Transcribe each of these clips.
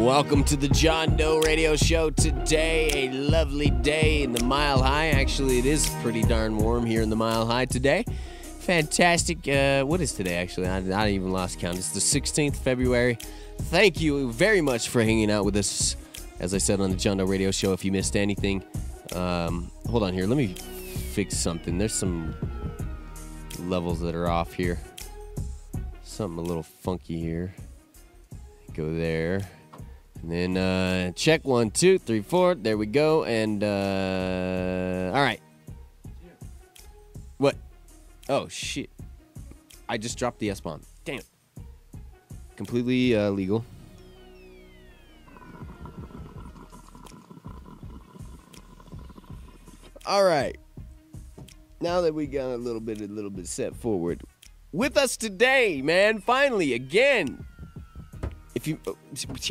Welcome to the John Doe Radio Show. Today, a lovely day in the Mile High. Actually, it is pretty darn warm here in the Mile High today. Fantastic. What is today, actually? I even lost count. It's the 16th February. Thank you very much for hanging out with us, as I said, on the John Doe Radio Show. If you missed anything, hold on here. Let me fix something. There's some levels that are off here. Something a little funky here. Go there. And then check 1, 2, 3, 4. There we go. And all right. What? Oh shit! I just dropped the S-bomb. Damn. Completely legal. All right. Now that we got a little bit set forward, with us today, man. Finally, again.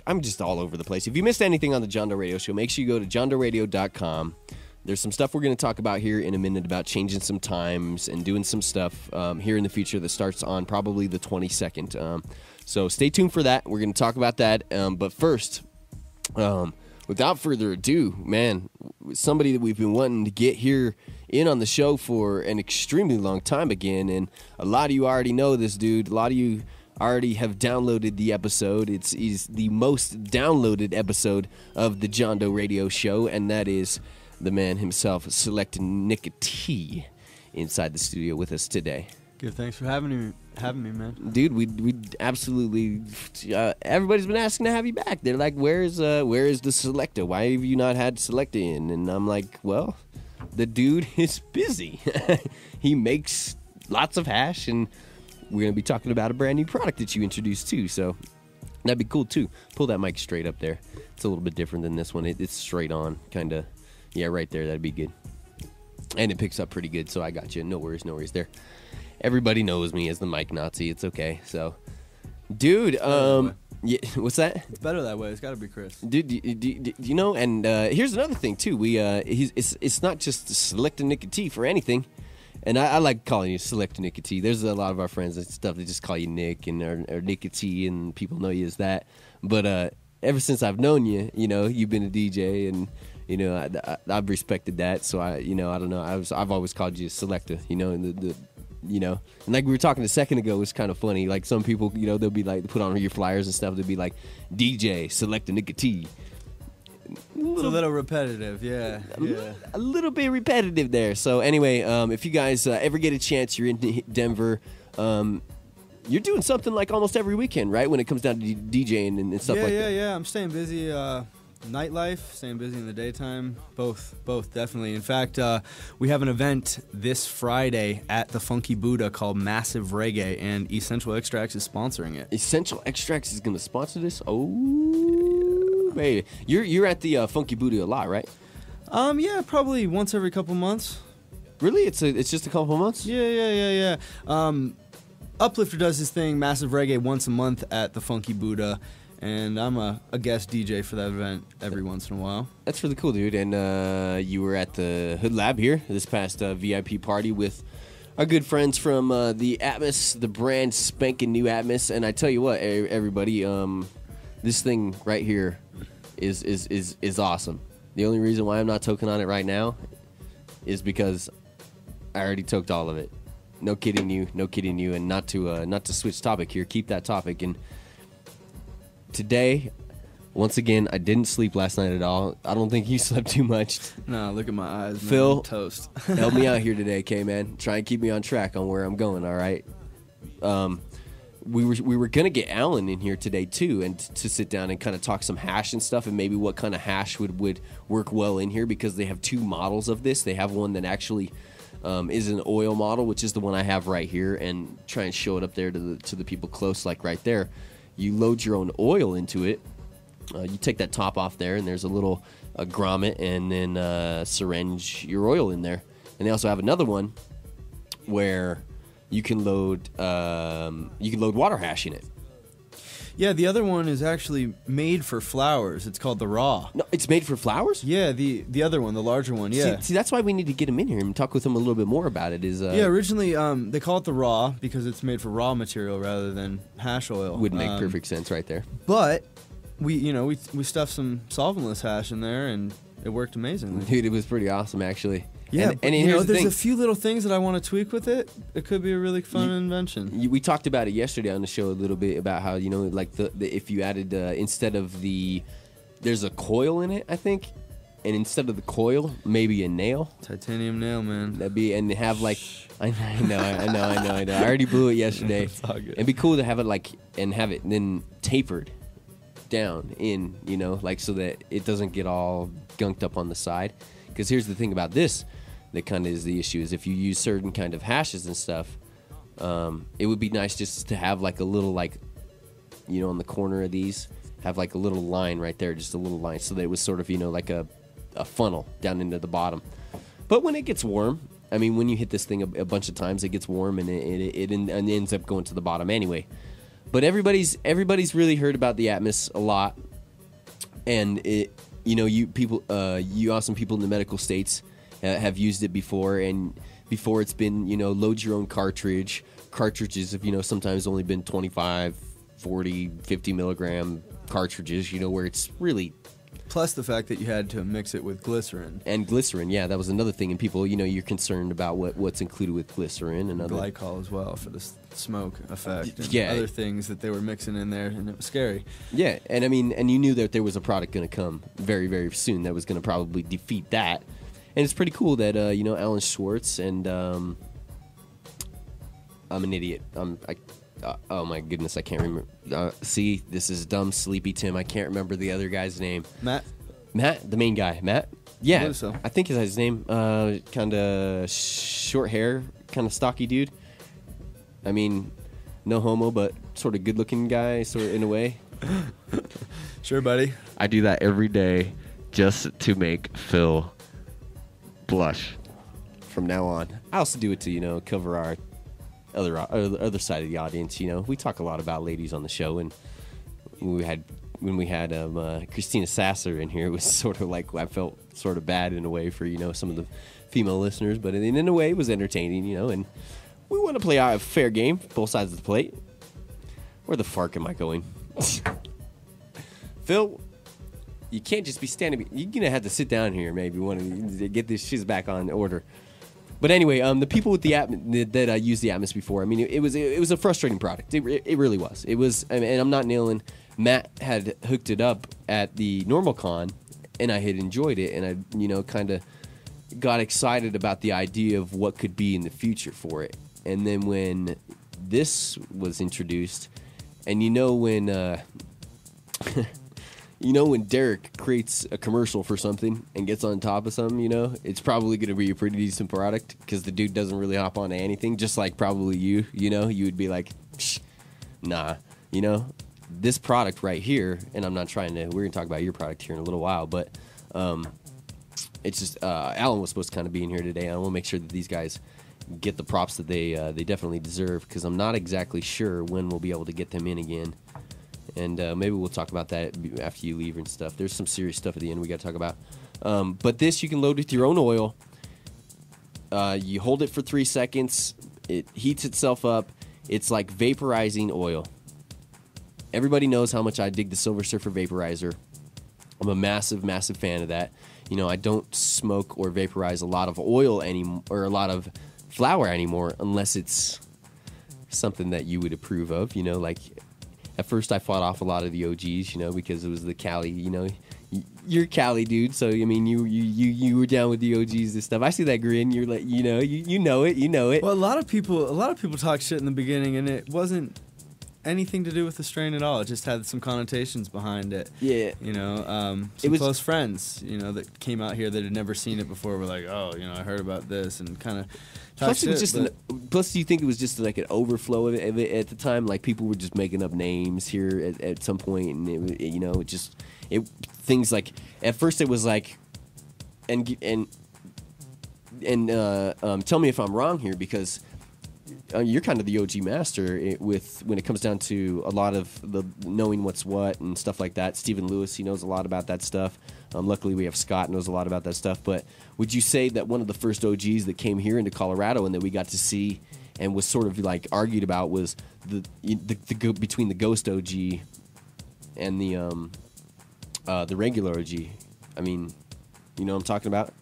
I'm just all over the place. If you missed anything on the John Doe Radio Show, make sure you go to johndoeradio.com. There's some stuff we're going to talk about here in a minute about changing some times and doing some stuff here in the future that starts on probably the 22nd. So stay tuned for that. We're going to talk about that. But first, without further ado, man, somebody that we've been wanting to get here in on the show for an extremely long time again. And a lot of you already know this dude. A lot of you already have downloaded the episode. It's the most downloaded episode of the John Doe Radio Show, and that is the man himself, Selector Nikka T, inside the studio with us today. Good, thanks for having me, man. Dude, we absolutely everybody's been asking to have you back. They're like, where is the Selector? Why have you not had Selector in? And I'm like, well, the dude is busy. He makes lots of hash, and we're going to be talking about a brand new product that you introduced too, so that'd be cool too. Pull that mic straight up there. It's a little bit different than this one. It's straight on, kind of. Yeah, right there. That'd be good. And it picks up pretty good, so I got you. No worries there. Everybody knows me as the mic Nazi. It's okay. So, dude, yeah, what's that? It's better that way. It's got to be Chris. Dude, you know, and here's another thing too. It's not just Selector Nikka T for anything. And I like calling you Selector Nikka T. There's a lot of our friends and stuff that just call you Nick and or Nikka T, and people know you as that. But ever since I've known you, you know, you've been a DJ, and you know I've respected that. So I don't know. I've always called you Selector. You know, and the you know, and like we were talking a second ago, it's kind of funny. Like some people, you know, they'll be like put on your flyers and stuff. They'll be like DJ Selector Nikka T. It's a little repetitive, yeah. A little bit repetitive there. So anyway, if you guys ever get a chance, you're in Denver, you're doing something like almost every weekend, right? When it comes down to DJing and stuff like that. Yeah. I'm staying busy. Nightlife, staying busy in the daytime. Both definitely. In fact, we have an event this Friday at the Funky Buddha called Massive Reggae, and Essential Extracts is sponsoring it. Essential Extracts is going to sponsor this? Oh. Baby. You're at the Funky Booty a lot, right? Yeah, probably once every couple months. Really? It's just a couple months? Yeah. Uplifter does his thing, Massive Reggae, once a month at the Funky Buddha, and I'm a guest DJ for that event every once in a while. That's really cool, dude. And you were at the Hood Lab here this past VIP party with our good friends from the Atmos, the brand spanking new Atmos. And I tell you what, everybody, this thing right here is awesome. The only reason why I'm not toking on it right now is because I already toked all of it. No kidding you. And not to switch topic here. Keep that topic. And today, once again, I didn't sleep last night at all. I don't think you slept too much. No, look at my eyes, man. Phil, toast. Help me out here today, K-man. Try and keep me on track on where I'm going. All right. We were gonna get Alan in here today too, and to sit down and kind of talk some hash and stuff, and maybe what kind of hash would work well in here, because they have two models of this. They have one that actually is an oil model, which is the one I have right here, and try and show it up there to the people close, like right there. You load your own oil into it. You take that top off there, and there's a little grommet, and then syringe your oil in there. And they also have another one where you can load water hash in it. Yeah, the other one is actually made for flowers. It's called the Raw. No, it's made for flowers? Yeah, the other one, the larger one, yeah. See, that's why we need to get him in here and talk with him a little bit more about it. Yeah, originally they call it the Raw because it's made for raw material rather than hash oil. Would make perfect sense right there. But we stuffed some solventless hash in there, and it worked amazingly. Dude, it was pretty awesome, actually. Yeah, and there's the a few little things that I want to tweak with it. It could be a really fun invention. We talked about it yesterday on the show a little bit about how, like the if you added instead of there's a coil in it, I think, and instead of the coil, maybe a nail. Titanium nail, man. That'd be, and have like, I know. I already blew it yesterday. It's all good. It'd be cool to have it have it then tapered down in, like so that it doesn't get all gunked up on the side. Because here's the thing about this that kind of is the issue, is if you use certain kind of hashes and stuff, it would be nice just to have like a little, like, on the corner of these, have like a little line right there, just a little line, so that it was sort of, like a funnel down into the bottom. But when it gets warm, I mean, when you hit this thing a bunch of times, it gets warm and it ends up going to the bottom anyway. But everybody's really heard about the Atmos a lot, and you awesome people in the medical states have used it before, and before it's been, load your own cartridges have, sometimes only been 25, 40, 50 milligram cartridges, where it's really... Plus the fact that you had to mix it with glycerin. And glycerin, yeah, that was another thing. And people, you're concerned about what's included with glycerin and other... Glycol as well for the smoke effect. And yeah. Other things that they were mixing in there, and it was scary. Yeah, and I mean, and you knew that there was a product going to come very, very soon that was going to probably defeat that. And it's pretty cool that, Alan Schwartz and... I'm an idiot. Oh my goodness, I can't remember. See, this is dumb, sleepy Tim. I can't remember the other guy's name. Matt, the main guy. Matt? Yeah, I believe so. I think is his name. Kind of short hair, kind of stocky dude. I mean, no homo, but sort of good-looking guy, sort of in a way. Sure, buddy. I do that every day just to make Phil blush. From now on, I also do it to cover our other side of the audience. We talk a lot about ladies on the show, and when we had Christina Sasser in here, it was sort of like I felt sort of bad in a way for some of the female listeners, but in a way it was entertaining, and we want to play a fair game, both sides of the plate. Where the fuck am I going? Phil, you can't just be standing. You're gonna have to sit down here. Maybe want to get this shit back on order. But anyway, the people with the that used the Atmos before, I mean, it was a frustrating product. It really was. It was, and I'm not nailing. Matt had hooked it up at the normal con, and I had enjoyed it, and I kind of got excited about the idea of what could be in the future for it. And then when this was introduced, and when when Derek creates a commercial for something and gets on top of something, it's probably going to be a pretty decent product because the dude doesn't really hop onto anything, just like probably you would be like, nah, this product right here, and I'm not trying to, we're going to talk about your product here in a little while, but it's just, Alan was supposed to kind of be in here today, and I want to make sure that these guys get the props that they definitely deserve, because I'm not exactly sure when we'll be able to get them in again. And maybe we'll talk about that after you leave and stuff. There's some serious stuff at the end we got to talk about. But this you can load with your own oil. You hold it for 3 seconds. It heats itself up. It's like vaporizing oil. Everybody knows how much I dig the Silver Surfer vaporizer. I'm a massive, massive fan of that. I don't smoke or vaporize a lot of oil anymore, or a lot of flower anymore, unless it's something that you would approve of. Like... At first, I fought off a lot of the OGs, because it was the Cali. You're Cali, dude. So I mean, you were down with the OGs and stuff. I see that grin. You're like, you know it. Well, a lot of people talk shit in the beginning, and it wasn't anything to do with the strain at all. It just had some connotations behind it. Yeah. Some close friends, that came out here that had never seen it before were like, oh, I heard about this, and kind of. Plus, do you think it was just like an overflow of it at the time? Like people were just making up names here at some point, and things like at first it was like, and tell me if I'm wrong here, because you're kind of the OG master when it comes down to a lot of the knowing what's what and stuff like that. Stephen Lewis, he knows a lot about that stuff. Luckily, we have Scott knows a lot about that stuff. But would you say that one of the first OGs that came here into Colorado and that we got to see and was sort of like argued about was the between the Ghost OG and the the regular OG. I mean, you know what I'm talking about?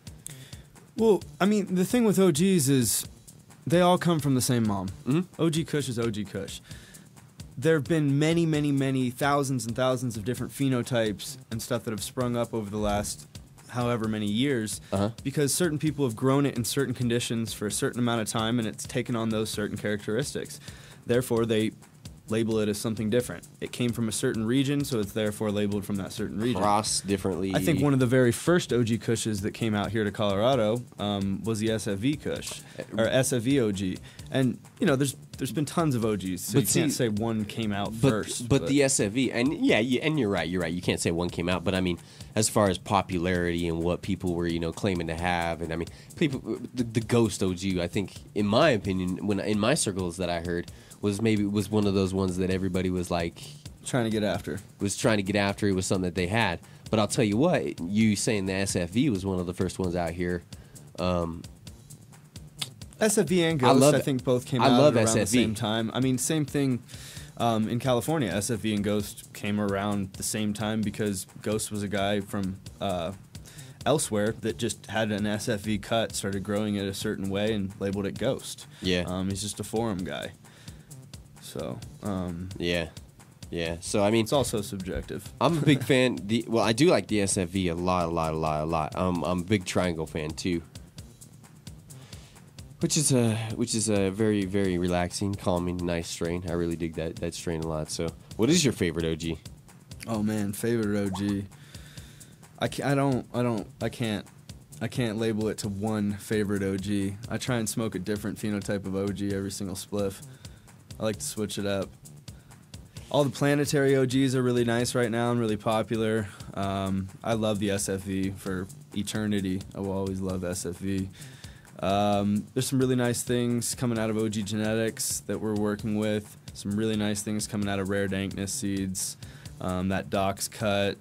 Well, I mean, the thing with OGs is they all come from the same mom. Mm-hmm. OG Kush is OG Kush. There have been many, many, many thousands and thousands of different phenotypes and stuff that have sprung up over the last however many years because certain people have grown it in certain conditions for a certain amount of time, and it's taken on those certain characteristics. Therefore, they label it as something different. It came from a certain region, so it's therefore labeled from that certain region. Cross differently. I think one of the very first OG Kushes that came out here to Colorado was the SFV Kush, or SFV OG. And, you know, there's been tons of OGs, so you can't say one came out first. But the SFV, and yeah, and you're right. You can't say one came out, but I mean, as far as popularity and what people were, you know, claiming to have, and I mean, people, the Ghost OG, I think, in my opinion, when in my circles that I heard, was one of those ones that everybody was like trying to get after. Was trying to get after. It was something that they had. But I'll tell you what, you saying the SFV was one of the first ones out here. SFV and Ghost, I think both came out around the same time. I mean, same thing in California. SFV and Ghost came around the same time because Ghost was a guy from elsewhere that just had an SFV cut, started growing it a certain way, and labeled it Ghost. Yeah. He's just a forum guy. So, yeah. So I mean, it's also subjective. I'm a big fan. Well, I do like the SFV a lot. I'm a big Triangle fan too, which is a very, very relaxing, calming, nice strain. I really dig that strain a lot. So, what is your favorite OG? Oh man, favorite OG. I can't label it to one favorite OG. I try and smoke a different phenotype of OG every single spliff. I like to switch it up. All the planetary OGs are really nice right now and really popular. I love the SFV for eternity. I will always love SFV. There's some really nice things coming out of OG Genetics that we're working with. Some really nice things coming out of Rare Dankness Seeds. That Doc's Cut,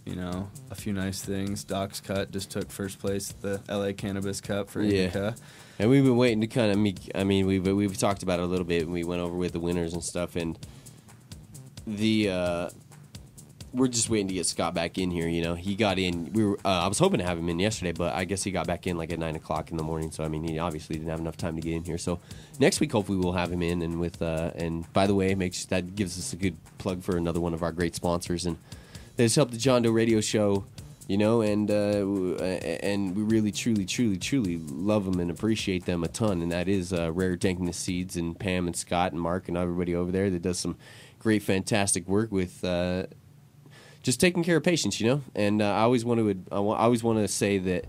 you know, a few nice things. Doc's Cut just took first place at the LA Cannabis Cup for Nikka. And we've been waiting to kind of meet. I mean, we've talked about it a little bit, and we went over with the winners and stuff. And we're just waiting to get Scott back in here. You know, he got in. I was hoping to have him in yesterday, but I guess he got back in like at 9 o'clock in the morning. So I mean, he obviously didn't have enough time to get in here. So next week, hopefully, we'll have him in. And and by the way, that gives us a good plug for another one of our great sponsors, and that has helped the John Doe Radio Show. You know, and we really, truly love them and appreciate them a ton. And that is Rare Dankness Seeds and Pam and Scott and Mark and everybody over there that does some great, fantastic work with just taking care of patients. You know, and I always want to say that,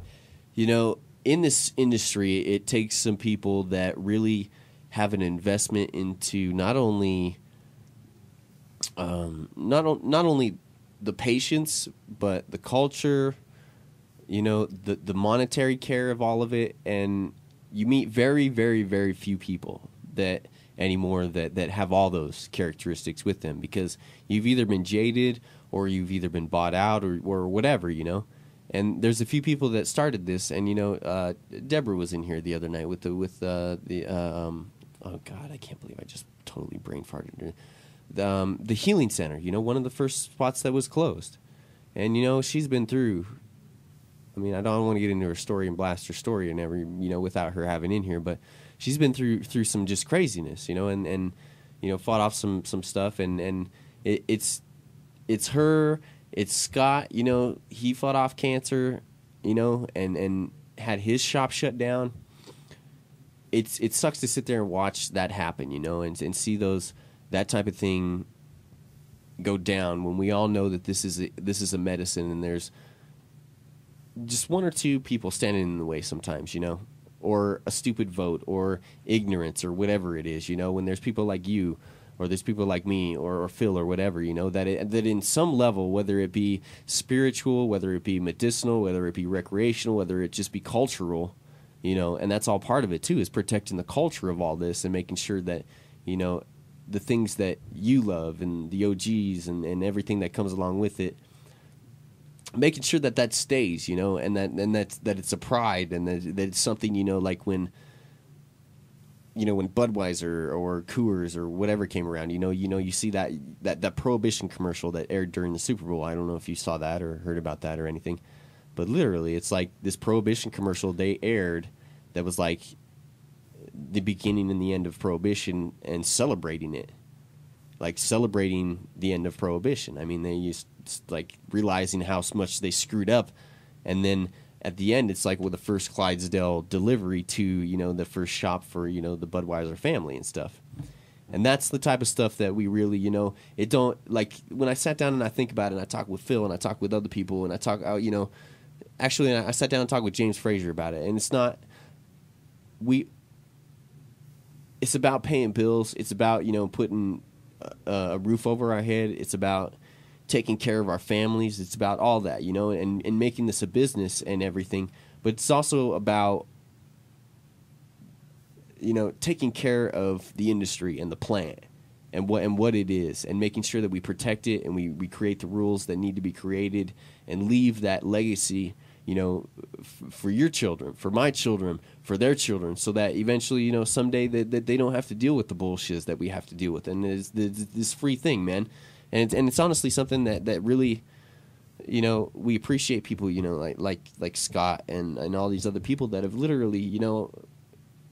you know, in this industry, it takes some people that really have an investment into not only the patients, but the culture, you know, the monetary care of all of it. And you meet very, very, very few people that have all those characteristics with them, because you've either been jaded or you've either been bought out or whatever, you know. And there's a few people that started this, and you know, Deborah was in here the other night with oh God, I can't believe I just totally brain farted. The Healing Center, you know, one of the first spots that was closed. And, you know, she's been through, I mean, I don't want to get into her story and blast her story and you know, without her having in here, but she's been through some just craziness, you know, and you know, fought off some stuff, and it's her, it's Scott, you know, he fought off cancer, you know, and had his shop shut down. It sucks to sit there and watch that happen, you know, and see that type of thing go down when we all know that this is a medicine, and there's just one or two people standing in the way sometimes, you know, or a stupid vote or ignorance or whatever it is, you know, when there's people like you or there's people like me or Phil or whatever, you know, that in some level, whether it be spiritual, whether it be medicinal, whether it be recreational, whether it just be cultural, you know, and that's all part of it too, is protecting the culture of all this and making sure that, you know, the things that you love and the OGs and everything that comes along with it, making sure that stays, you know, and that it's a pride, and that it's something, you know, like when, when Budweiser or Coors or whatever came around, you see that Prohibition commercial that aired during the Super Bowl. I don't know if you saw that or heard about that or anything, but literally, it's like this Prohibition commercial they aired that was like the beginning and the end of Prohibition and celebrating it, like celebrating the end of Prohibition. I mean, they used like realizing how much they screwed up, and then at the end, it's like with the first Clydesdale delivery to, the first shop for, the Budweiser family and stuff. And that's the type of stuff that we really, it don't, like, when I sat down and I think about it, and I talk with Phil and I talk with other people and I talk, actually, I sat down and talked with James Frazier about it. And it's not, it's about paying bills. It's about, putting a roof over our head. It's about taking care of our families. It's about all that, and making this a business and everything. But it's also about, taking care of the industry and the plant and what it is, and making sure that we protect it and we create the rules that need to be created and leave that legacy, for your children, for my children, for their children, so that eventually, someday that they don't have to deal with the bullshit that we have to deal with. And it's this free thing, man. And it's honestly something that really, we appreciate people, like Scott and all these other people that have literally,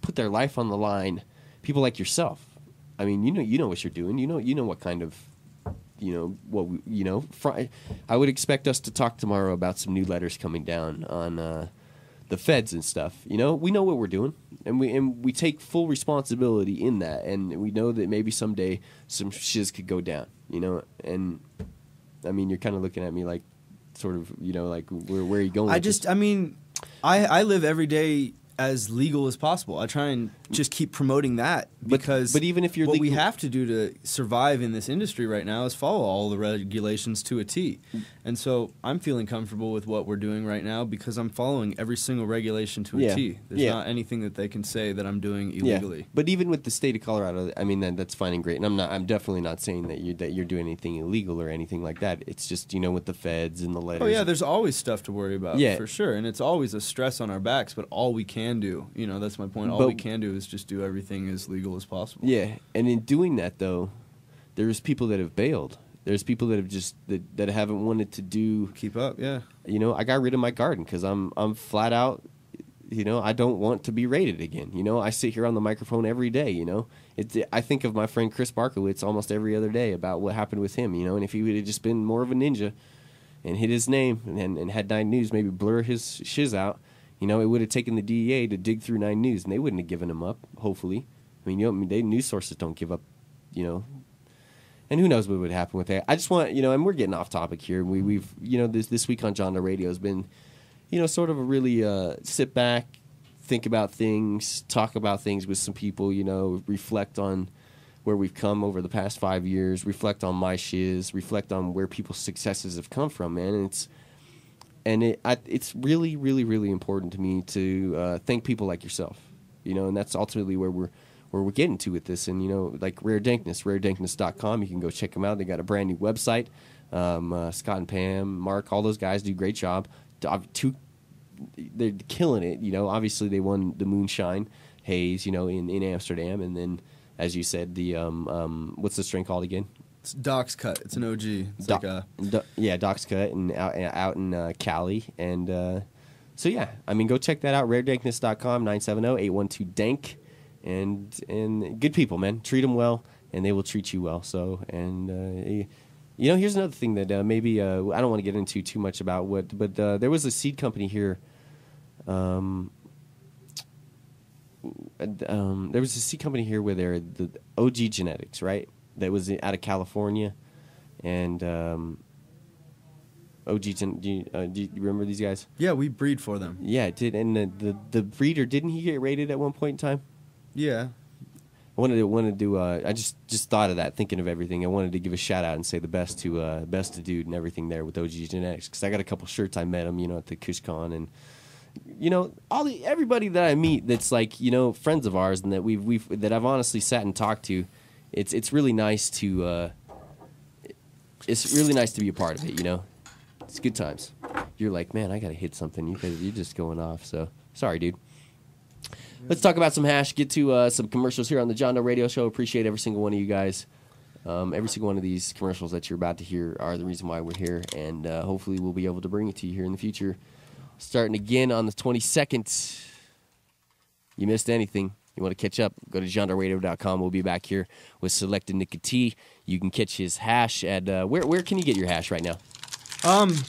put their life on the line. People like yourself. I mean, you know what you're doing. You know what kind of, I would expect us to talk tomorrow about some new letters coming down on the feds and stuff. We know what we're doing, and we take full responsibility in that, and we know that maybe someday some shiz could go down. And I mean, you're kind of looking at me like, sort of, like where are you going? I live every day as legal as possible. I try and just keep promoting that, because but even if you're what legal, we have to do to survive in this industry right now is follow all the regulations to a T. And so I'm feeling comfortable with what we're doing right now because I'm following every single regulation to a T. There's not anything that they can say that I'm doing illegally. Yeah. But even with the state of Colorado, I mean, that's fine and great. And I'm definitely not saying that you're doing anything illegal or anything like that. It's just, with the feds and the letters. Oh yeah, there's always stuff to worry about, for sure. And it's always a stress on our backs, but all we can do, that's my point. All we can do is just do everything as legal as possible. Yeah, and in doing that, though, there's people that have bailed. There's people that have just that haven't wanted to keep up. Yeah, I got rid of my garden because I'm flat out. I don't want to be raided again. I sit here on the microphone every day. I think of my friend Chris Barkowitz almost every other day about what happened with him. And if he would have just been more of a ninja and hit his name and had 9 News maybe blur his shiz out, it would have taken the DEA to dig through 9 News, and they wouldn't have given him up, hopefully. I mean, news sources don't give up, And who knows what would happen with that. I just want, and we're getting off topic here. We've this week on John Doe Radio has been, sort of a really sit back, think about things, talk about things with some people, reflect on where we've come over the past 5 years, reflect on my shiz, reflect on where people's successes have come from, man. And it's really, really, really important to me to thank people like yourself, and that's ultimately where we're getting to with this. And, like Rare Dankness, raredankness.com, you can go check them out. They got a brand new website. Scott and Pam, Mark, all those guys do a great job. They're killing it. Obviously they won the Moonshine Haze, in Amsterdam. And then, as you said, the what's the strain called again? It's Doc's Cut. It's an OG. It's Doc's Cut and out in Cali. And so, yeah, I mean, go check that out, raredankness.com, 970-812-DANK. And good people, man. Treat them well, and they will treat you well. So, and, here's another thing that maybe I don't want to get into too much about, but there was a seed company here. There was a seed company here where they're the OG Genetics, right? That was out of California, and OG. Do you remember these guys? Yeah, we breed for them. Yeah, it did. And the breeder, didn't he get raided at one point in time? Yeah. I wanted to do. I just thought of that, thinking of everything. I wanted to give a shout out and say the best to dude and everything there with OG Genetics, because I got a couple shirts. I met him, at the KushCon, and everybody that I meet that's like friends of ours and that that I've honestly sat and talked to. It's really nice to be a part of it. It's good times. You're like, man, I gotta hit something. You're just going off. So sorry, dude. let's talk about some hash. Get to some commercials here on the John Doe Radio Show. Appreciate every single one of you guys. Every single one of these commercials that you're about to hear are the reason why we're here, and hopefully we'll be able to bring it to you here in the future. Starting again on the 22nd. You missed anything, you want to catch up, go to JohnDoeRadio.com. We'll be back here with Selector Nikka T. You can catch his hash at, where can you get your hash right now?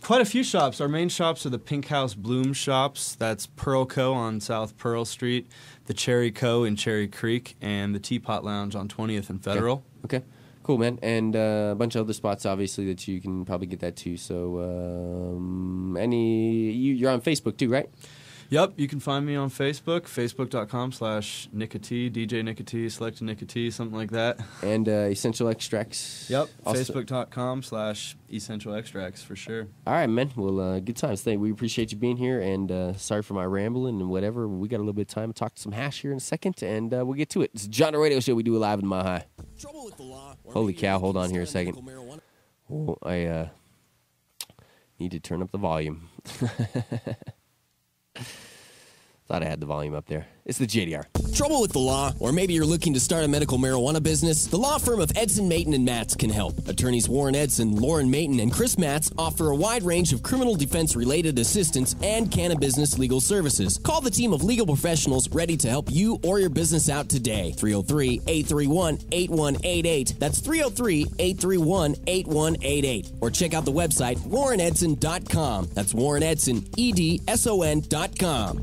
Quite a few shops. Our main shops are the Pink House Bloom shops. That's Pearl Co. on South Pearl Street, the Cherry Co. in Cherry Creek, and the Teapot Lounge on 20th and Federal. Okay. Cool, man. And a bunch of other spots, obviously, that you can probably get that too. So, you're on Facebook too, right? Yep, you can find me on Facebook, facebook.com/Nikka T, DJ Nikka T, Selector Nikka T, something like that. And Essential Extracts. Yep, facebook.com/Essential Extracts for sure. All right, man. Well, good times. We appreciate you being here, and sorry for my rambling and whatever. We got a little bit of time to talk some hash here in a second, and we'll get to it. It's John Doe Radio Show. We do it live in Mile High. Holy cow, hold on here a second. Oh, I need to turn up the volume. Thought I had the volume up there. It's the JDR. Trouble with the law, or maybe you're looking to start a medical marijuana business? The law firm of Edson, Mayton, and Matz can help. Attorneys Warren Edson, Lauren Mayton, and Chris Matz offer a wide range of criminal defense-related assistance and cannabis legal services. Call the team of legal professionals ready to help you or your business out today. 303-831-8188. That's 303-831-8188. Or check out the website, warrenedson.com. That's warrenedson.com.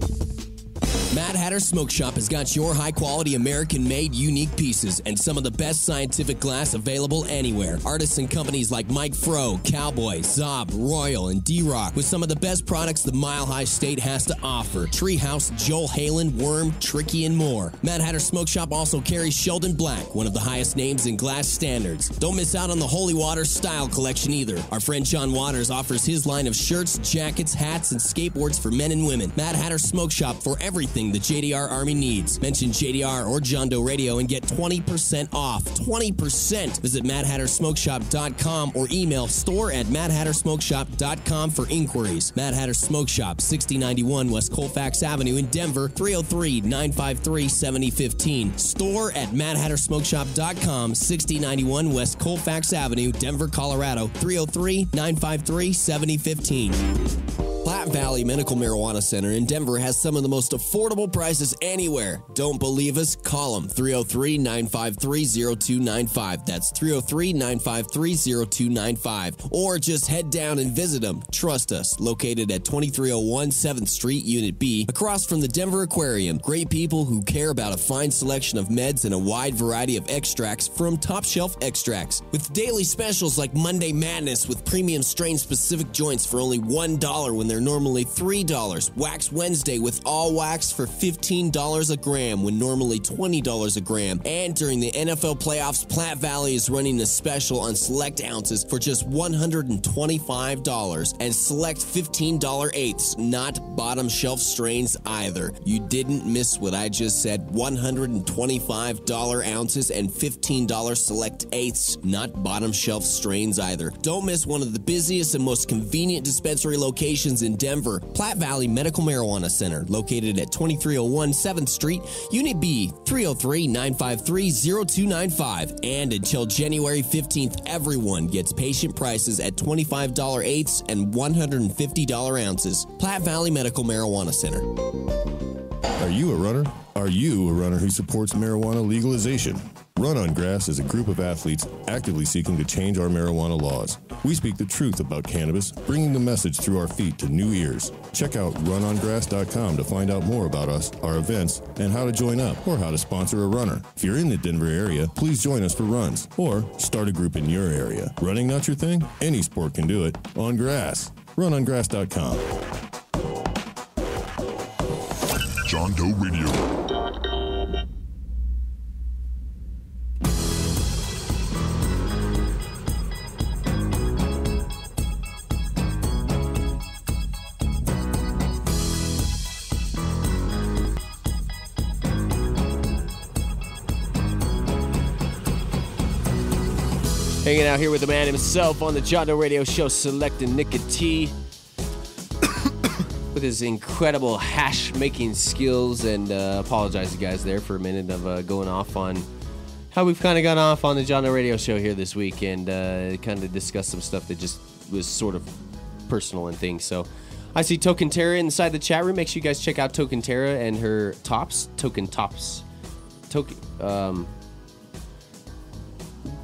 Mad Hatter Smoke Shop has got your high-quality, American-made, unique pieces and some of the best scientific glass available anywhere. Artists and companies like Mike Fro, Cowboy, Zob, Royal, and D-Rock with some of the best products the Mile High State has to offer. Treehouse, Joel Halen, Worm, Tricky, and more. Mad Hatter Smoke Shop also carries Sheldon Black, one of the highest names in glass standards. Don't miss out on the Holy Water style collection either. Our friend John Waters offers his line of shirts, jackets, hats, and skateboards for men and women. Mad Hatter Smoke Shop for everything the JDR Army needs. Mention JDR or John Doe Radio and get 20% off. 20%! Visit MadHatterSmokeShop.com or email store@MadHatterSmokeShop.com for inquiries. Mad Hatter Smoke Shop, 6091 West Colfax Avenue in Denver, 303-953-7015. Store@MadHatterSmokeShop.com, 6091 West Colfax Avenue, Denver, Colorado, 303-953-7015. Platte Valley Medical Marijuana Center in Denver has some of the most affordable prices anywhere. Don't believe us? Call them. 303-953-0295. That's 303-953-0295. Or just head down and visit them. Trust us. Located at 2301 7th Street, Unit B, across from the Denver Aquarium. Great people who care about a fine selection of meds and a wide variety of extracts from top shelf extracts. With daily specials like Monday Madness with premium strain specific joints for only $1 when they're normally $3. Wax Wednesday with all wax for $15 a gram when normally $20 a gram. And during the NFL playoffs, Platte Valley is running a special on select ounces for just $125 and select $15 eighths, not bottom shelf strains either. You didn't miss what I just said. $125 ounces and $15 select eighths, not bottom shelf strains either. Don't miss one of the busiest and most convenient dispensary locations in Denver, Platte Valley Medical Marijuana Center, located at 2301 7th Street, Unit B, 303-953-0295. And until January 15th, everyone gets patient prices at $25 eighths and $150 ounces. Platte Valley Medical Marijuana Center. Are you a runner? Are you a runner who supports marijuana legalization? Run on Grass is a group of athletes actively seeking to change our marijuana laws. We speak the truth about cannabis, bringing the message through our feet to new ears. Check out runongrass.com to find out more about us, our events, and how to join up or how to sponsor a runner. If you're in the Denver area, please join us for runs or start a group in your area. Running not your thing? Any sport can do it. On grass. Runongrass.com. John Doe Radio. Hanging out here with the man himself on the John Doe Radio Show, Selector Nikka T. with his incredible hash making skills. And apologize to you guys there for a minute of going off on how we've kind of gone off on the John Doe Radio Show here this week, and kind of discussed some stuff that just was sort of personal and things. So I see Token Terra inside the chat room. Make sure you guys check out Token Terra and her tops. Token tops.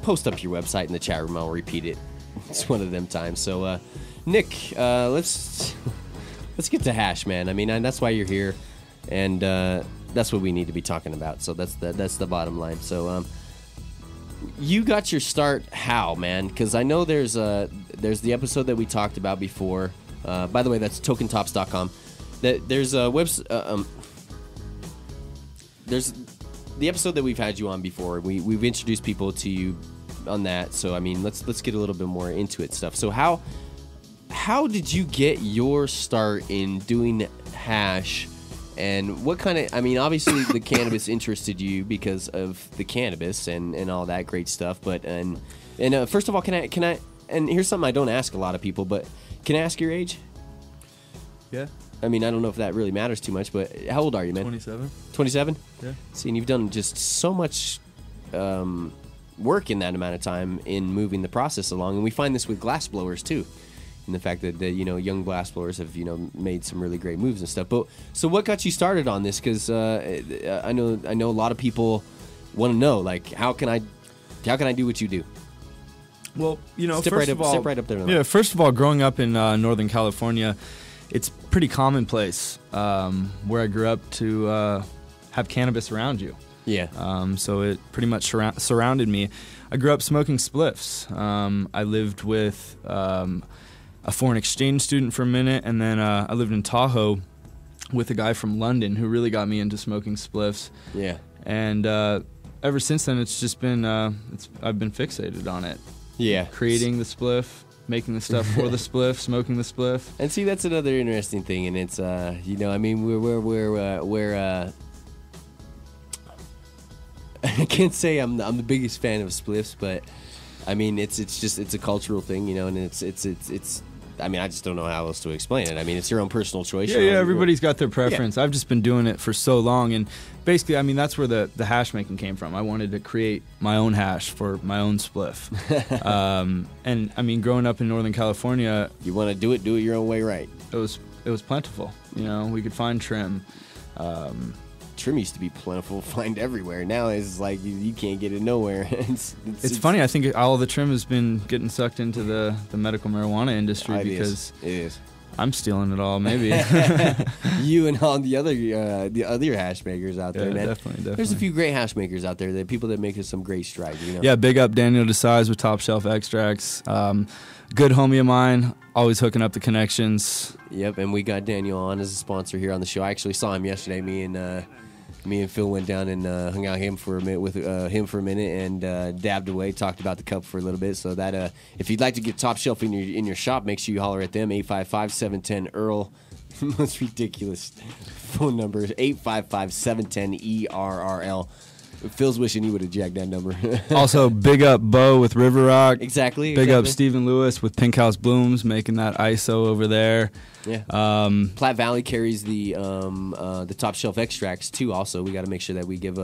Post up your website in the chat room. I'll repeat it. It's one of them times. So, Nick, let's get to hash, man. I mean, that's why you're here, and that's what we need to be talking about. So that's the bottom line. So, you got your start how, man? Because I know there's the episode that we talked about before. By the way, that's tokentops.com. There's a there's the episode that we've had you on before. We've introduced people to you on that. So I mean, let's get a little bit more into it stuff. So how did you get your start in doing hash, and what kind of? I mean, obviously the cannabis interested you because of the cannabis and all that great stuff. But and first of all, can I? And here's something I don't ask a lot of people, but can I ask your age? Yeah. I mean, I don't know if that really matters too much, but how old are you, man? 27. 27? Yeah. See, and you've done just so much work in that amount of time in moving the process along, and we find this with glass blowers too, and the fact that young glass blowers have made some really great moves and stuff. But so, what got you started on this? Because I know a lot of people want to know, like, how can I do what you do? Well, step right up there. Yeah, first of all, growing up in Northern California, it's pretty commonplace where I grew up to have cannabis around you. Yeah. So it pretty much surrounded me. I grew up smoking spliffs. I lived with a foreign exchange student for a minute, and then I lived in Tahoe with a guy from London who really got me into smoking spliffs. Yeah. And ever since then, it's just been I've been fixated on it. Yeah. Creating the spliff, making the stuff for the spliff, smoking the spliff. And see, that's another interesting thing, and it's I mean, we're I can't say I'm the biggest fan of spliffs, but I mean, it's a cultural thing, and it's I mean, I just don't know how else to explain it. I mean, it's your own personal choice. Yeah, everybo's got their preference. Yeah. I've just been doing it for so long, and basically, I mean, that's where the hash making came from. I wanted to create my own hash for my own spliff. And I mean, growing up in Northern California, you want to do it your own way, right? It was plentiful. We could find trim. Trim used to be plentiful, find everywhere. Now it's like you can't get it nowhere. It's funny. I think all of the trim has been getting sucked into the medical marijuana industry because it is. I'm stealing it all, maybe. You and all the other hash makers out there, man. Definitely. There's a few great hash makers out there. The people that make us some great strides. Yeah, big up Daniel Desai's with Top Shelf Extracts. Good homie of mine, always hooking up the connections. Yep, and we got Daniel on as a sponsor here on the show. I actually saw him yesterday. Me and Phil went down and hung out with him for a minute and dabbed away, talked about the cup for a little bit. So that if you'd like to get Top Shelf in your shop, make sure you holler at them, 855-710-EARL. Most ridiculous phone number, 855-710-ERRL. Phil's wishing he would have jacked that number. Also, big up Bo with River Rock. Exactly. Big up Stephen Lewis with Pink House Blooms, making that ISO over there. Yeah. Platte Valley carries the Top Shelf Extracts too. Also, we got to make sure that we give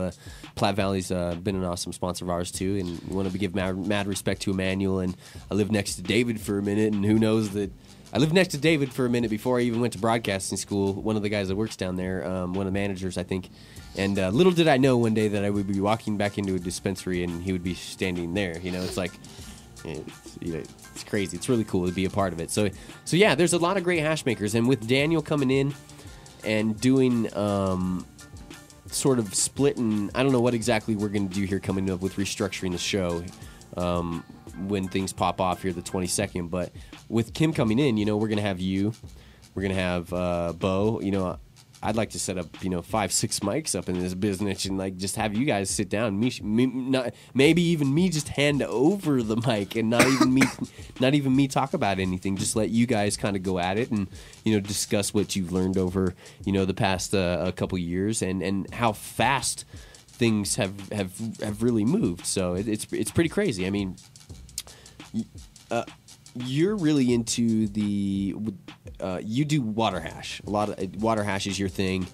Platte Valley's been an awesome sponsor of ours too, and we want to give mad respect to Emmanuel. And I lived next to David for a minute, and who knows that. I lived next to David for a minute before I even went to broadcasting school. One of the guys that works down there, one of the managers, I think. And little did I know one day that I would be walking back into a dispensary and he would be standing there. It's like, it's crazy. It's really cool to be a part of it. So yeah, there's a lot of great hash makers. And with Daniel coming in and doing sort of splitting, I don't know what exactly we're going to do here coming up with restructuring the show. When things pop off here the 22nd, but with Kim coming in, we're gonna have you, we're gonna have Bo. I'd like to set up 5-6 mics up in this business and like just have you guys sit down, maybe even me just hand over the mic and not even me talk about anything. Just let you guys kind of go at it and discuss what you've learned over the past a couple years and how fast things have really moved. So it's pretty crazy. I mean. You're really into you do water hash. A lot of water hash is your thing,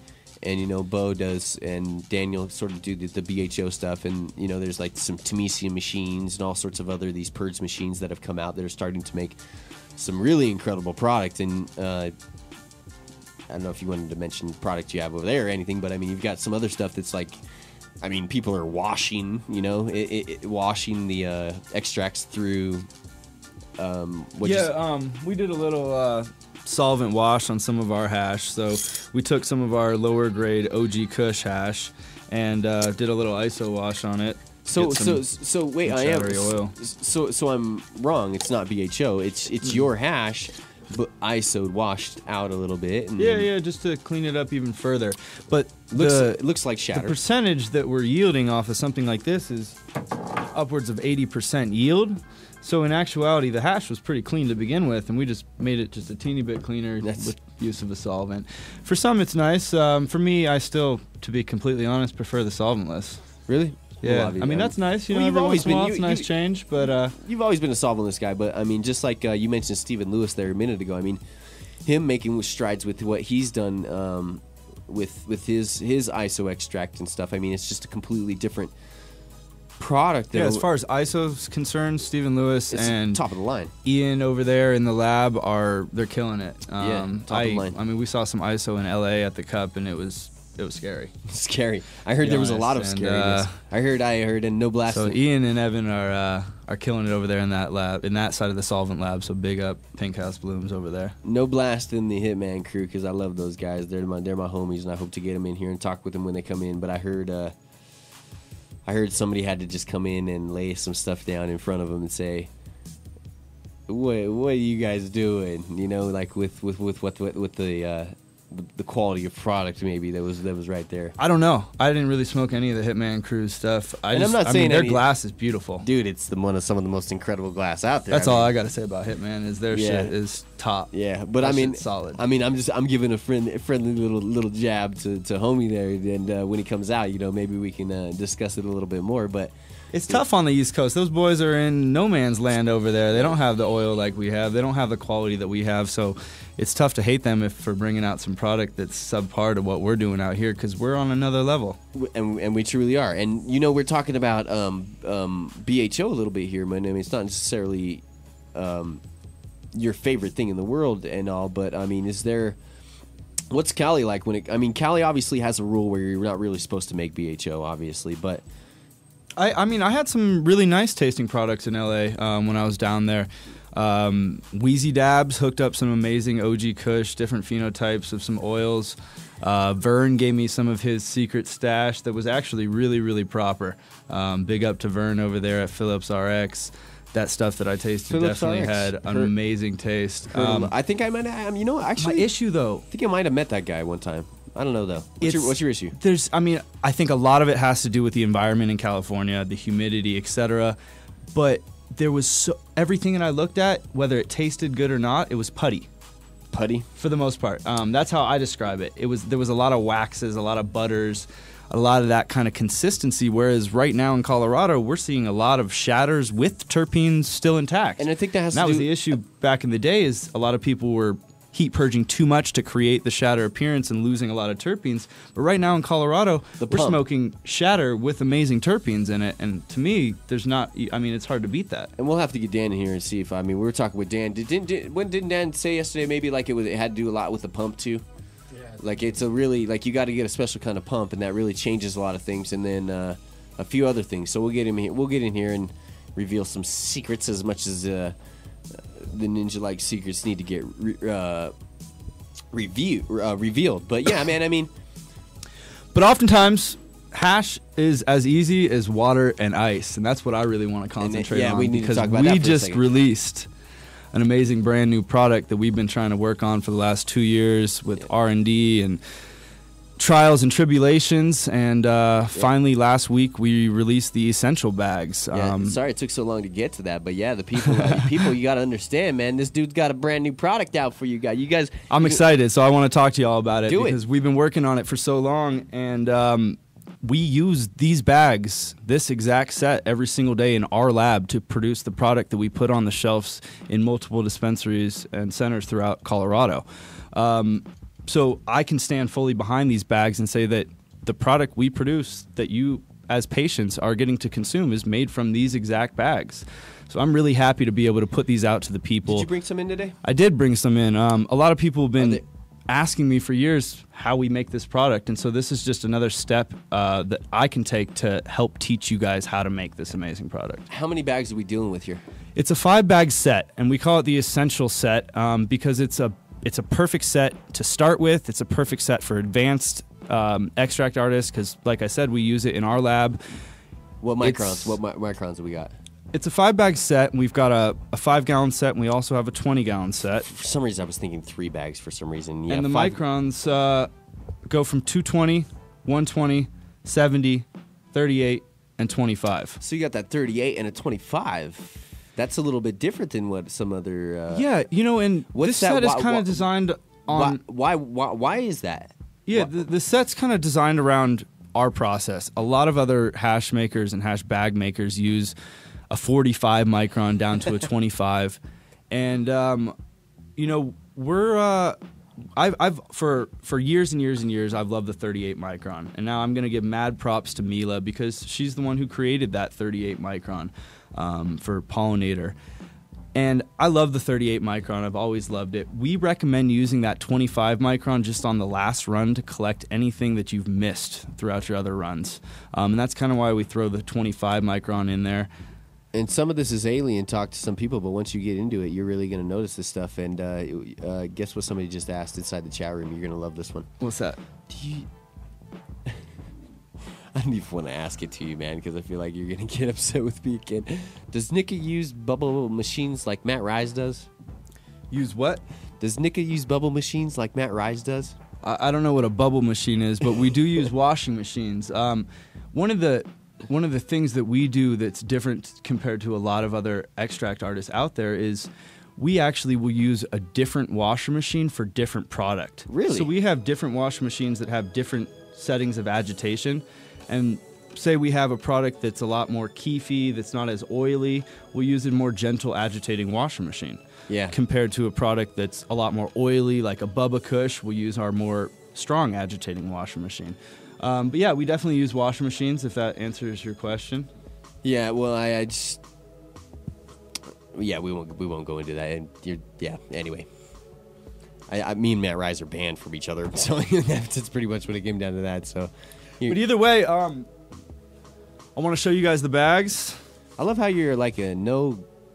and Bo does, and Daniel sort of do the BHO stuff, and there's like some Temesium machines and all sorts of other these purge machines that have come out that are starting to make some really incredible product. And I don't know if you wanted to mention the product you have over there or anything, but I mean, you've got some other stuff that's like, I mean, people are washing, washing the extracts through. We did a little solvent wash on some of our hash. So we took some of our lower grade OG Kush hash and did a little ISO wash on it. So wait, I am. Oil. So I'm wrong. It's not BHO. It's your hash, but ISO'd washed out a little bit. And Yeah, just to clean it up even further. But it looks like shatter. The percentage that we're yielding off of something like this is upwards of 80% yield. So in actuality, the hash was pretty clean to begin with, and we just made it just a teeny bit cleaner with use of a solvent. For some, it's nice. For me, I still, to be completely honest, prefer the solventless. Really? Yeah, I mean, that's nice. Every once in a while, it's a nice change, but... You've always been a solventless guy, but, I mean, just like you mentioned Stephen Lewis there a minute ago, I mean, him making strides with what he's done with his ISO extract and stuff, I mean, it's just a completely different product. Yeah, as far as ISO's concerned, Stephen Lewis and top of the line. Ian over there in the lab they're killing it. Top of the line. I mean, we saw some ISO in LA at the Cup, and it was scary. Scary. I heard there was a lot of scariness. I heard, and no blast. So Ian and Evan are killing it over there in that lab, in that side of the solvent lab. So big up Pink House Blooms over there. No blast in the Hitman crew, because I love those guys. They're my homies, and I hope to get them in here and talk with them when they come in. But I heard somebody had to just come in and lay some stuff down in front of them and say, "What are you guys doing?" Like with the quality of product maybe that was right there. I don't know. I didn't really smoke any of the Hitman Crew's stuff. I'm not saying their glass is beautiful, dude. It's some of the most incredible glass out there. That's all I got to say about Hitman is their shit is top. Yeah, but I mean, solid. I mean, I'm giving a friendly little jab to homie there, and when he comes out, maybe we can discuss it a little bit more. But it's tough on the East Coast. Those boys are in no man's land over there. They don't have the oil like we have. They don't have the quality that we have. So it's tough to hate them for bringing out some product that's subpar to what we're doing out here, because we're on another level. And we truly are. And, we're talking about BHO a little bit here, man. I mean, it's not necessarily your favorite thing in the world and all, but, I mean, what's Cali like Cali obviously has a rule where you're not really supposed to make BHO, obviously, but... I mean, I had some really nice tasting products in LA when I was down there. Wheezy Dabs hooked up some amazing OG Kush, different phenotypes of some oils. Vern gave me some of his secret stash that was actually really, really proper. Big up to Vern over there at Phillips RX. That stuff that I tasted Phillips definitely RX. had an amazing taste. I think I might have, actually... My issue, though... I think I might have met that guy one time. I don't know, though. What's your issue? I think a lot of it has to do with the environment in California, the humidity, etc. But there was everything that I looked at, whether it tasted good or not, it was putty. Putty? For the most part. That's how I describe it. There was a lot of waxes, a lot of butters, a lot of that kind of consistency, whereas right now in Colorado, we're seeing a lot of shatters with terpenes still intact. And I think that was the issue back in the day, is a lot of people were heat purging too much to create the shatter appearance and losing a lot of terpenes. But right now in Colorado, we're smoking shatter with amazing terpenes in it. And to me, it's hard to beat that. And we'll have to get Dan in here and see if, we were talking with Dan. Didn't Dan say yesterday maybe like it had to do a lot with the pump too? Yeah. Like it's a really, like you got to get a special kind of pump, and that really changes a lot of things. And then a few other things. So we'll get him here. We'll get in here and reveal some secrets, as much as the ninja-like secrets need to get revealed. But yeah, man, But oftentimes, hash is as easy as water and ice, and that's what I really want to concentrate on. We need because to talk about that for a just second. Released an amazing brand new product that we've been trying to work on for the last 2 years with R&D and trials and tribulations, and finally last week we released the essential bags. Sorry it took so long to get to that, but yeah, the people, you got to understand, man, this dude's got a brand new product out for you guys. I'm excited, so I want to talk to y'all about it because we've been working on it for so long, and we use these bags, this exact set, every single day in our lab to produce the product that we put on the shelves in multiple dispensaries and centers throughout Colorado. So I can stand fully behind these bags and say that the product we produce that you as patients are getting to consume is made from these exact bags. So I'm really happy to be able to put these out to the people. Did you bring some in today? I did bring some in. A lot of people have been asking me for years how we make this product, and so this is just another step that I can take to help teach you guys how to make this amazing product. How many bags are we dealing with here? It's a 5-bag set, and we call it the essential set because it's a perfect set to start with. It's a perfect set for advanced extract artists because, like I said, we use it in our lab. What microns? What microns do we got? It's a 5-bag set. And we've got a 5-gallon set, and we also have a 20-gallon set. For some reason, I was thinking 3 bags. For some reason, yeah. And the microns go from 220, 120, 70, 38, and 25. So you got that 38 and a 25. That's a little bit different than what some other. Yeah, and this set is kind of designed on. Why is that? Yeah, the set's kind of designed around our process. A lot of other hash makers and hash bag makers use a 45 micron down to a 25, and I've for years and years and years I've loved the 38 micron, and now I'm gonna give mad props to Mila because she's the one who created that 38 micron for pollinator. And I love the 38 micron. I've always loved it. We recommend using that 25 micron just on the last run to collect anything that you've missed throughout your other runs. And that's kind of why we throw the 25 micron in there. And some of this is alien talk to some people, but once you get into it, you're really going to notice this stuff. And guess what somebody just asked inside the chat room? You're going to love this one. What's that? I don't even want to ask it to you, man, because I feel like you're going to get upset with me again. Does Nikka use bubble machines like Matt Rise does? Use what? Does Nikka use bubble machines like Matt Rise does? I don't know what a bubble machine is, but we do use washing machines. One of the things that we do that's different compared to a lot of other extract artists out there is we actually will use a different washer machine for different product. Really? So we have different washer machines that have different settings of agitation. And say we have a product that's a lot more keefy, that's not as oily, we'll use a more gentle agitating washer machine. Yeah. Compared to a product that's a lot more oily, like a Bubba Kush, we'll use our more strong agitating washer machine. But yeah, we definitely use washer machines, if that answers your question. Yeah, well, I just... Yeah, we won't go into that. And anyway. Me and Matt Rise are banned from each other, so that's pretty much what it came down to that, so... But either way, I want to show you guys the bags. I love how you're like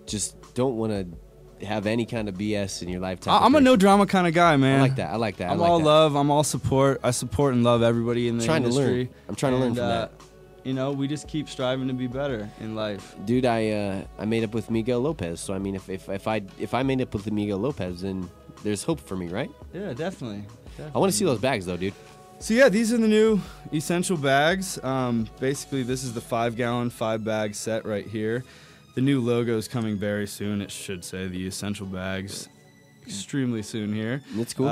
just don't want to have any kind of BS in your life. I'm a no drama kind of guy, man. I like that. I'm all love. I'm all support. I support and love everybody in the industry. I'm trying to learn from that. We just keep striving to be better in life. Dude, I made up with Miguel Lopez, so I mean, if I made up with Miguel Lopez, then there's hope for me, right? Yeah, definitely. I want to see those bags, though, dude. So yeah, these are the new essential bags. Basically, this is the 5-gallon, 5-bag set right here. The new logo is coming very soon. It should say the essential bags extremely soon here. That's cool.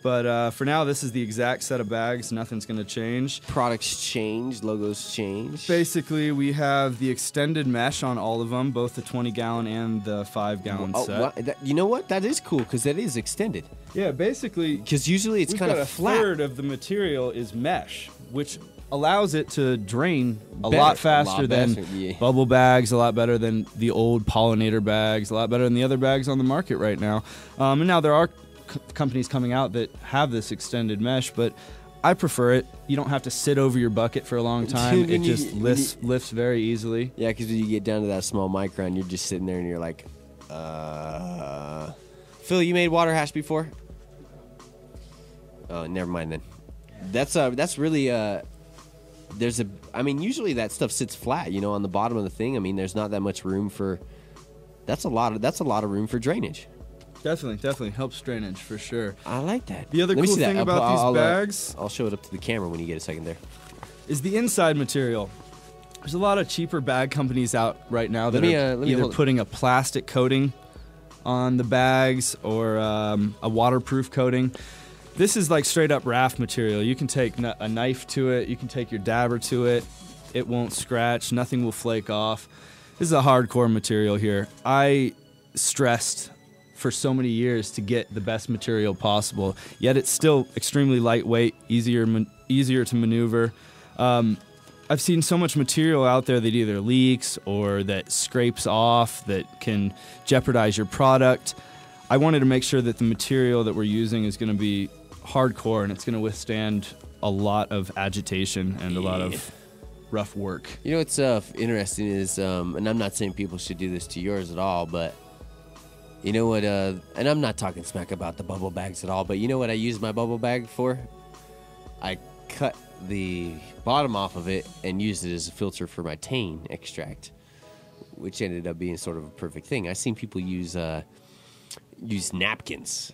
But for now, this is the exact set of bags. Nothing's going to change. Products change, logos change. Basically, we have the extended mesh on all of them, both the 20-gallon and the 5-gallon set. You know what? That is cool because that is extended. Yeah, basically, because usually it's kind of flat. A third of the material is mesh, which allows it to drain a lot faster than bubble bags, a lot better than the old pollinator bags, a lot better than the other bags on the market right now. And now there are companies coming out that have this extended mesh, but I prefer it. You don't have to sit over your bucket for a long time. It just lifts very easily. Yeah, because when you get down to that small micron, you're just sitting there and you're like, Phil, you made water hash before? Oh, never mind then. That's really usually that stuff sits flat, on the bottom of the thing. I mean, there's not that much room for. That's a lot of room for drainage. Definitely helps drainage for sure. I like that. The other cool thing about these bags, I'll show it up to the camera when you get a second there, is the inside material. There's a lot of cheaper bag companies out right now that are either putting a plastic coating on the bags or a waterproof coating. This is like straight up raft material. You can take a knife to it. You can take your dabber to it. It won't scratch. Nothing will flake off. This is a hardcore material here. I stressed for so many years to get the best material possible, yet it's still extremely lightweight, easier to maneuver. I've seen so much material out there that either leaks or that scrapes off that can jeopardize your product. I wanted to make sure that the material that we're using is going to be hardcore and it's going to withstand a lot of agitation and a lot of rough work. You know what's interesting is, and I'm not saying people should do this to yours at all, but you know what, and I'm not talking smack about the bubble bags at all, but you know what I use my bubble bag for? I cut the bottom off of it and used it as a filter for my Tane extract, which ended up being sort of a perfect thing. I've seen people use napkins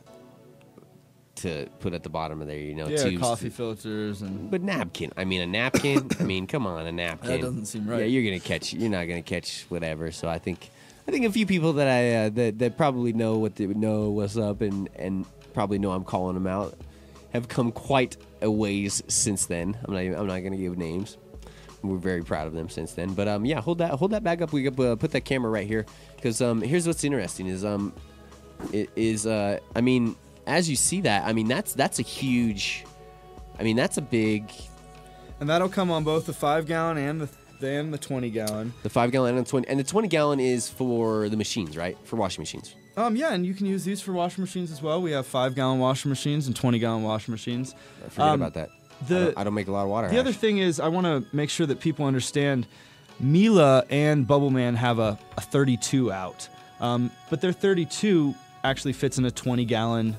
to put at the bottom of there, tubes. Coffee filters and. But napkin. I mean, a napkin. I mean, come on, a napkin. That doesn't seem right. Yeah, you're not gonna catch whatever. So I think a few people that I that probably know what's up and probably know I'm calling them out have come quite a ways since then. I'm not gonna give names. We're very proud of them since then. But yeah, hold that bag up. We put that camera right here because here's what's interesting is I mean, as you see that, I mean that's a huge, I mean that's a big, and that'll come on both the 5-gallon and the 20-gallon. The 5-gallon and the 20-gallon is for the machines, right? For washing machines. Yeah, and you can use these for washing machines as well. We have 5-gallon washing machines and 20-gallon washing machines. Forget about that. I don't make a lot of water. The other thing is I want to make sure that people understand Mila and Bubbleman have a 32 out. But their 32 actually fits in a 20-gallon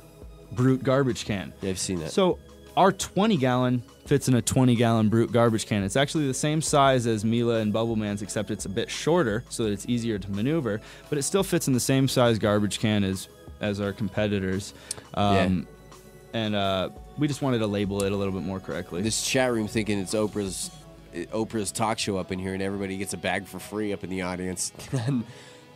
Brute garbage can. Yeah, I've seen that. So our 20-gallon fits in a 20-gallon Brute garbage can. It's actually the same size as Mila and Bubbleman's, except it's a bit shorter so that it's easier to maneuver, but it still fits in the same size garbage can as our competitors. And we just wanted to label it a little bit more correctly. This chat room thinking it's Oprah's talk show up in here and everybody gets a bag for free up in the audience.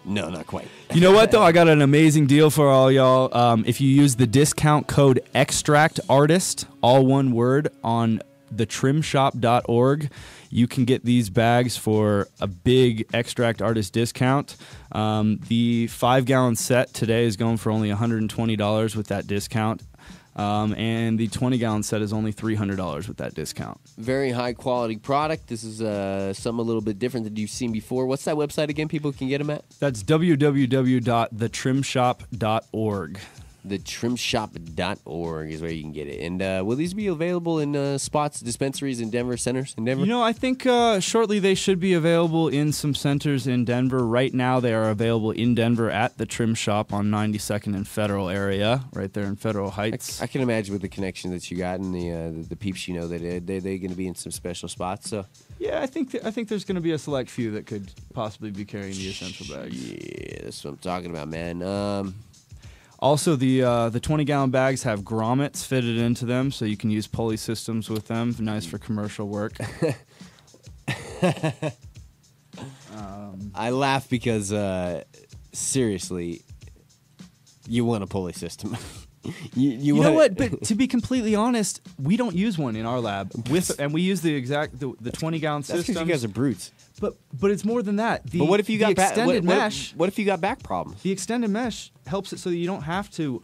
No, not quite. You know what, though? I got an amazing deal for all y'all. If you use the discount code EXTRACTARTIST, all one word, on thetrimshop.org, you can get these bags for a big Extract Artist discount. The 5-gallon set today is going for only $120 with that discount. And the 20-gallon set is only $300 with that discount. Very high-quality product. This is something a little bit different than you've seen before. What's that website again people can get them at? That's www.thetrimshop.org. Thetrimshop.org is where you can get it. And will these be available in spots, dispensaries in Denver, centers in Denver? I think shortly they should be available in some centers in Denver. Right now they are available in Denver at the Trim Shop on 92nd and Federal area, right there in Federal Heights. I can imagine with the connection that you got and the peeps that they're going to be in some special spots. So yeah, I think there's going to be a select few that could possibly be carrying the essential bags. Yeah, that's what I'm talking about, man. Also, the 20-gallon bags have grommets fitted into them, so you can use pulley systems with them. Nice for commercial work. I laugh because, seriously, you want a pulley system. You know what? But to be completely honest, we don't use one in our lab, and we use the 20-gallon system. That's because you guys are brutes. But it's more than that. But what if you got extended mesh? What if you got back problems? The extended mesh helps it so that you don't have to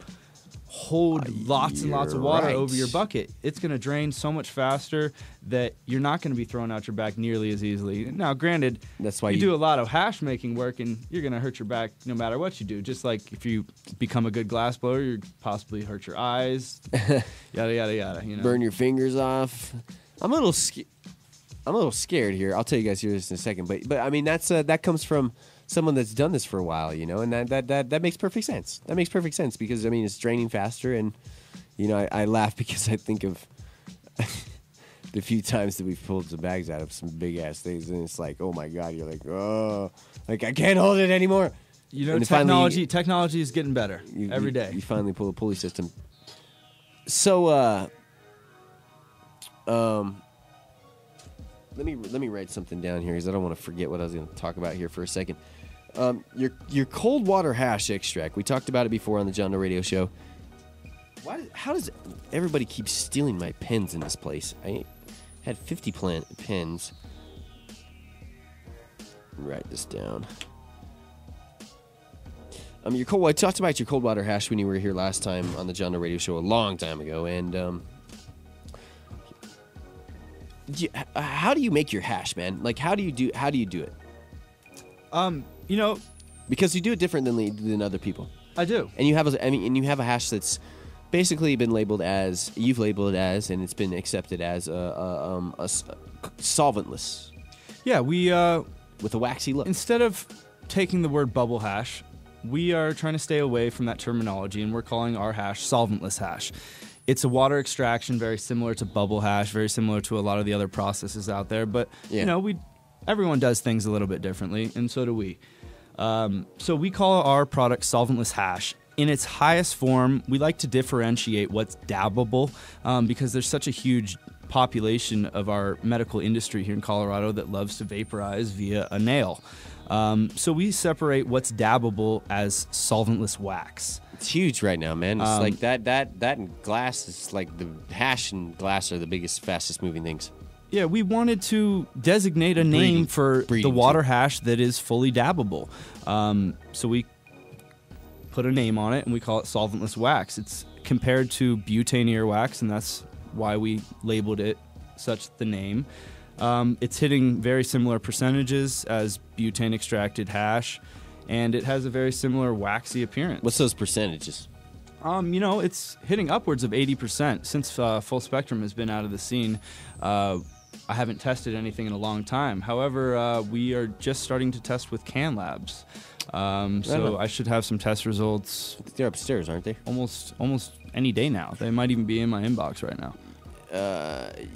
hold lots and lots of water over your bucket. It's going to drain so much faster that you're not going to be throwing out your back nearly as easily. Now, granted, that's why you do a lot of hash making work, and you're going to hurt your back no matter what you do. Just like if you become a good glass blower, you possibly hurt your eyes, yada yada yada. Burn your fingers off. I'm a little scared here. I'll tell you guys here in a second, but I mean that comes from someone that's done this for a while, and that makes perfect sense. That makes perfect sense because I mean it's draining faster, and I laugh because I think of the few times that we've pulled the bags out of some big ass things, and it's like, oh my god, you're like, oh, like I can't hold it anymore. Technology is getting better every day. You finally pull a pulley system. So Let me write something down here because I don't want to forget what I was going to talk about here for a second. Your cold water hash extract. We talked about it before on the John Doe Radio Show. How does everybody keep stealing my pens in this place? I had 50 pens. Write this down. I talked about your cold water hash when you were here last time on the John Doe Radio Show a long time ago, and how do you make your hash, man? Like, how do you do it? You know, Because you do it different than other people. I do. And you have a hash that's basically been labeled as, you've labeled it as, and it's been accepted as a solventless. Yeah, we with a waxy look. instead of taking the word bubble hash, we are trying to stay away from that terminology, and we're calling our hash solventless hash. It's a water extraction, very similar to bubble hash, very similar to a lot of the other processes out there. But you know, everyone does things a little bit differently, and so do we. So we call our product solventless hash. In its highest form, we like to differentiate what's dabbable because there's such a huge population of our medical industry here in Colorado that loves to vaporize via a nail. So we separate what's dabbable as solventless wax. It's huge right now, man. It's like that and glass is like the hash and glass are the biggest, fastest moving things. Yeah, we wanted to designate a name for the water hash that is fully dabbable. So we put a name on it, and we call it solventless wax. It's compared to butane earwax, and that's why we labeled it such the name. It's hitting very similar percentages as butane extracted hash, and it has a very similar waxy appearance. What's those percentages? You know, it's hitting upwards of 80% since Full Spectrum has been out of the scene. I haven't tested anything in a long time. However, we are just starting to test with Can Labs. So I should have some test results. They're upstairs, aren't they? Almost any day now. They might even be in my inbox right now.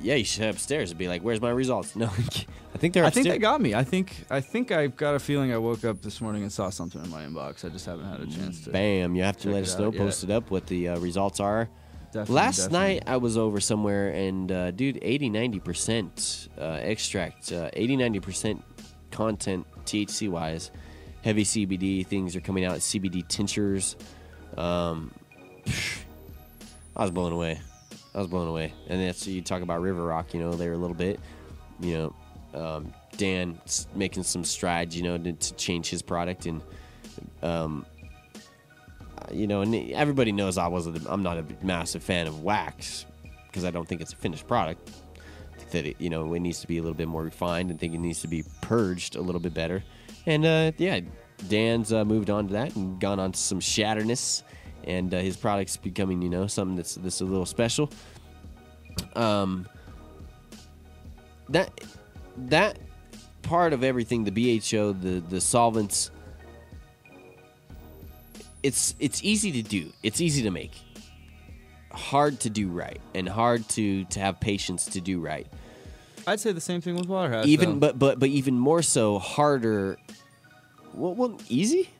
Yeah, you should head upstairs and be like, "Where's my results?" No, I think they're upstairs. I think they got me. I think I've got a feeling I woke up this morning and saw something in my inbox. I just haven't had a chance to. Bam! You have to let us know. Post it up what the results are. Last night I was over somewhere and dude, 80-90% extract, 80-90% content THC wise, heavy CBD things are coming out. CBD tinctures. I was blown away. And that's, you talk about River Rock, you know, there a little bit, you know, Dan making some strides, you know, to change his product, and you know, and everybody knows I'm not a massive fan of wax because I don't think it's a finished product. I think that you know, it needs to be a little bit more refined, and think it needs to be purged a little bit better. And yeah, Dan's moved on to that and gone on to some shatterness, and his product's becoming, you know, something that's a little special. That part of everything, the BHO, the solvents. It's easy to do. It's easy to make. Hard to do right, and hard to have patience to do right. I'd say the same thing with water hash. Even but even more so, harder. Well, easy.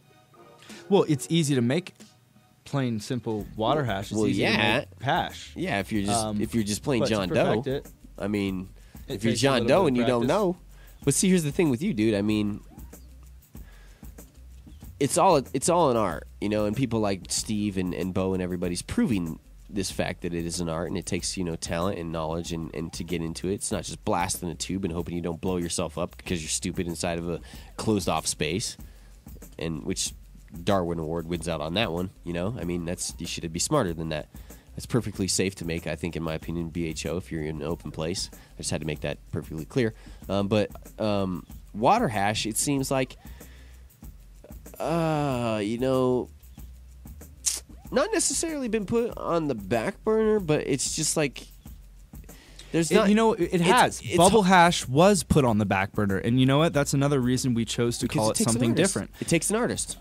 Well, it's easy to make plain simple water hash. It's easy to make hash. Yeah, if you're just plain John Doe. I mean, if you're takes John a Doe little and bit you of don't practice. know, but see, here's the thing with you, dude. I mean, it's all an art, you know, and people like Steve and Bo and everybody's proving this fact that it is an art, and it takes, you know, talent and knowledge and to get into it. It's not just blasting a tube and hoping you don't blow yourself up because you're stupid inside of a closed off space, and which Darwin Award wins out on that one, you know. I mean, you should be smarter than that. It's perfectly safe to make, I think, in my opinion, BHO if you're in an open place. I just had to make that perfectly clear. But water hash, it seems like, you know, not necessarily been put on the back burner, but it's just like there's not. You know, it has. Bubble hash was put on the back burner, and you know what? That's another reason we chose to call it something different. It takes an artist.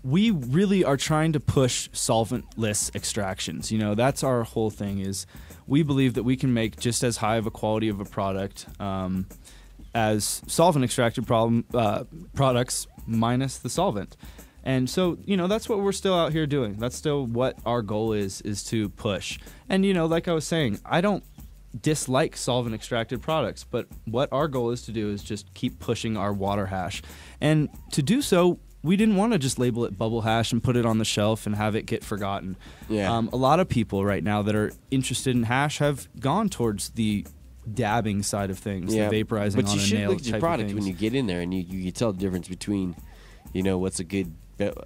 We really are trying to push solventless extractions. You know, that's our whole thing. Is we believe that we can make just as high of a quality of a product as solvent extracted products minus the solvent. And so, you know, that's what we're still out here doing. That's still what our goal is to push. And, you know, like I was saying, I don't dislike solvent extracted products, but what our goal is to do is just keep pushing our water hash. And to do so, we didn't want to just label it bubble hash and put it on the shelf and have it get forgotten. Yeah. A lot of people right now that are interested in hash have gone towards the dabbing side of things, the vaporizing but on you a should nail look at your type product of when things. you get in there, and you tell the difference between, what's a good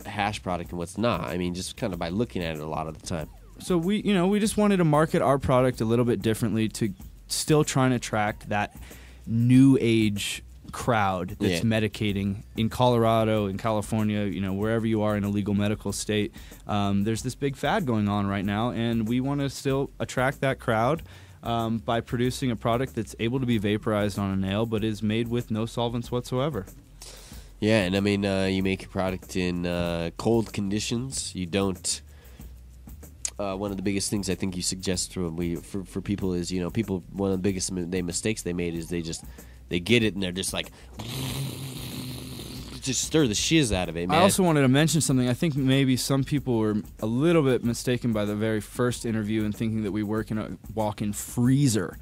hash product and what's not. I mean, just kind of by looking at it a lot of the time. So we just wanted to market our product a little bit differently to still trying to attract that new age crowd that's medicating in Colorado, in California, wherever you are in a legal medical state. There's this big fad going on right now, and we want to still attract that crowd by producing a product that's able to be vaporized on a nail, but is made with no solvents whatsoever. Yeah, and I mean, you make your product in cold conditions. You don't. One of the biggest things I think you suggest for people is, one of the biggest mistakes they made is they get it and they're just like, just stir the shiz out of it, man. I also wanted to mention something. I think maybe some people were a little bit mistaken by the very first interview and thinking that we work in a walk-in freezer.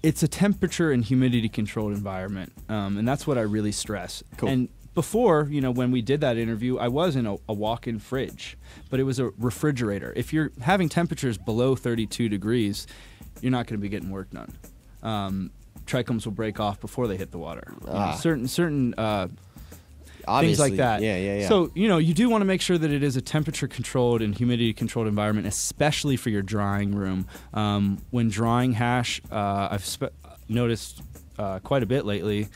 It's a temperature and humidity controlled environment, and that's what I really stress. Cool. And before, when we did that interview, I was in a walk-in fridge, but it was a refrigerator. If you're having temperatures below 32 degrees, you're not going to be getting work done. Trichomes will break off before they hit the water. Certain things like that. Yeah. So, you do want to make sure that it is a temperature-controlled and humidity-controlled environment, especially for your drying room. When drying hash, I've noticed quite a bit lately,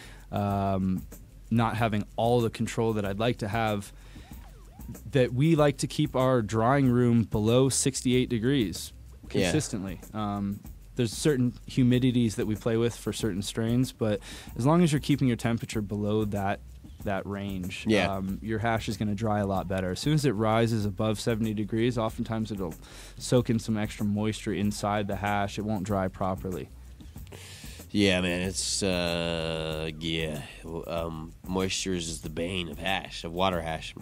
not having all the control that I'd like to have, that we like to keep our drying room below 68 degrees consistently. There's certain humidities that we play with for certain strains, but as long as you're keeping your temperature below that range, your hash is going to dry a lot better. As soon as it rises above 70 degrees, oftentimes it'll soak in some extra moisture inside the hash. It won't dry properly. Yeah, man, it's moisture is the bane of hash, of water hash.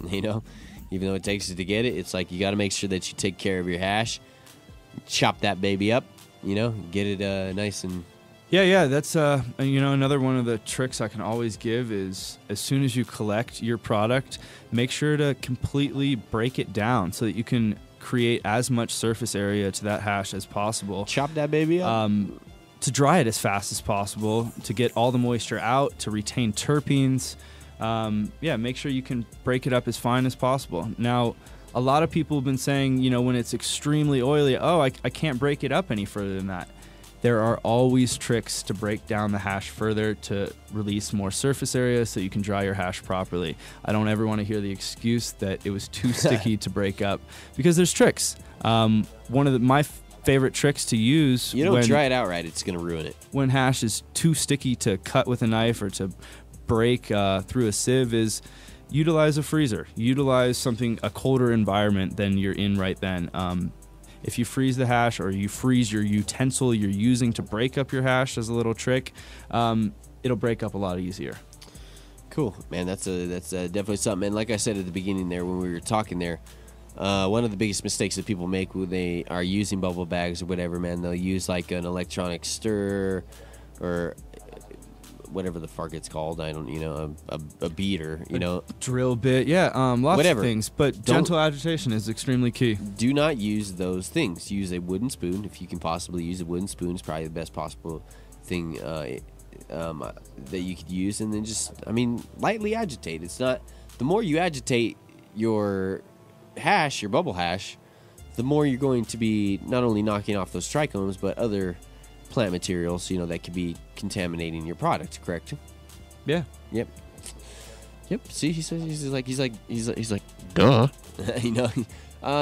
Even though it takes it to get it, it's like you got to make sure that you take care of your hash, chop that baby up, get it nice and. Yeah, that's another one of the tricks I can always give is as soon as you collect your product, make sure to completely break it down so that you can create as much surface area to that hash as possible. Chop that baby up. To dry it as fast as possible, to get all the moisture out, to retain terpenes. Make sure you can break it up as fine as possible. Now, a lot of people have been saying, when it's extremely oily, I can't break it up any further than that. There are always tricks to break down the hash further to release more surface area so you can dry your hash properly. I don't ever want to hear the excuse that it was too sticky to break up, because there's tricks. One of my favorite tricks to use. You don't dry it out right, it's going to ruin it. When hash is too sticky to cut with a knife or to break through a sieve is utilize a freezer. Utilize a colder environment than you're in right then. If you freeze the hash or you freeze your utensil you're using to break up your hash as a little trick, it'll break up a lot easier. Cool, man. That's definitely something. And like I said at the beginning there when we were talking there, one of the biggest mistakes that people make when they are using bubble bags or whatever, man, they'll use like an electronic stir or whatever the fuck it's called. I don't, a beater, drill bit, lots whatever. Of things. But gentle agitation is extremely key. Do not use those things. Use a wooden spoon if you can possibly use a wooden spoon. It's probably the best possible thing that you could use, and then just, lightly agitate. It's not the more you agitate your hash, your bubble hash, the more you're going to be not only knocking off those trichomes, but other plant materials, that could be contaminating your product. Correct? Yeah. Yep. See, he's like, duh.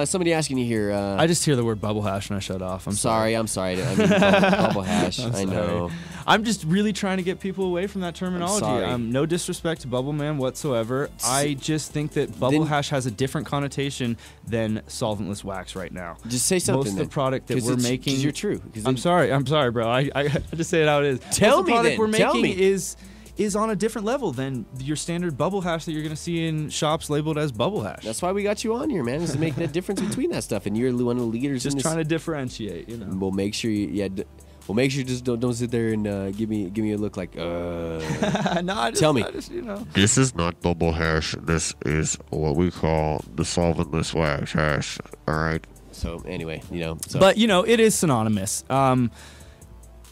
Somebody asking you here. I just hear the word bubble hash and I shut off. I'm sorry. I mean, bubble hash. I know. I'm just really trying to get people away from that terminology. No disrespect to Bubble Man whatsoever. I just think that bubble hash has a different connotation than solventless wax right now. Just say something. Most of the product that we're making. Because you're true. I'm sorry, bro. I just say it how it is. Tell me the product then. we're Tell making me. is on a different level than your standard bubble hash that you're going to see in shops labeled as bubble hash. That's why we got you on here, man, is to make that difference between that stuff. And you're one of the leaders. Just in this. trying to differentiate, We'll make sure Well, make sure just don't sit there and give me a look like. No, Tell me. This is not bubble hash. This is what we call the solventless wax hash. All right. So anyway, But it is synonymous. A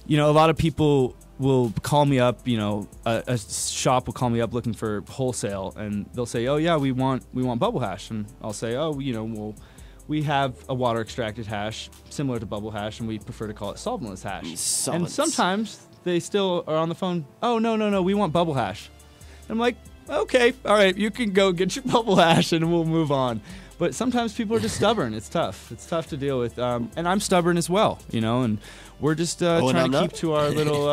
lot of people will call me up. A shop will call me up looking for wholesale, and they'll say, "Oh yeah, we want bubble hash," and I'll say, "Oh, we have a water extracted hash similar to bubble hash, and we prefer to call it solventless hash." And sometimes they still are on the phone. "Oh no, we want bubble hash." And I'm like, "Okay, all right, you can go get your bubble hash, and we'll move on." But sometimes people are just stubborn. It's tough. It's tough to deal with, and I'm stubborn as well. And we're just trying to keep to our little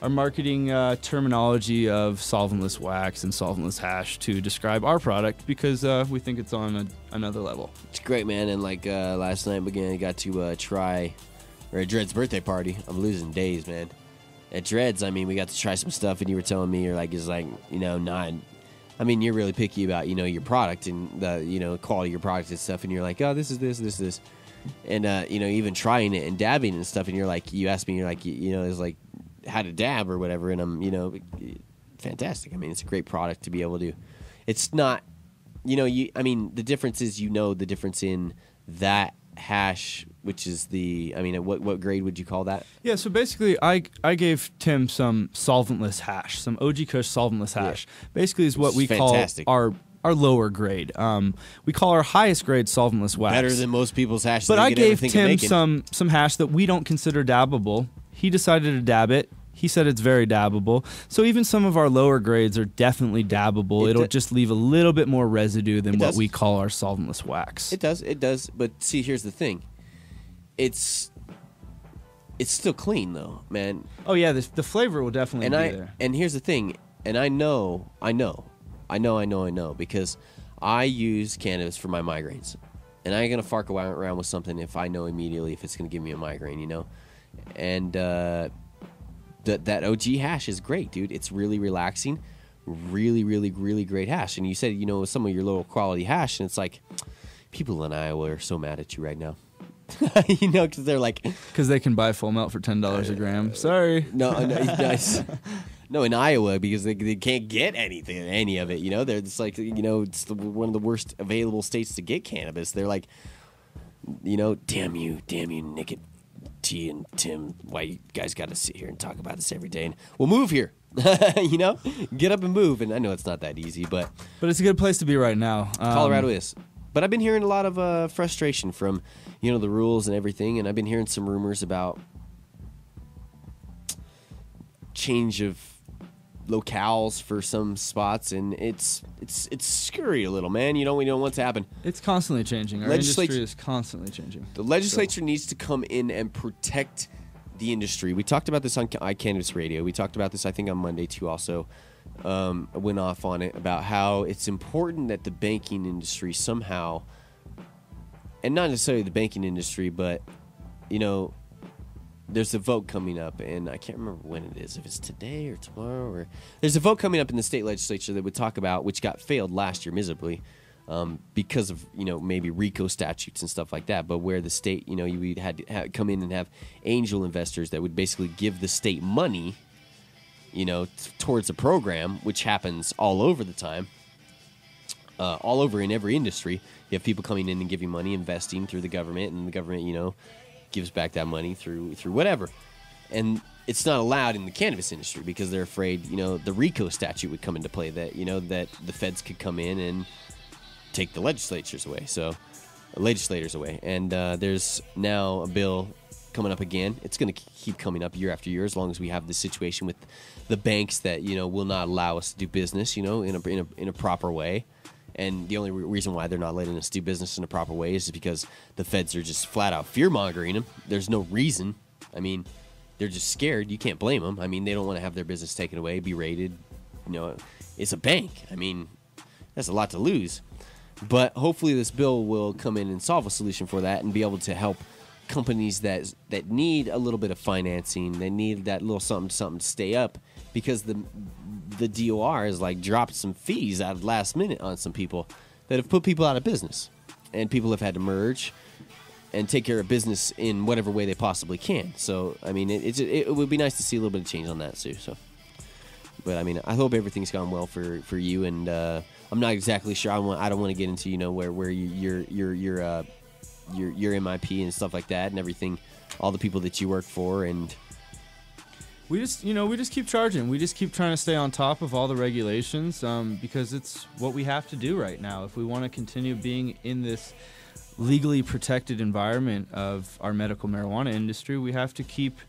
our marketing terminology of solventless wax and solventless hash to describe our product because we think it's on another level. It's great, man. And last night, again, I got to try, or at Dred's birthday party. I'm losing days, man. At Dred's, we got to try some stuff, and you were telling me you're not. You're really picky about your product and the quality of your product and stuff, and you're like, oh, this is this, and even trying it and dabbing and stuff, and you're like, you asked me, you're like, it's like how to dab or whatever, and I'm fantastic. It's a great product to be able to. It's not, the difference is the difference in that hash, which is the what grade would you call that? Yeah, so basically I gave Tim some solventless hash, some OG Kush solventless hash. Yeah. Basically is what we fantastic. Call our lower grade. We call our highest grade solventless wax. Better than most people's hash. But I gave Tim some hash that we don't consider dabbable. He decided to dab it. He said it's very dabbable. So even some of our lower grades are definitely dabbable. It'll just leave a little bit more residue than what we call our solventless wax. It does. But see, here's the thing. It's still clean though, man. Oh yeah, the flavor will definitely be there. And here's the thing, and I know, because I use cannabis for my migraines, and I ain't gonna fart around with something if I know immediately if it's gonna give me a migraine, and that OG hash is great, dude. It's really relaxing, really, really, really great hash. And you said some of your low quality hash, and it's like people in Iowa are so mad at you right now. Because they're like... Because they can buy full melt for $10 a gram. Sorry. No, in Iowa, because they can't get any of it, They're just like, it's one of the worst available states to get cannabis. They're like, damn you, Nikka, T, and Tim, why you guys got to sit here and talk about this every day? And we'll move here, Get up and move. And I know it's not that easy, but it's a good place to be right now. Colorado is. But I've been hearing a lot of frustration from, the rules and everything, and I've been hearing some rumors about change of locales for some spots, and it's scary a little, man. We don't know what's happened. It's constantly changing. Our industry is constantly changing. The legislature needs to come in and protect the industry. We talked about this on iCannabis Radio. We talked about this, I think, on Monday too. Also, I went off on it about how it's important that the banking industry somehow, and not necessarily the banking industry, but there's a vote coming up, and I can't remember when it is, if it's today or tomorrow, or there's a vote coming up in the state legislature that would talk about, which got failed last year miserably, because of maybe RICO statutes and stuff like that. But where the state, you had to come in and have angel investors that would basically give the state money, towards a program, which happens all over the time, all over in every industry. You have people coming in and giving money, investing through the government, and the government, gives back that money through whatever. And it's not allowed in the cannabis industry because they're afraid, the RICO statute would come into play, that, that the feds could come in and take the legislators away. And there's now a bill coming up again. It's going to keep coming up year after year as long as we have this situation with the banks that, will not allow us to do business, in a proper way. And the only reason why they're not letting us do business in a proper way is because the feds are just flat out fear-mongering them. There's no reason. They're just scared. You can't blame them. They don't want to have their business taken away, be raided. It's a bank. That's a lot to lose. But hopefully this bill will come in and solve a solution for that and be able to help companies that need a little bit of financing. They need that little something to stay up, because the DOR has dropped some fees out of last minute on some people that have put people out of business, and people have had to merge, and take care of business in whatever way they possibly can. So, I mean, it would be nice to see a little bit of change on that too. So, but I mean, I hope everything's gone well for you. And I'm not exactly sure. I don't want to get into where your MIP and stuff like that and everything, all the people that you work for and. We just keep charging. We just keep trying to stay on top of all the regulations because it's what we have to do right now. If we want to continue being in this legally protected environment of our medical marijuana industry, we have to keep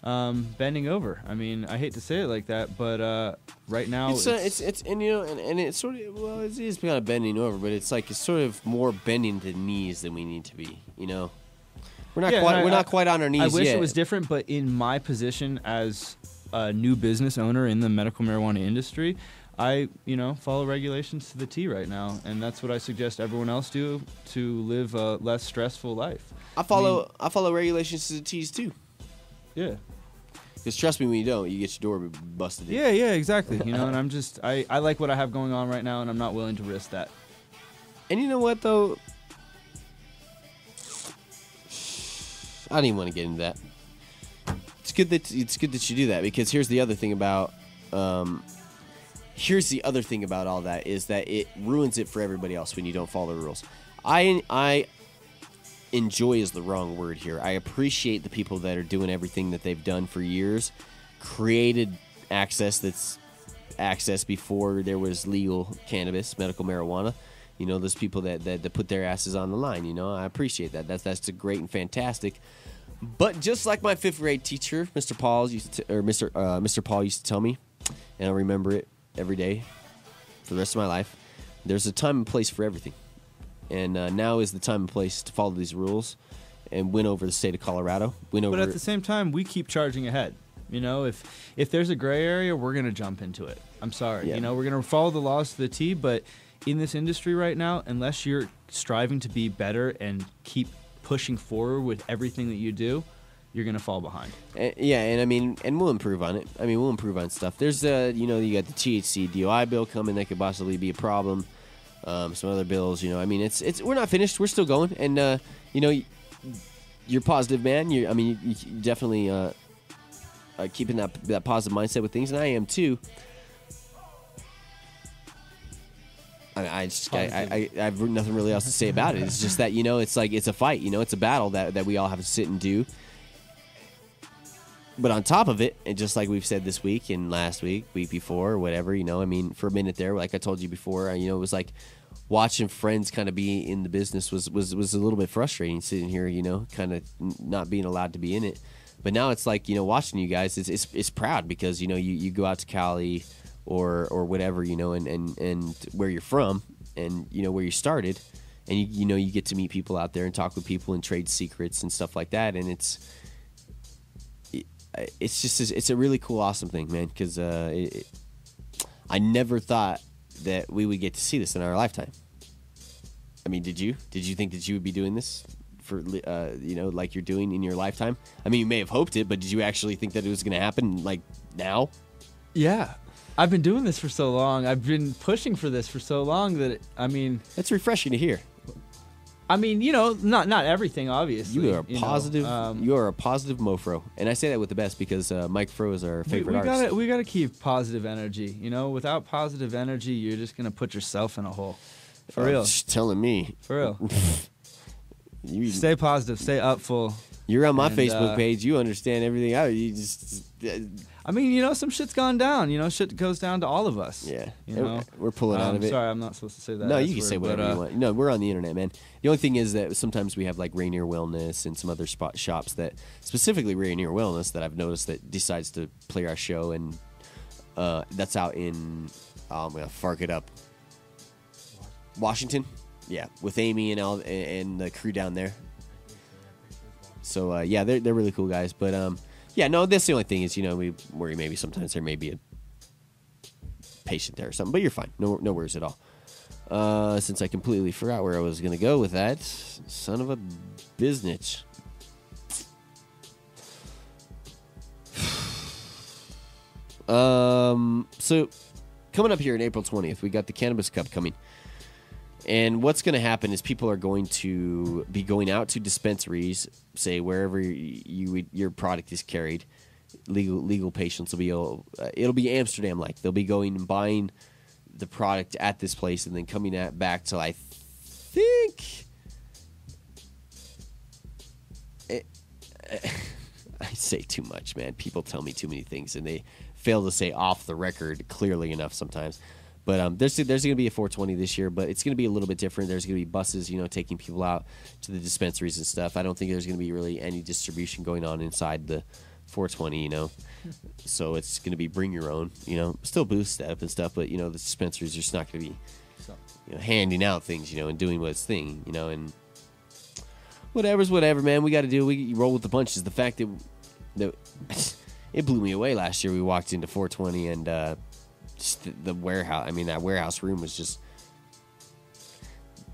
bending over. I mean, I hate to say it like that, but right now it's sort of, well, it is kind of bending over, but it's sort of more bending to knees than we need to be. We're not quite on our knees yet. I wish it was different, but in my position as a new business owner in the medical marijuana industry, I follow regulations to the T right now, and that's what I suggest everyone else do to live a less stressful life. I follow regulations to the T's too. Yeah. Because trust me, when you don't, you get your door busted in. Yeah, exactly. And I like what I have going on right now, and I'm not willing to risk that. And you know what though? I don't even want to get into that. It's good that you do that, because here's the other thing about all that is that it ruins it for everybody else when you don't follow the rules. I enjoy is the wrong word here. I appreciate the people that are doing everything that they've done for years, created access that's access before there was legal cannabis, medical marijuana. Those people that put their asses on the line. I appreciate that. That's great and fantastic. But just like my 5th grade teacher, Mr. Paul used to tell me, and I'll remember it every day for the rest of my life. There's a time and place for everything, and now is the time and place to follow these rules and win over the state of Colorado. But at the same time, we keep charging ahead. If there's a gray area, we're gonna jump into it. I'm sorry. Yeah. We're gonna follow the laws to the T, but in this industry right now, unless you're striving to be better and keep pushing forward with everything that you do, you're going to fall behind. And we'll improve on it. We'll improve on stuff. There's, you got the THC DOI bill coming that could possibly be a problem. Some other bills, it's we're not finished. We're still going. And, you're positive, man. You definitely keeping that positive mindset with things, and I am too. I have nothing really else to say about it. It's just that, it's a fight. It's a battle that we all have to sit and do. But on top of it, and just like we've said this week and last week, week before, or whatever, for a minute there, like I told you before, it was like watching friends kind of be in the business was a little bit frustrating, sitting here, kind of not being allowed to be in it. But now it's like, watching you guys, it's proud because, you go out to Cali or whatever, and where you're from and, where you started, and you get to meet people out there and talk with people and trade secrets and stuff like that. And it's a really cool, awesome thing, man, because I never thought that we would get to see this in our lifetime. Did you think that you would be doing this for like you're doing in your lifetime? You may have hoped it, but did you actually think that it was going to happen like now? Yeah, I've been doing this for so long. I've been pushing for this for so long that that's refreshing to hear. Not everything, obviously. You are positive. You are a positive mofro, and I say that with the best because Mike Fro is our favorite artist. We gotta keep positive energy. Without positive energy, you're just gonna put yourself in a hole. For real. Telling me. For real. Stay positive. Stay upful. You're on my Facebook page. You understand everything. You just. Some shit's gone down. Shit goes down to all of us. Yeah. We're pulling out of it. Sorry, I'm not supposed to say that. No, you can say whatever you want. No, we're on the internet, man. The only thing is that sometimes we have like Rainier Wellness and some other shops that, specifically Rainier Wellness, that I've noticed that decides to play our show, and that's out in, I'm going to fark it up, Washington. Yeah, with Amy and the crew down there. So, they're really cool guys. But, that's the only thing is, we worry maybe sometimes there may be a patient there or something. But you're fine. No worries at all. Since I completely forgot where I was going to go with that. Son of a biznitch. So, coming up here on April 20th, we got the Cannabis Cup coming. And what's going to happen is people are going to be going out to dispensaries, say wherever your product is carried. Legal patients will be it'll be Amsterdam like. They'll be going and buying the product at this place and then coming back to, I think, I say too much, man. People tell me too many things and they fail to say off the record clearly enough sometimes. But there's going to be a 420 this year, but it's going to be a little bit different. There's going to be buses, taking people out to the dispensaries and stuff. I don't think there's going to be really any distribution going on inside the 420, So it's going to be bring your own, still booth step and stuff, but, the dispensaries are just not going to be, handing out things, and doing what's thing, and whatever's whatever, man. We got to do, we roll with the punches. The fact that it blew me away last year. We walked into 420 and, just the warehouse. I mean, that warehouse room was just,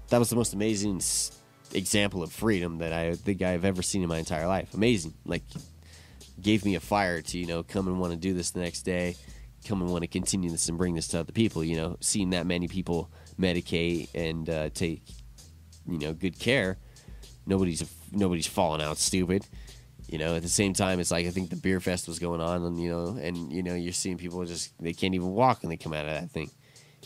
that was the most amazing example of freedom that I think I've ever seen in my entire life. Amazing. Like, gave me a fire to, come and want to do this the next day, come and want to continue this and bring this to other people, seeing that many people medicate and take, good care. Nobody's falling out stupid. At the same time, it's like I think the beer fest was going on, and you're seeing people just they can't even walk when they come out of that thing.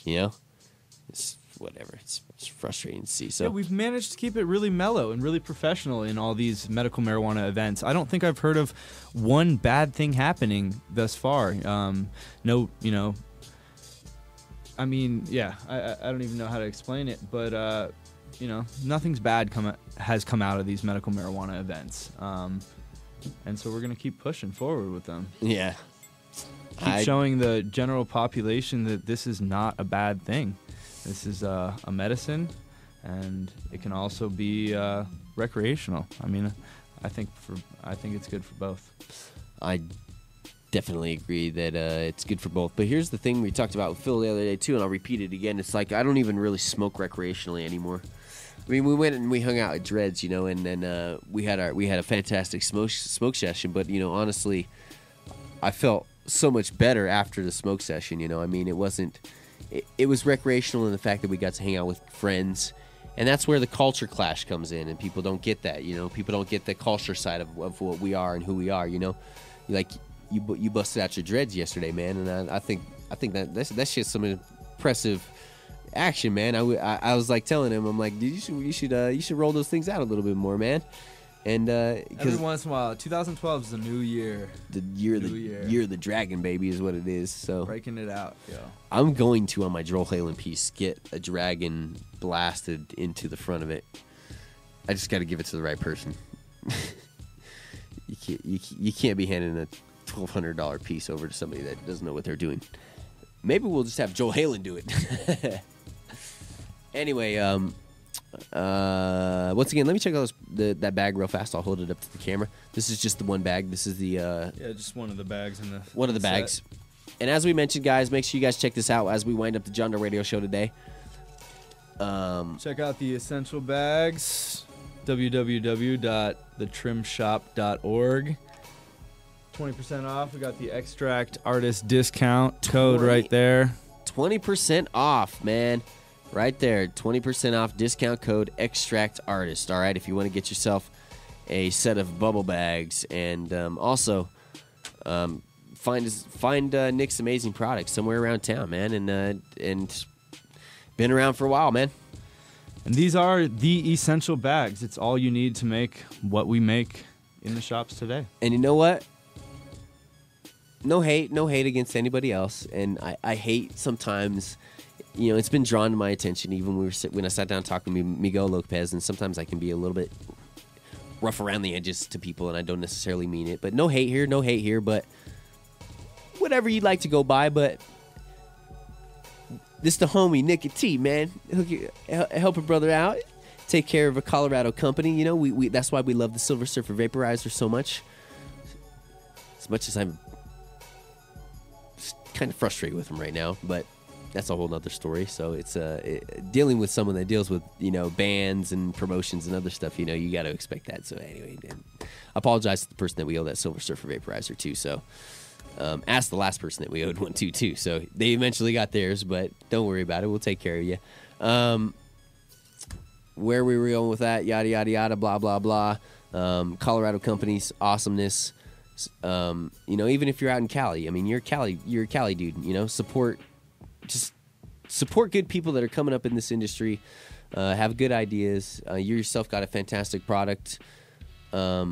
It's whatever. It's frustrating to see. So yeah, we've managed to keep it really mellow and really professional in all these medical marijuana events. I don't think I've heard of one bad thing happening thus far. No, I mean, yeah, I don't even know how to explain it, but nothing's bad has come out of these medical marijuana events. And so we're going to keep pushing forward with them. Yeah. Keep showing the general population that this is not a bad thing. This is a medicine, and it can also be recreational. I mean, I think it's good for both. I definitely agree that it's good for both. But here's the thing we talked about with Phil the other day, too, and I'll repeat it again. It's like I don't even really smoke recreationally anymore. I mean, we went and we hung out at Dreads, and then we had a fantastic smoke session. But honestly, I felt so much better after the smoke session. I mean, it was recreational in the fact that we got to hang out with friends, and that's where the culture clash comes in. And people don't get that. People don't get the culture side of what we are and who we are. Like you busted out your Dreads yesterday, man, and I think that's just some impressive action, man. I was like telling him, I'm like, dude, you should roll those things out a little bit more, man. And every once in a while, 2012 is the new year. The year of the dragon, baby, is what it is. So breaking it out, yo. I'm going to on my Joel Halen piece get a dragon blasted into the front of it. I just got to give it to the right person. You can't be handing a $1,200 piece over to somebody that doesn't know what they're doing. Maybe we'll just have Joel Halen do it. Anyway, once again, let me check out that bag real fast. I'll hold it up to the camera. This is just the one bag. This is the just one of the bags in the one of the bags. And as we mentioned, guys, make sure you guys check this out as we wind up the John Doe Radio Show today. Check out the essential bags. www.thetrimshop.org. 20% off. We got the Extract Artist discount code right there. 20% off, man. Right there. 20% off discount code Extract Artist. All right, if you want to get yourself a set of bubble bags, and also find Nick's amazing products somewhere around town, man, and been around for a while, man. And these are the essential bags. It's all you need to make what we make in the shops today. And you know what? No hate against anybody else. And I hate sometimes, it's been drawn to my attention even when I sat down talking to Miguel Lopez, and sometimes I can be a little bit rough around the edges to people, and I don't necessarily mean it. But no hate here, but whatever you'd like to go by. But this the homie, Nikka T, man. Help a brother out. Take care of a Colorado company. We that's why we love the Silver Surfer vaporizer so much. As much as I'm kind of frustrated with him right now, but that's a whole nother story. So it's dealing with someone that deals with bands and promotions and other stuff. You got to expect that. So anyway, I apologize to the person that we owe that Silver Surfer vaporizer to. So ask the last person that we owed one to too. So they eventually got theirs, but don't worry about it. We'll take care of you. where we were going with that, yada, yada, yada, blah, blah, blah. Colorado companies, awesomeness. Even if you're out in Cali, I mean, you're a Cali dude, support good people that are coming up in this industry, have good ideas. You yourself got a fantastic product. I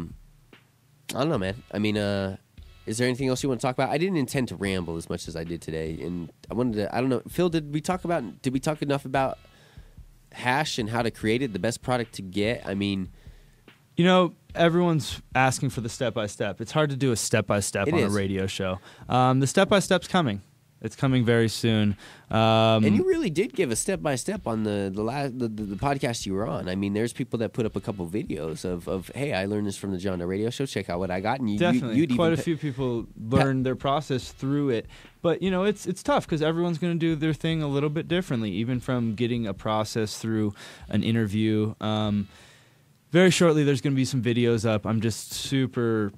don't know, man. I mean, is there anything else you want to talk about? I didn't intend to ramble as much as I did today, and I don't know, Phil, did we talk enough about hash and how to create it, the best product to get? I mean, everyone's asking for the step-by-step. It's hard to do a step-by-step on a radio show. The step-by-step's coming. It's coming very soon. And you really did give a step-by-step on the podcast you were on. I mean, there's people that put up a couple videos of hey, I learned this from the John Doe Radio Show. Check out what I got. And Definitely. Quite a few people learned their process through it. But, it's tough because everyone's going to do their thing a little bit differently, even from getting a process through an interview. Very shortly, there's going to be some videos up. I'm just super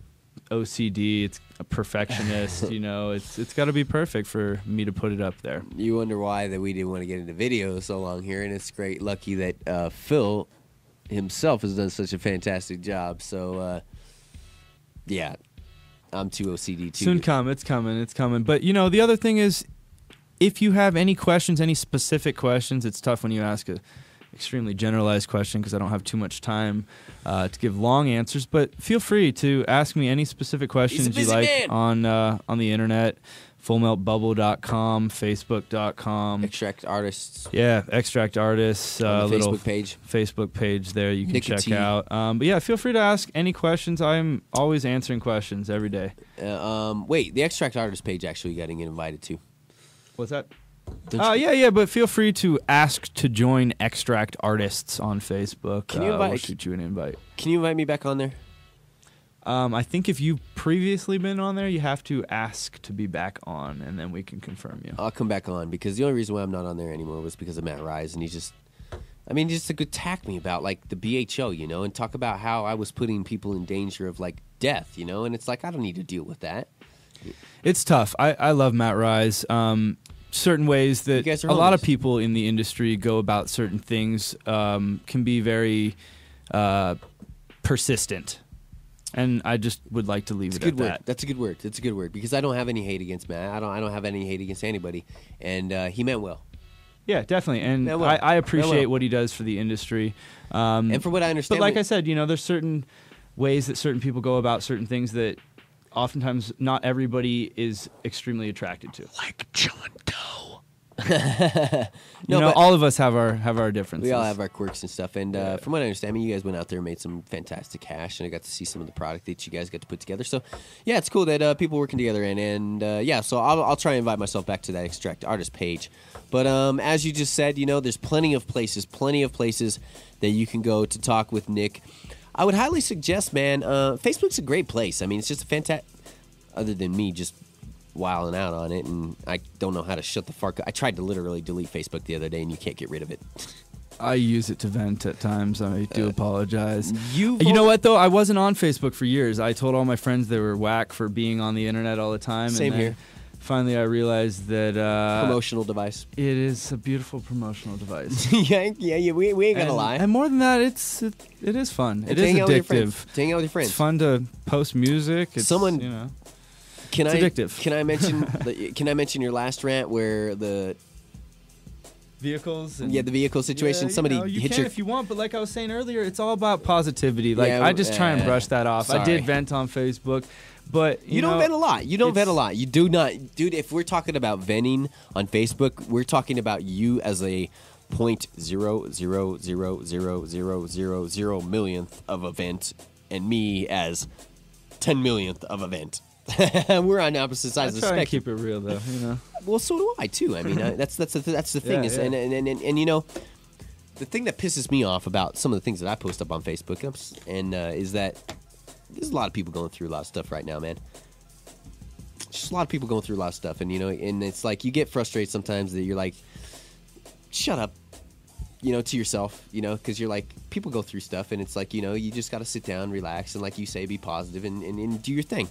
OCD. It's a perfectionist. It's got to be perfect for me to put it up there. You wonder why that we didn't want to get into video so long here, and it's great, lucky that Phil himself has done such a fantastic job. So, yeah, I'm too OCD too. Soon come. It's coming. But the other thing is, if you have any questions, any specific questions, it's tough when you ask a extremely generalized question because I don't have too much time to give long answers, but feel free to ask me any specific questions you like on the internet. FullMeltBubble.com, Facebook.com. Extract Artists. Yeah, Extract Artists. Facebook page. Facebook page there you can Nikka check out. But yeah, feel free to ask any questions. I'm always answering questions every day. Wait, the Extract Artists page actually getting invited to. What's that? Yeah, but feel free to ask to join Extract Artists on Facebook. We'll shoot you an invite. Can you invite me back on there? I think if you've previously been on there, you have to ask to be back on, and then we can confirm you. I'll come back on, because the only reason why I'm not on there anymore was because of Matt Rise, and he just attack me about, like, the BHO, and talk about how I was putting people in danger of, like, death, and it's like, I don't need to deal with that. It's tough. I love Matt Rise. Certain ways that a lot of people in the industry go about certain things can be very persistent. And I just would like to leave it at that. That's a good word. That's a good word, because I don't have any hate against Matt. I don't have any hate against anybody, and he meant well. Yeah, definitely, and I appreciate what he does for the industry. And from what I understand, but like I said, there's certain ways that certain people go about certain things that oftentimes not everybody is extremely attracted to. Like John Doe. All of us have our differences. We all have our quirks and stuff. And from what I understand, you guys went out there and made some fantastic hash, and I got to see some of the product that you guys got to put together. So, yeah, it's cool that people working together. So I'll try and invite myself back to that Extract Artist page. But as you just said, there's plenty of places that you can go to talk with Nick. I would highly suggest, man, Facebook's a great place. I mean, it's just a fantastic, other than me just wilding out on it, and I don't know how to shut the fuck up. I tried to literally delete Facebook the other day, and you can't get rid of it. I use it to vent at times. I do apologize. You know what, though? I wasn't on Facebook for years. I told all my friends they were whack for being on the internet all the time. Same here. Finally, I realized that promotional device. It is a beautiful promotional device. yeah, we ain't gonna lie. And more than that, it is fun. It is addictive. Hang out with your friends. It's fun to post music. It's addictive. Can I mention your last rant where the vehicles? The vehicle situation. Somebody you hit can your. If you want, but like I was saying earlier, it's all about positivity. Like I just try and brush that off. Sorry. I did vent on Facebook. But you don't vent a lot. You don't vent a lot. You do not, dude. If we're talking about venting on Facebook, we're talking about you as a 0.0000000 millionth of a vent, and me as 10 millionth of a vent. We're on opposite sides of the spectrum. I try to keep it real, though. Well, so do I too. I mean, that's the thing. Yeah. And the thing that pisses me off about some of the things that I post up on Facebook, is that. There's a lot of people going through a lot of stuff right now, man. Just a lot of people going through a lot of stuff, and and it's like you get frustrated sometimes that you're like, shut up, to yourself, because you're like, people go through stuff, and it's like, you just got to sit down, relax, and like you say, be positive and do your thing.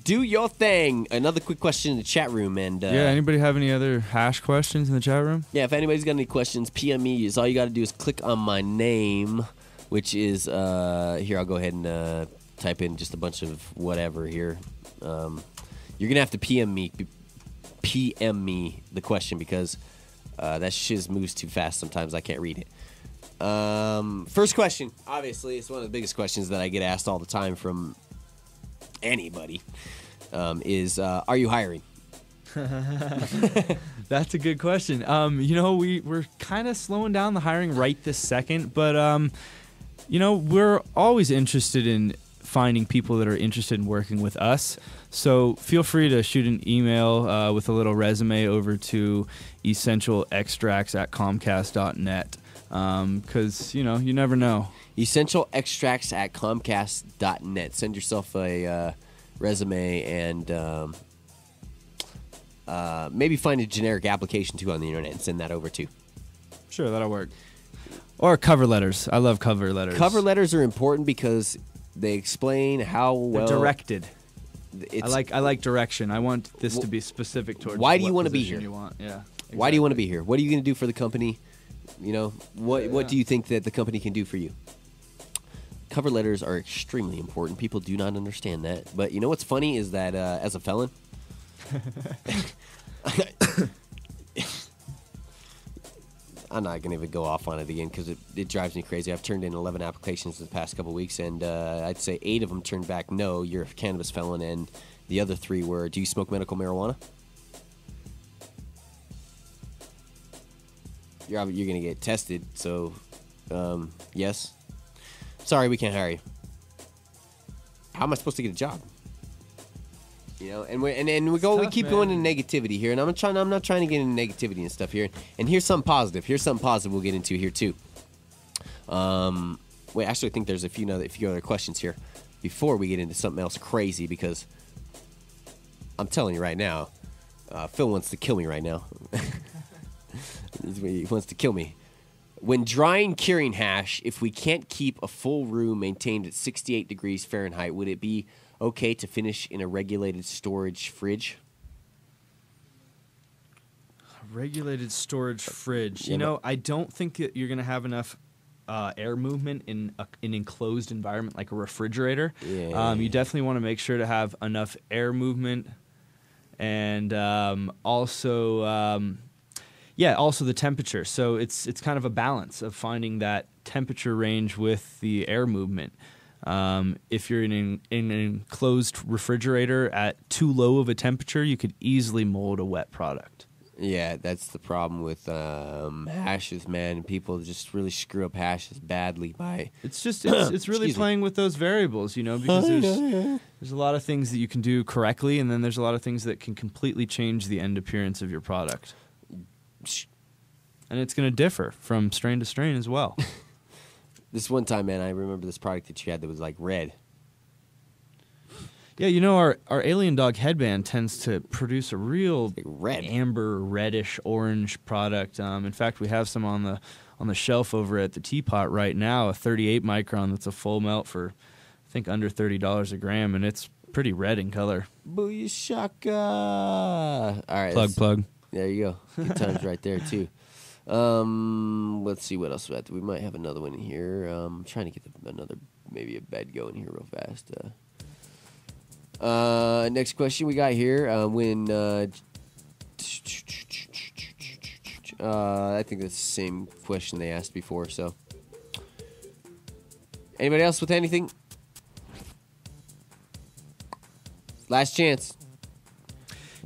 Do your thing. Another quick question in the chat room. And anybody have any other hash questions in the chat room? Yeah, if anybody's got any questions, PM me. All you got to do is click on my name, which is here. I'll go ahead and type in just a bunch of whatever here. You're gonna have to PM me the question because that shiz moves too fast. Sometimes I can't read it. First question, obviously, it's one of the biggest questions that I get asked all the time from anybody. Is are you hiring? That's a good question. We're kind of slowing down the hiring right this second, but we're always interested in finding people that are interested in working with us. So feel free to shoot an email with a little resume over to essentialextracts@comcast.net because, you never know. Essentialextracts@comcast.net. Send yourself a resume and maybe find a generic application, too, on the internet and send that over, too. Sure, that'll work. Or cover letters. I love cover letters. Cover letters are important because they explain how well... They're directed. I like direction. I want this to be specific towards why do you want to be here? You want. Yeah, exactly. Why do you want to be here? What are you going to do for the company? What do you think that the company can do for you? Cover letters are extremely important. People do not understand that. But you know what's funny is that as a felon... I'm not going to even go off on it again because it drives me crazy. I've turned in 11 applications in the past couple weeks, and I'd say 8 of them turned back, no, you're a cannabis felon, and the other 3 were, do you smoke medical marijuana? You're going to get tested, so yes. Sorry, we can't hire you. How am I supposed to get a job? And we keep going into negativity here, and I'm not trying to get into negativity and stuff here. And here's something positive. We'll get into here too. Wait, actually, I think there's a few other questions here before we get into something else crazy because I'm telling you right now, Phil wants to kill me right now. He wants to kill me. When drying curing hash, if we can't keep a full room maintained at 68 degrees Fahrenheit, would it be okay to finish in a regulated storage fridge? Regulated storage fridge. I don't think that you're going to have enough air movement in an enclosed environment like a refrigerator. Yeah. You definitely want to make sure to have enough air movement and also the temperature. So it's kind of a balance of finding that temperature range with the air movement. If you're in an enclosed refrigerator at too low of a temperature, you could easily mold a wet product. Yeah, that's the problem with hashes, man. People just really screw up hashes badly by... It's really playing with those variables, because there's a lot of things that you can do correctly, and then there's a lot of things that can completely change the end appearance of your product. And it's going to differ from strain to strain as well. This one time, man, I remember this product that you had that was like red. Yeah, our Alien Dog headband tends to produce a real like red, amber, reddish, orange product. In fact, we have some on the shelf over at the Teapot right now, a 38 micron that's a full melt for, I think, under $30 a gram, and it's pretty red in color. Booyashaka! All right, plug. There you go. Good times right there too. Let's see what else we have. We might have another one in here. I'm trying to get maybe a bed going here real fast. Next question we got here. I think that's the same question they asked before. So, anybody else with anything? Last chance.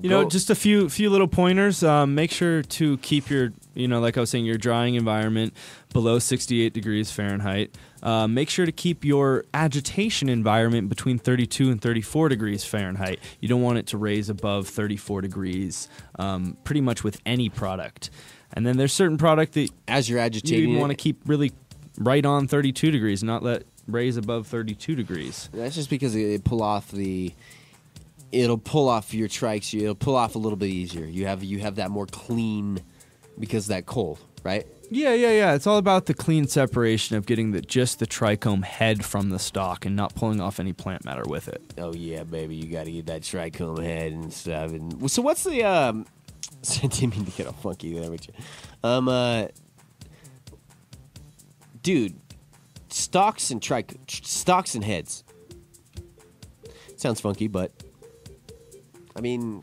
Just a few little pointers. Make sure to keep your, like I was saying, your drying environment below 68 degrees Fahrenheit. Make sure to keep your agitation environment between 32 and 34 degrees Fahrenheit. You don't want it to raise above 34 degrees, pretty much with any product. And then there's certain product that as you're agitating, you want to keep really right on 32 degrees, not let raise above 32 degrees. That's just because it'll pull off your trikes. It'll pull off a little bit easier. You have that more clean because of that cold, right? Yeah. It's all about the clean separation of getting just the trichome head from the stalk and not pulling off any plant matter with it. Oh yeah, baby, you got to get that trichome head and stuff. And so what's the I didn't mean to get all funky there with you. Dude, stalks and heads. Sounds funky, but I mean,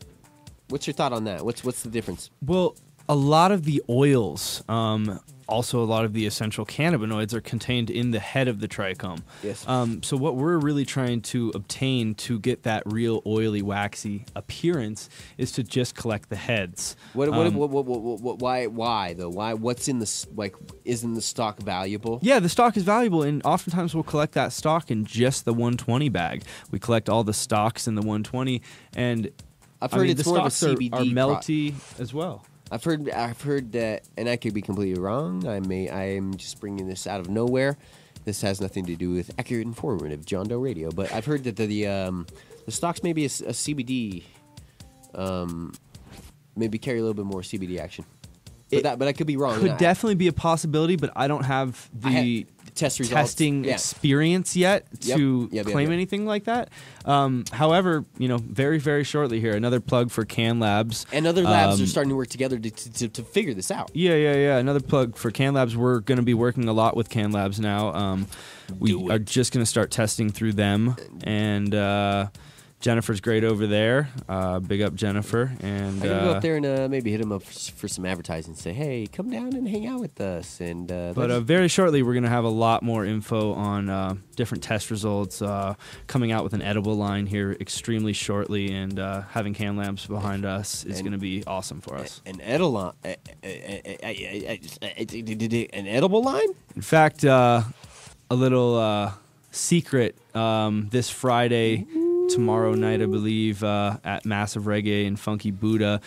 what's your thought on that? What's the difference? Well, a lot of the oils, also a lot of the essential cannabinoids are contained in the head of the trichome. Yes. So what we're really trying to obtain to get that real oily, waxy appearance is to just collect the heads. Why though? Why? What's in the Isn't the stock valuable? Yeah, the stock is valuable, and oftentimes we'll collect that stock in just the 120 bag. We collect all the stocks in the 120, and I've heard it's the more of a stocks CBD are melty as well. I've heard that, and I could be completely wrong. I am just bringing this out of nowhere. This has nothing to do with accurate, informative John Doe Radio. But I've heard that the stocks maybe a CBD, maybe carry a little bit more CBD action. But I could be wrong. Could definitely be a possibility, but I don't have the testing experience yet to claim anything like that. However, very, very shortly here, another plug for Can Labs. And other labs are starting to work together to figure this out. Yeah. Another plug for Can Labs. We're going to be working a lot with Can Labs now. We are just going to start testing through them. And Jennifer's great over there. Big up Jennifer. And I gotta go up there and maybe hit him up for some advertising. Say, hey, come down and hang out with us. And but very shortly, we're gonna have a lot more info on different test results. Coming out with an edible line here extremely shortly, and having Can Labs behind us is gonna be awesome for us. An edible line? In fact, a little secret this Friday. Tomorrow night, I believe, at Massive Reggae and Funky Buddha.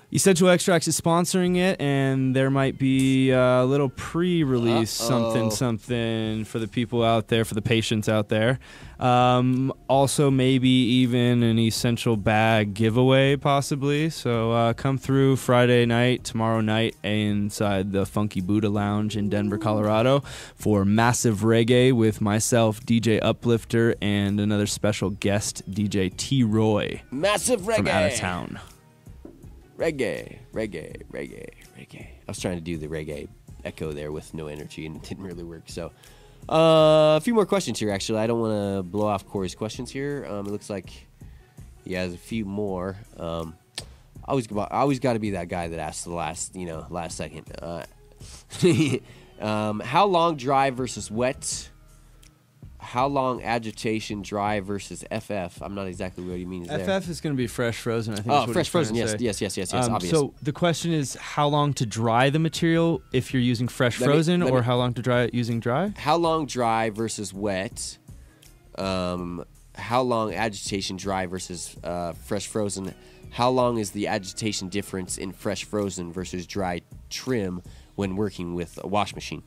Essential Extracts is sponsoring it, and there might be a little pre-release something for the people out there, for the patients out there. Also, maybe even an essential bag giveaway, possibly. So come through Friday night, tomorrow night, inside the Funky Buddha Lounge in Denver, Colorado, for Massive Reggae with myself, DJ Uplifter, and another special guest, DJ T-Roy. Massive Reggae! From out of town. Reggae. I was trying to do the reggae echo there with no energy, and it didn't really work. So, a few more questions here, actually. I don't want to blow off Corey's questions here. It looks like he has a few more. I always got to be that guy that asks the last second. How long dry versus wet? How long agitation dry versus FF? I'm not exactly what he means there. FF is going to be fresh frozen, I think. Fresh frozen, yes, obvious. So the question is how long to dry the material if you're using fresh frozen, or how long to dry it using dry? How long dry versus wet? How long agitation dry versus fresh frozen? How long is the agitation difference in fresh frozen versus dry trim when working with a wash machine?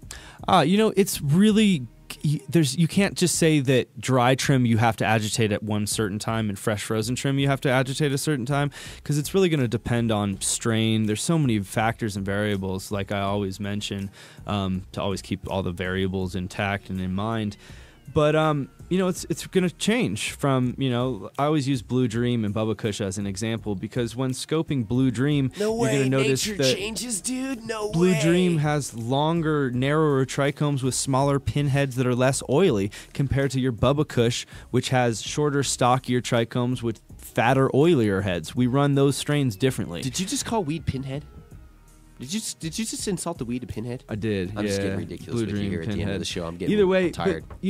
It's really... you can't just say that dry trim you have to agitate at one certain time and fresh frozen trim you have to agitate at a certain time, because it's really going to depend on strain. There's so many factors and variables, like I always mention, to always keep all the variables intact and in mind. But it's going to change from, I always use Blue Dream and Bubba Kush as an example, because when scoping Blue Dream, you're going to notice that changes, dude. Blue Dream has longer, narrower trichomes with smaller pinheads that are less oily compared to your Bubba Kush, which has shorter, stockier trichomes with fatter, oilier heads. We run those strains differently. Did you just call weed pinhead? Did you just insult the weed to pinhead? I did. I'm just getting ridiculous with you here at the end of the show. I'm getting tired. But,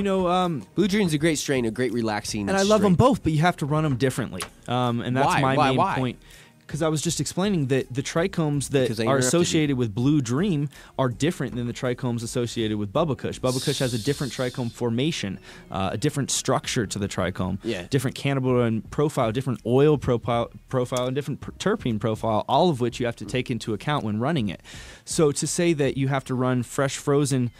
Blue Dream's a great strain, a great relaxing and I love them both, but you have to run them differently. And that's my main point. Because I was just explaining that the trichomes that are associated with Blue Dream are different than the trichomes associated with Bubba Kush. Bubba Kush has a different trichome formation, a different structure to the trichome, different cannabinoid profile, different oil profile, and different terpene profile, all of which you have to take into account when running it. So to say that you have to run fresh frozen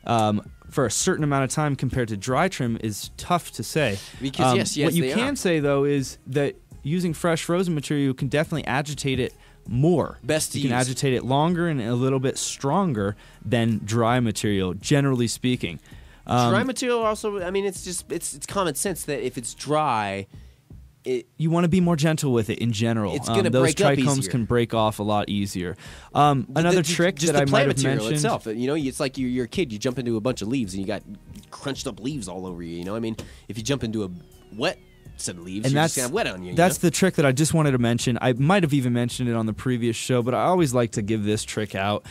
for a certain amount of time compared to dry trim is tough to say. Because what you can say, though, is that using fresh frozen material, you can definitely agitate it more. Best to You can use. agitate it longer and a little bit stronger than dry material, generally speaking. Dry material also, I mean, it's common sense that if it's dry, You want to be more gentle with it in general. It's gonna those break up trichomes easier. can break off a lot easier. Another trick just that I the might plant have material mentioned. itself. You know, it's like you're a kid. You jump into a bunch of leaves and you got crunched up leaves all over you. You know, I mean, if you jump into a wet set of leaves, And you're that's just gonna have wet on you. That's the trick that I just wanted to mention. I might have even mentioned it on the previous show, but I always like to give this trick out.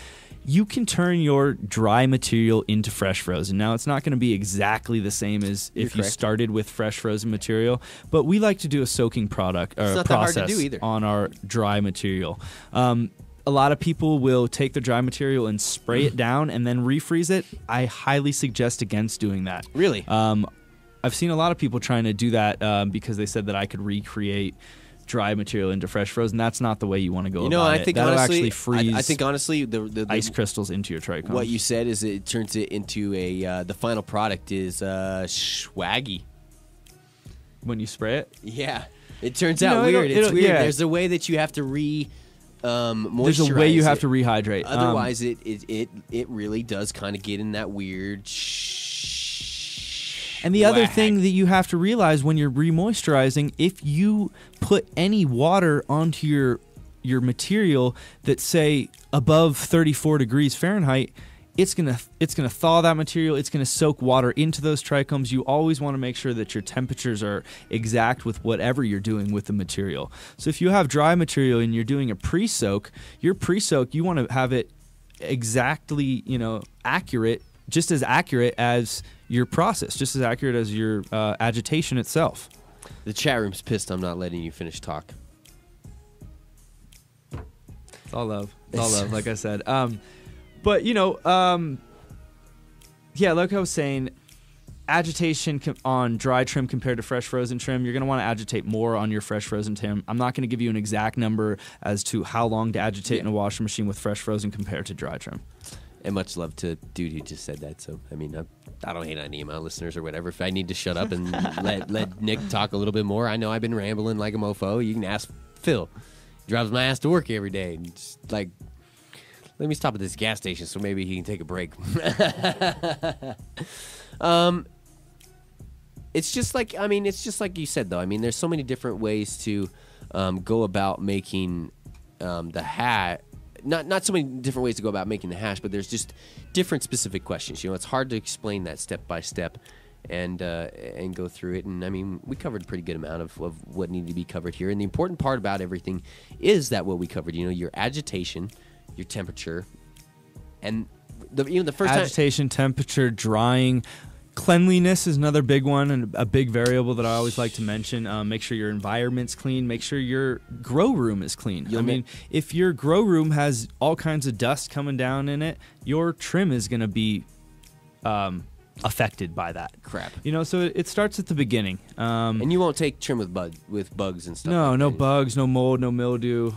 You can turn your dry material into fresh frozen. Now, it's not going to be exactly the same as if you correct. started with fresh frozen material, but we like to do a soaking product or It's not that hard process to do either. on our dry material. A lot of people will take the dry material and spray it down and then refreeze it. I highly suggest against doing that. Really? I've seen a lot of people trying to do that because they said that I could recreate dry material into fresh frozen. That's not the way you want to go You know, about I it. think That'll honestly, actually freeze I think honestly, the ice crystals into your trichome. what you said is it turns it into a the final product is swaggy. when you spray it. Yeah, it turns You out know, weird. it'll- It's weird. yeah. There's a way that you have to moisturize. There's a way you have it. to rehydrate. Otherwise, it really does kind of get in that weird. And the other wag. thing that you have to realize when you're remoisturizing, if you put any water onto your material that's say above 34 degrees Fahrenheit, it's gonna thaw that material. It's gonna soak water into those trichomes. You always want to make sure that your temperatures are exact with whatever you're doing with the material. So if you have dry material and you're doing a pre-soak, your pre-soak you want to have it exactly accurate, just as accurate as your process, just as accurate as your agitation itself. The chat room's pissed. I'm not letting you finish talk. It's all love. It's all love, like I said. But, yeah, like I was saying, agitation on dry trim compared to fresh frozen trim, you're going to want to agitate more on your fresh frozen trim. I'm not going to give you an exact number as to how long to agitate in a washing machine with fresh frozen compared to dry trim. And much love to dude who just said that. So, I mean, I don't hate any of my listeners or whatever. If I need to shut up and let Nick talk a little bit more, I know I've been rambling like a mofo. You can ask Phil. He drives my ass to work every day. And just, like, let me stop at this gas station so maybe he can take a break. It's just like you said, though. I mean, there's so many different ways to go about making the hash. Not so many different ways to go about making the hash, but there's just different specific questions. It's hard to explain that step by step and go through it. And I mean, we covered a pretty good amount of what needed to be covered here. And the important part about everything is that what we covered. Your agitation, your temperature, and the first agitation, temperature, drying. Cleanliness is another big one and a big variable that I always like to mention. Make sure your environment's clean. Make sure your grow room is clean. I mean, if your grow room has all kinds of dust coming down in it, your trim is going to be affected by that crap. So it starts at the beginning. And you won't take trim with bugs and stuff. No bugs, no mold, no mildew.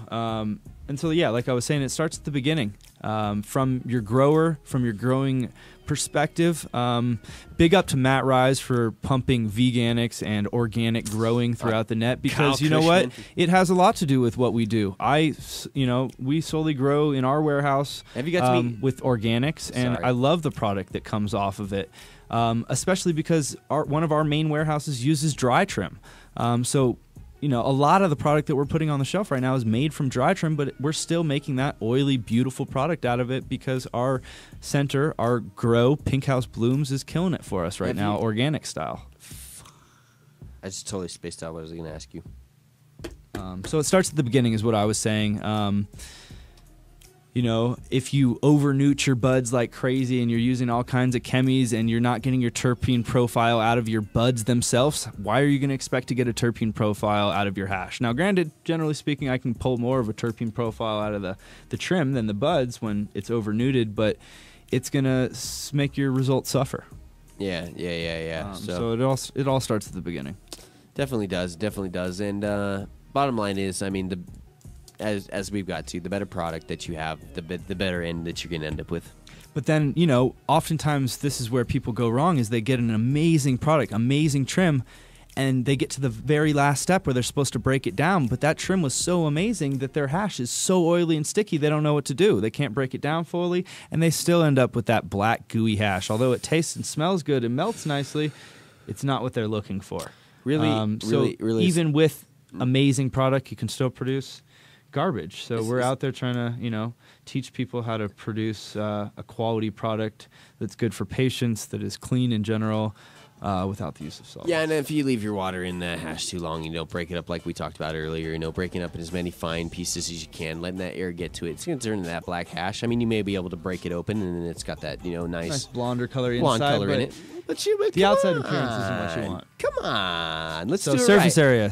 And so, yeah, like I was saying, it starts at the beginning. From your grower, from your growing perspective. Big up to Matt Rise for pumping veganics and organic growing throughout the net, because you know what? It has a lot to do with what we do. We solely grow in our warehouse. Have you got to meet with organics, and I love the product that comes off of it, especially because one of our main warehouses uses dry trim. So a lot of the product that we're putting on the shelf right now is made from dry trim, but we're still making that oily, beautiful product out of it because our center, our grow, Pink House Blooms, is killing it for us right now, organic style. I just totally spaced out what I was going to ask you. So it starts at the beginning is what I was saying. If you over-newt your buds like crazy and you're using all kinds of chemies and you're not getting your terpene profile out of your buds themselves, why are you going to expect to get a terpene profile out of your hash? Now, granted, generally speaking, I can pull more of a terpene profile out of the trim than the buds when it's over-newted, but it's going to make your results suffer. Yeah. So it all starts at the beginning. Definitely does. And bottom line is, I mean, as we've got to, the better product that you have, the better end that you're going to end up with. But then, oftentimes this is where people go wrong, is they get an amazing product, amazing trim, and they get to the very last step where they're supposed to break it down, but that trim was so amazing that their hash is so oily and sticky they don't know what to do. They can't break it down fully, and they still end up with that black gooey hash. Although it tastes and smells good and melts nicely, it's not what they're looking for. Really, really, even with amazing product, you can still produce garbage. So we're out there trying to, teach people how to produce a quality product that's good for patients, that is clean in general, without the use of salt. Yeah, and if you leave your water in the hash too long, break it up like we talked about earlier, breaking up in as many fine pieces as you can, letting that air get to it. It's going to turn into that black hash. I mean, you may be able to break it open, and then it's got that, nice blonder color blonde inside, color in it. But the outside appearance isn't what you want. Come on. Let's do it surface right. area.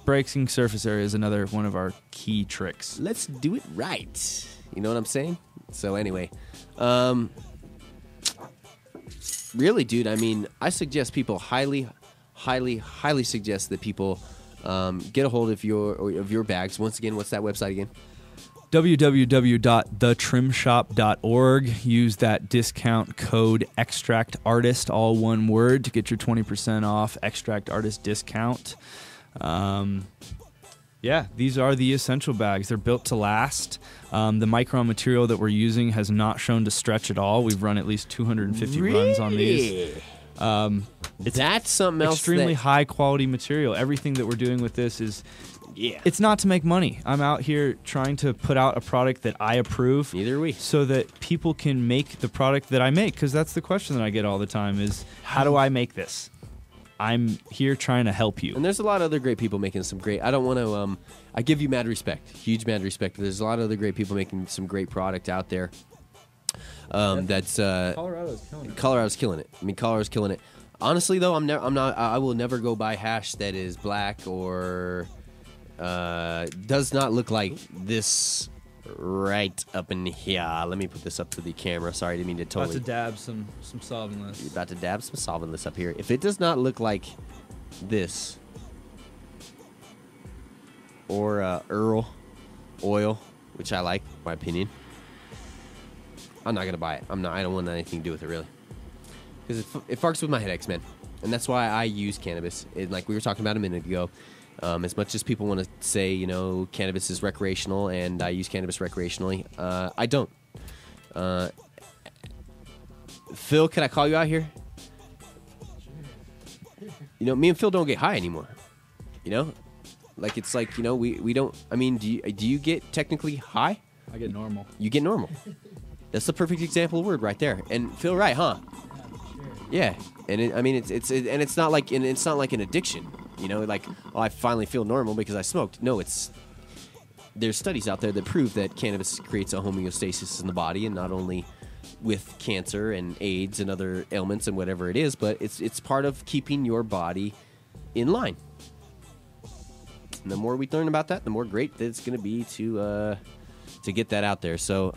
Breaking surface area is another one of our key tricks. Let's do it right. You know what I'm saying? So anyway, really, dude, I mean, I suggest people highly suggest that people get a hold of your bags. Once again, what's that website again? www.thetrimshop.org. Use that discount code EXTRACTARTIST, all one word, to get your 20% off Extract Artist discount. Yeah, these are the essential bags. They're built to last. The micron material that we're using has not shown to stretch at all. We've run at least 250 runs on these. That's something else. Extremely high quality material. Everything that we're doing with this is, it's not to make money. I'm out here trying to put out a product that I approve. Neither are we. So that people can make the product that I make, because that's the question that I get all the time is, how do I make this? I'm here trying to help you. And there's a lot of other great people making some great... I don't want to... I give you mad respect. Huge mad respect. There's a lot of other great people making some great product out there. That's... Colorado's killing it. Colorado's killing it. I mean, Colorado's killing it. Honestly, though, I will never go buy hash that is black or... does not look like this right up in here. Let me put this up to the camera. Sorry, I didn't mean to totally... About to dab some Solventless. You're about to dab some Solventless up here. If it does not look like this, or Earl oil, which I like, my opinion, I'm not gonna buy it. I don't want anything to do with it, really, because it fucks with my headaches, man. And that's why I use cannabis. Like we were talking about a minute ago. As much as people want to say, cannabis is recreational and I use cannabis recreationally, I don't. Phil, can I call you out here? Me and Phil don't get high anymore. Like it's like, we don't. I mean, do you get technically high? I get normal. You get normal. That's the perfect example of word right there. And Phil, right, huh? Yeah, and it's not like an addiction. Like, I finally feel normal because I smoked. No, there's studies out there that prove that cannabis creates a homeostasis in the body, and not only with cancer and AIDS and other ailments and whatever it is, but it's part of keeping your body in line. And the more we learn about that, the more great that it's going to be to get that out there. So,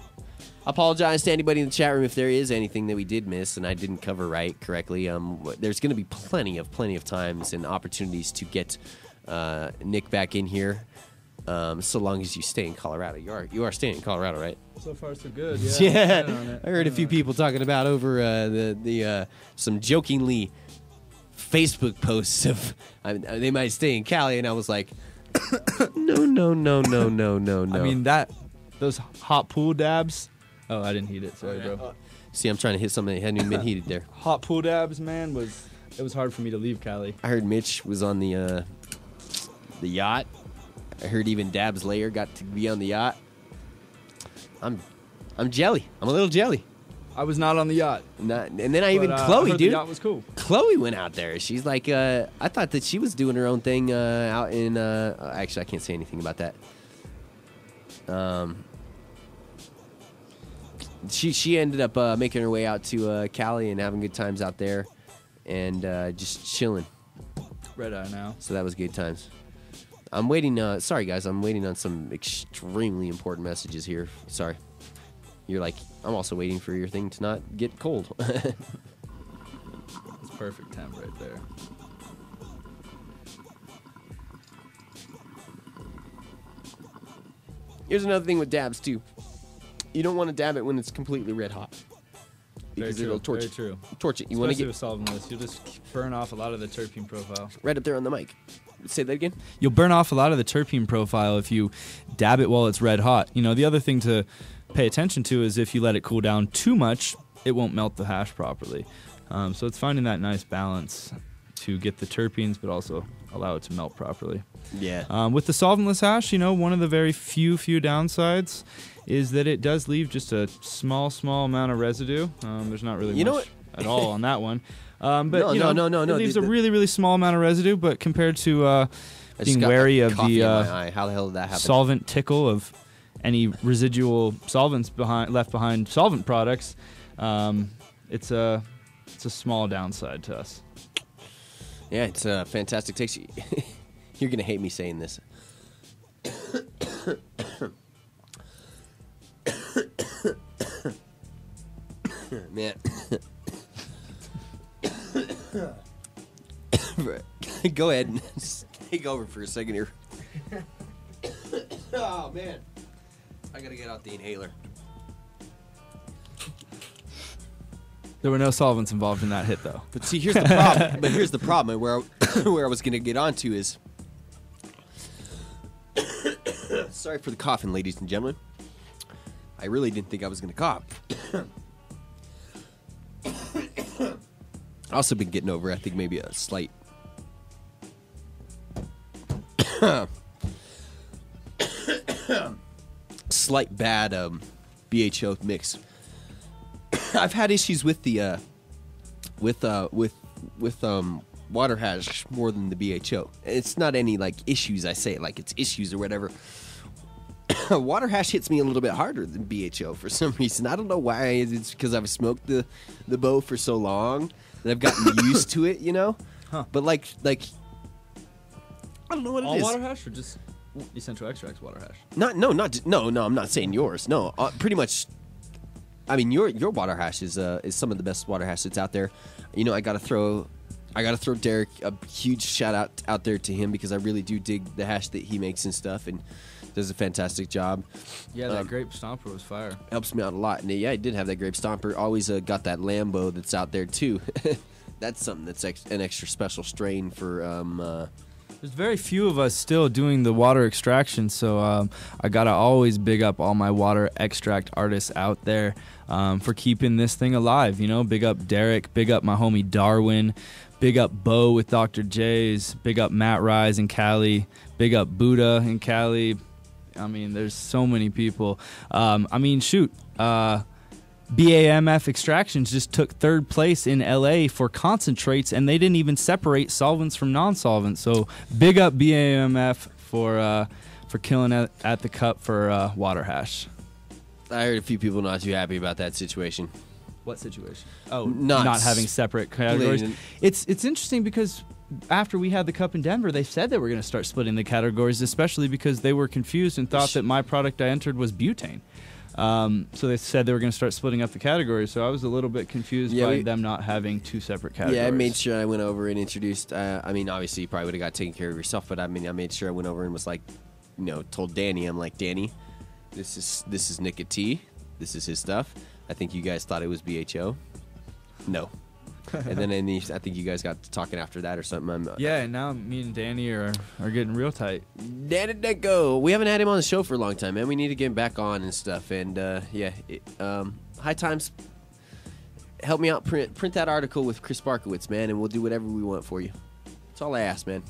I apologize to anybody in the chat room if there is anything that we did miss and I didn't cover correctly. There's going to be plenty of times and opportunities to get Nick back in here, so long as you stay in Colorado. You are staying in Colorado, right? So far, so good. Yeah. Yeah. I heard a few people talking about over some jokingly Facebook posts of they might stay in Cali, and I was like, no. I mean those hot pool dabs. Oh, I didn't heat it. Sorry, bro. See, I'm trying to hit something that hadn't even been heated there. Hot pool dabs, man, it was hard for me to leave Cali. I heard Mitch was on the yacht. I heard even Dab's Lair got to be on the yacht. I'm jelly. I'm a little jelly. I was not on the yacht. And then Chloe, dude. The yacht was cool. Chloe went out there. She's like, I thought that she was doing her own thing out in. Actually, I can't say anything about that. She ended up making her way out to Cali and having good times out there, and just chilling. Red eye now. So that was good times. I'm waiting. Sorry, guys. I'm waiting on some extremely important messages here. Sorry. You're like, I'm also waiting for your thing to not get cold. It's perfect temp right there. Here's another thing with dabs, too. You don't want to dab it when it's completely red hot. because it'll torch Very true. torch it. You want to Especially with solventless, you'll just burn off a lot of the terpene profile. right up there on the mic. Say that again. You'll burn off a lot of the terpene profile if you dab it while it's red hot. You know, the other thing to pay attention to is if you let it cool down too much, it won't melt the hash properly. So it's finding that nice balance to get the terpenes, but also allow it to melt properly. Yeah. With the solventless hash, you know, one of the very few downsides is that it does leave just a small amount of residue. There's not really much at all on that one. But No. it leaves a really small amount of residue. But compared to being wary of the how the hell did that happen? solvent tickle of any residual solvents left behind solvent products, it's a small downside to us. Yeah, it's a fantastic taste. You're gonna hate me saying this. Man. Go ahead and take over for a second here. Oh man, I gotta get out the inhaler. There were no solvents involved in that hit, though. But see, here's the problem. Here's the problem. Where I was gonna get onto is. Sorry for the coughing, ladies and gentlemen. I really didn't think I was gonna cough. Also been getting over, I think, maybe a slight bad BHO mix. I've had issues with the water hash more than the BHO. It's not any like issues. I say it like it's issues or whatever. Water hash hits me a little bit harder than BHO for some reason. I don't know why. It's because I've smoked the bow for so long that I've gotten used to it, you know. Huh. But like I don't know what it is. All water hash or just essential extracts water hash? No. I'm not saying yours. No, pretty much. I mean, your water hash is some of the best water hash that's out there. You know, I gotta throw Derek a huge shout out there to him because I really do dig the hash that he makes and stuff, and does a fantastic job. Yeah, that grape stomper was fire. Helps me out a lot, and yeah, I did have that grape stomper. Always got that Lambo that's out there too. That's something that's an extra special strain for. There's very few of us still doing the water extraction, so I gotta always big up all my water extract artists out there for keeping this thing alive. You know, big up Derek, big up my homie Darwin, big up Bo with Dr. J's, big up Matt Rise in Cali, big up Buddha in Cali. I mean, there's so many people. BAMF Extractions just took third place in LA for concentrates, and they didn't even separate solvents from non-solvents. So big up BAMF for killing at the cup for water hash. I heard a few people not too happy about that situation. What situation? Oh, Not having separate categories. It's interesting because after we had the cup in Denver, they said they were going to start splitting the categories, especially because they were confused and thought that my product I entered was butane. So they said they were going to start splitting up the categories. So I was a little bit confused by them not having two separate categories. Yeah, I made sure I went over and introduced. I mean, obviously, you probably would have got taken care of yourself, but I mean, I made sure I went over and was like, you know, told Danny, I'm like, Danny, this is Nikka T. This is his stuff. I think you guys thought it was BHO. No. And then I think you guys got to talking after that or something. Yeah, and now me and Danny are getting real tight. Danny Nikka. We haven't had him on the show for a long time, man. We need to get him back on and stuff. And High Times, help me out. Print that article with Chris Barkowitz, man, and we'll do whatever we want for you. That's all I ask, man.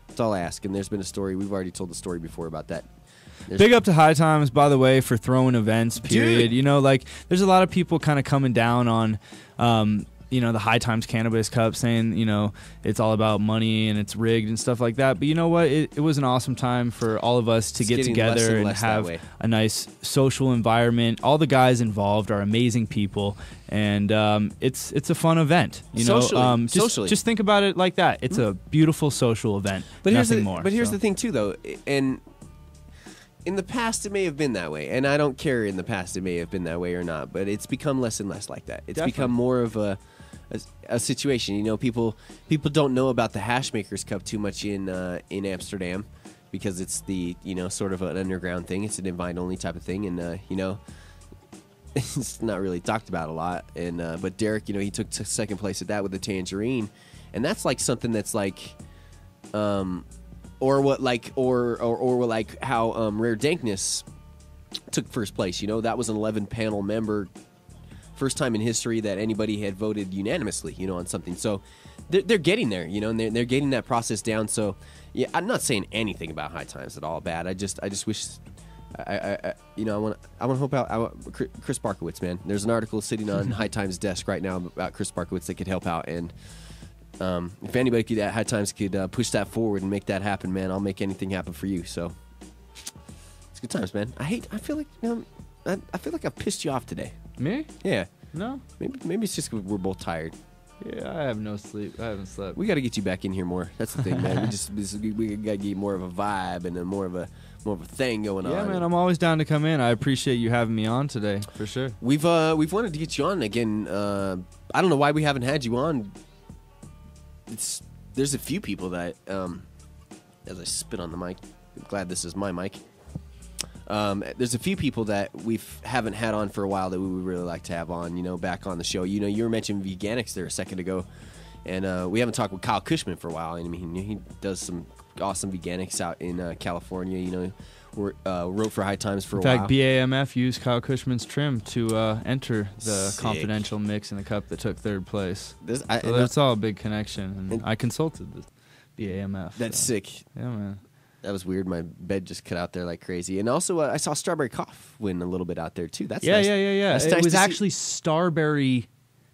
That's all I ask. And there's been a story. We've already told the story before about that. Big up to High Times, by the way, for throwing events, period. Dude. You know, like, there's a lot of people kind of coming down on, the High Times Cannabis Cup, saying, you know, it's all about money and it's rigged and stuff like that. But you know what? It was an awesome time for all of us to get together and have a nice social environment. All the guys involved are amazing people, and it's a fun event. You know, socially. Just think about it like that. It's a beautiful social event. But nothing more. But here's the thing, too, though, and in the past, it may have been that way, and I don't care in the past it may have been that way or not, but it's become less and less like that. It's become more of a situation. You know, people don't know about the Hashmakers Cup too much in Amsterdam because it's the, you know, sort of an underground thing. It's an invite-only type of thing, and, it's not really talked about a lot. And but Derek, he took second place at that with the tangerine, and that's like something that's like, or how Rare Dankness took first place. That was an 11-panel member, first time in history that anybody had voted unanimously, on something. So they're getting there, and they're getting that process down. So yeah, I'm not saying anything about High Times at all bad. I just wish. I want to help out Chris Barkowitz, man. There's an article sitting on High Times' desk right now about Chris Barkowitz that could help out, and if anybody at High Times could push that forward and make that happen, man, I'll make anything happen for you. So it's good times, man. I feel like I feel like I've pissed you off today. Me? Yeah. No. Maybe it's just 'cause we're both tired. Yeah, I have no sleep. I haven't slept. We got to get you back in here more. That's the thing, man. We got to get more of a vibe and more of a thing going on. Yeah, man, I'm always down to come in. I appreciate you having me on today, for sure. We've wanted to get you on again. I don't know why we haven't had you on. There's a few people that as I spit on the mic, I'm glad this is my mic. There's a few people that we haven't had on for a while that we would really like to have on, back on the show. You were mentioning Veganics there a second ago, and we haven't talked with Kyle Kushman for a while. I mean, he does some awesome Veganics out in California. Wrote for High Times for a while. In fact, BAMF used Kyle Kushman's trim to enter the Sick. confidential mix in the cup that took third place. So and that's all a big connection. And I consulted the BAMF. That's so. sick. Yeah, man. That was weird. My bed just cut out there like crazy. And also, I saw Strawberry Cough win a little bit out there, too. That's nice. Yeah. That's It nice was to see. actually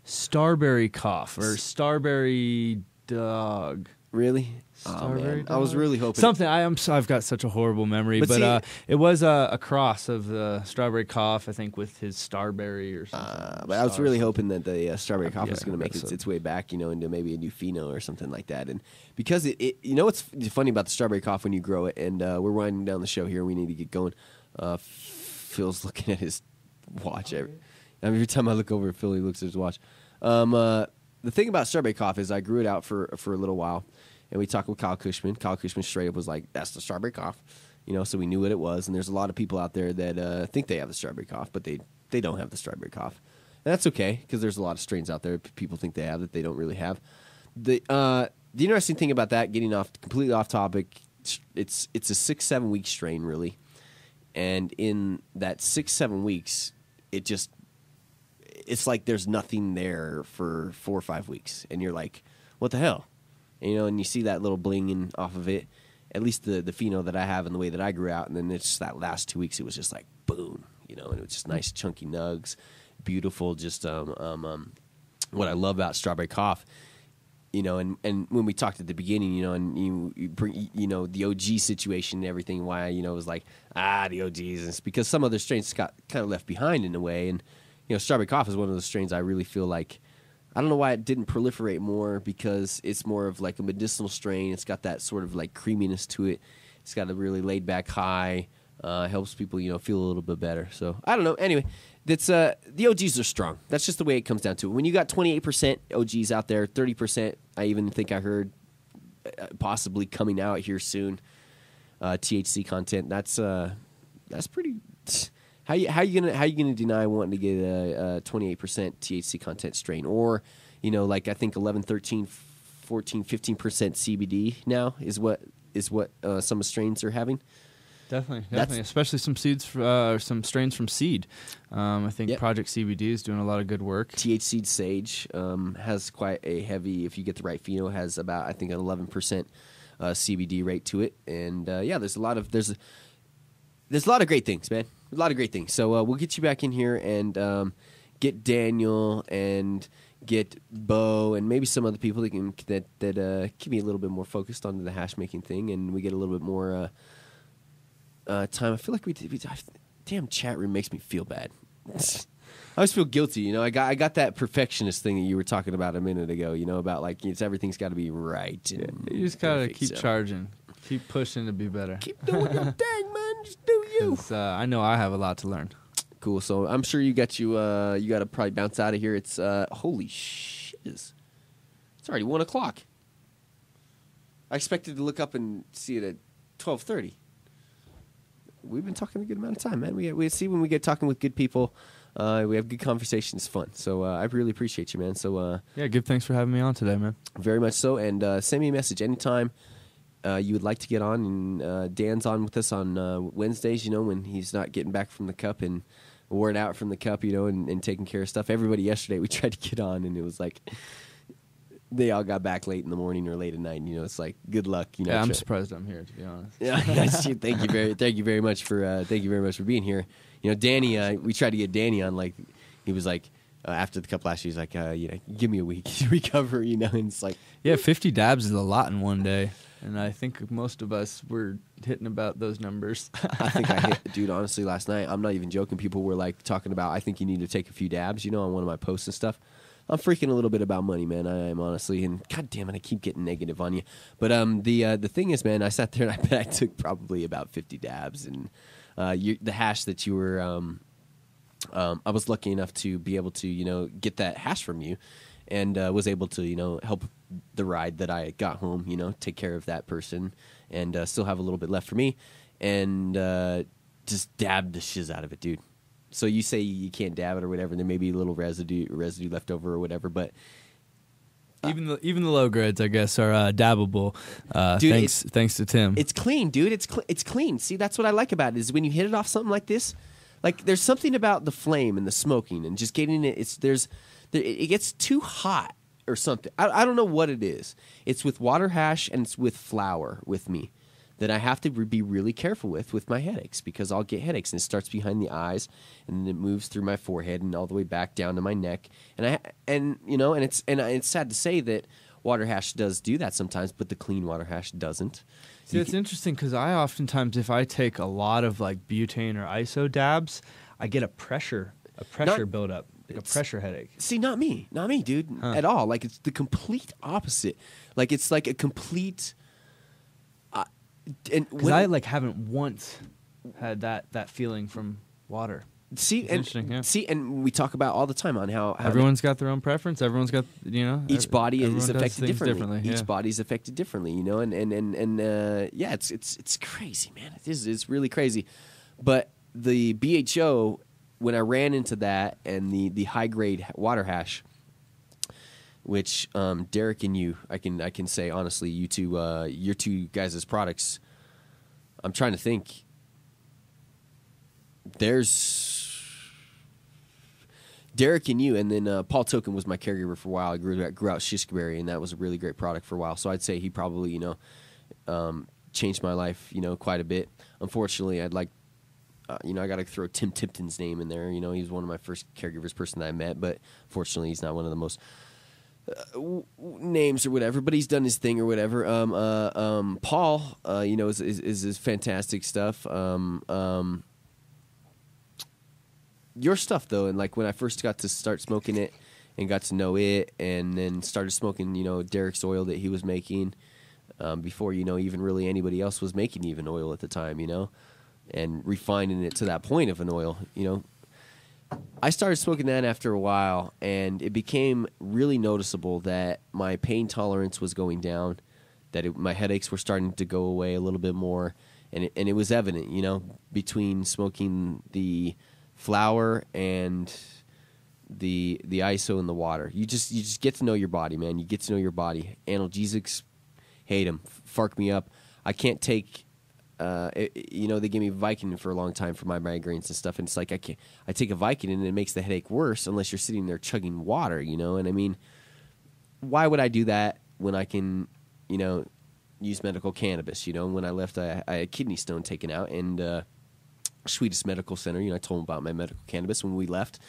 Starberry Cough or Starberry Dog. Really? Oh, Starberry man. I was Dog? really hoping. Something. I've got such a horrible memory, But but see- it was a cross of the Strawberry Cough, I think, with his Starberry or something. But I was really hoping that the Strawberry Cough was Yeah, going to make that's its way back, into maybe a new pheno or something like that. And because what's funny about the Strawberry Cough when you grow it, and we're winding down the show here, we need to get going. Phil's looking at his watch. Every time I look over at Phil, he looks at his watch. The thing about Strawberry Cough is I grew it out for a little while, and we talked with Kyle Kushman. Kyle Kushman straight up was like, "That's the Strawberry Cough," so we knew what it was. And there's a lot of people out there that think they have the Strawberry Cough, but they don't have the Strawberry Cough. And that's okay, because there's a lot of strains out there people think they have that they don't really have. The interesting thing about that, getting completely off topic, it's a 6-7 week strain really, and in that 6-7 weeks, it's like there's nothing there for 4 or 5 weeks, and you're like, what the hell? And you see that little blinging off of it, at least the pheno that I have and the way that I grew out, and then it's just that last 2 weeks, it was just like boom, and it was just nice chunky nugs, beautiful, just what I love about Strawberry Cough, and when we talked at the beginning, and you bring, the OG situation and everything, why, it was like, the OGs, and it's because some other strains got kind of left behind in a way, and, Strawberry Cough is one of those strains I really feel like, I don't know why it didn't proliferate more, because it's more of like a medicinal strain. It's got that sort of like creaminess to it. It's got a really laid back high, helps people, feel a little bit better. So I don't know. Anyway, that's the OGs are strong. That's just the way it comes down to it. When you got 28% OGs out there, 30%, I even think I heard possibly coming out here soon, THC content. That's pretty. How you gonna deny wanting to get a 28% THC content strain, or like I think 11, 13, 14, 15% CBD now is what some strains are having. Definitely, especially some some strains from Seed. I think Yep. Project CBD is doing a lot of good work. THC Sage has quite a heavy, if you get the right pheno, has about I think an 11% CBD rate to it, and there's a lot of great things, man. A lot of great things. So we'll get you back in here and get Daniel and get Bo and maybe some other people that keep me a little bit more focused on the hash making thing, and we get a little bit more time. I feel like damn chat room makes me feel bad. I always feel guilty, I got that perfectionist thing that you were talking about a minute ago, about like everything's got to be right. And You just gotta perfect, keep so. charging, keep pushing to be better. Keep doing your thing, man. Just do you. 'Cause, I know I have a lot to learn. Cool. So I'm sure you got to probably bounce out of here. It's holy shiz. It's already 1 o'clock. I expected to look up and see it at 12:30. We've been talking a good amount of time, man. We see when we get talking with good people, We have good conversation. It's fun. So I really appreciate you, man. So Yeah, give thanks for having me on today, man. very much so. And send me a message anytime you would like to get on. And Dan's on with us on Wednesdays, when he's not getting back from the cup and worn out from the cup, and taking care of stuff. Everybody yesterday, we tried to get on, and it was like they all got back late in the morning or late at night. And, it's like good luck. Yeah, I'm surprised I'm here, to be honest. Yeah, thank you very much for being here. Danny, we tried to get Danny on. Like, he was like, after the cup last year, he's like, give me a week to recover. And it's like, yeah, 50 dabs is a lot in one day, and I think most of us were hitting about those numbers. I think I hit, dude. Honestly, last night, I'm not even joking. People were like talking about, I think you need to take a few dabs, on one of my posts and stuff. I'm freaking a little bit about money, man. I am, honestly, and god damn it, I keep getting negative on you. But the thing is, man, I sat there and I bet I took probably about 50 dabs, and the hash that you were, I was lucky enough to be able to, get that hash from you, and was able to, help the ride that I got home, take care of that person, and still have a little bit left for me, and just dab the shiz out of it, dude. So you say you can't dab it or whatever, and there may be a little residue left over or whatever, but even the low grades, I guess, are dabbable. Dude, thanks to Tim. it's clean, dude. It's clean. See, that's what I like about it, is when you hit it off something like this, like there's something about the flame and the smoking and just getting it. It gets too hot or something. I don't know what it is. It's with water hash and it's with flour with me that I have to be really careful with my headaches, because I'll get headaches, and it starts behind the eyes, and then it moves through my forehead and all the way back down to my neck, and it's sad to say that water hash does do that sometimes, but the clean water hash doesn't. See, it's interesting, because I oftentimes, if I take a lot of like butane or iso dabs, I get a pressure buildup, like a pressure headache. See, not me, dude, at all. Like, it's the complete opposite. Like, it's like a complete. Because I haven't once had that feeling from water. See, yeah. And we talk about all the time on how everyone's got their own preference. Everyone's got each body is affected differently. Yeah. Each body's affected differently, and yeah, it's crazy, man. It's really crazy. But the BHO, when I ran into that and the high grade water hash, which Derek and you, I can say honestly, you two, your two guys' products. I'm trying to think. There's Derek and you, and then Paul Token was my caregiver for a while. I grew out Shishkaberry, and that was a really great product for a while. So I'd say he probably changed my life quite a bit. Unfortunately, I'd like. I got to throw Tim Tipton's name in there. He was one of my first caregivers, person that I met, but fortunately, he's not one of the most names or whatever, but he's done his thing or whatever. Paul, is fantastic stuff. Your stuff though, and like when I first got to start smoking it and got to know it, and then started smoking, Derek's oil that he was making before even really anybody else was making even oil at the time, and refining it to that point of an oil, I started smoking that after a while, and it became really noticeable that my pain tolerance was going down, that my headaches were starting to go away a little bit more, and it was evident, between smoking the flower and the ISO and the water. You just get to know your body, man. You get to know your body. Analgesics, hate them, fark me up. I can't take. They gave me Vicodin for a long time for my migraines and stuff, and it's like I take a Vicodin and it makes the headache worse unless you're sitting there chugging water, and I mean, why would I do that when I can, use medical cannabis? When I left, I had a kidney stone taken out, and Sweetest Medical Center, I told them about my medical cannabis when we left.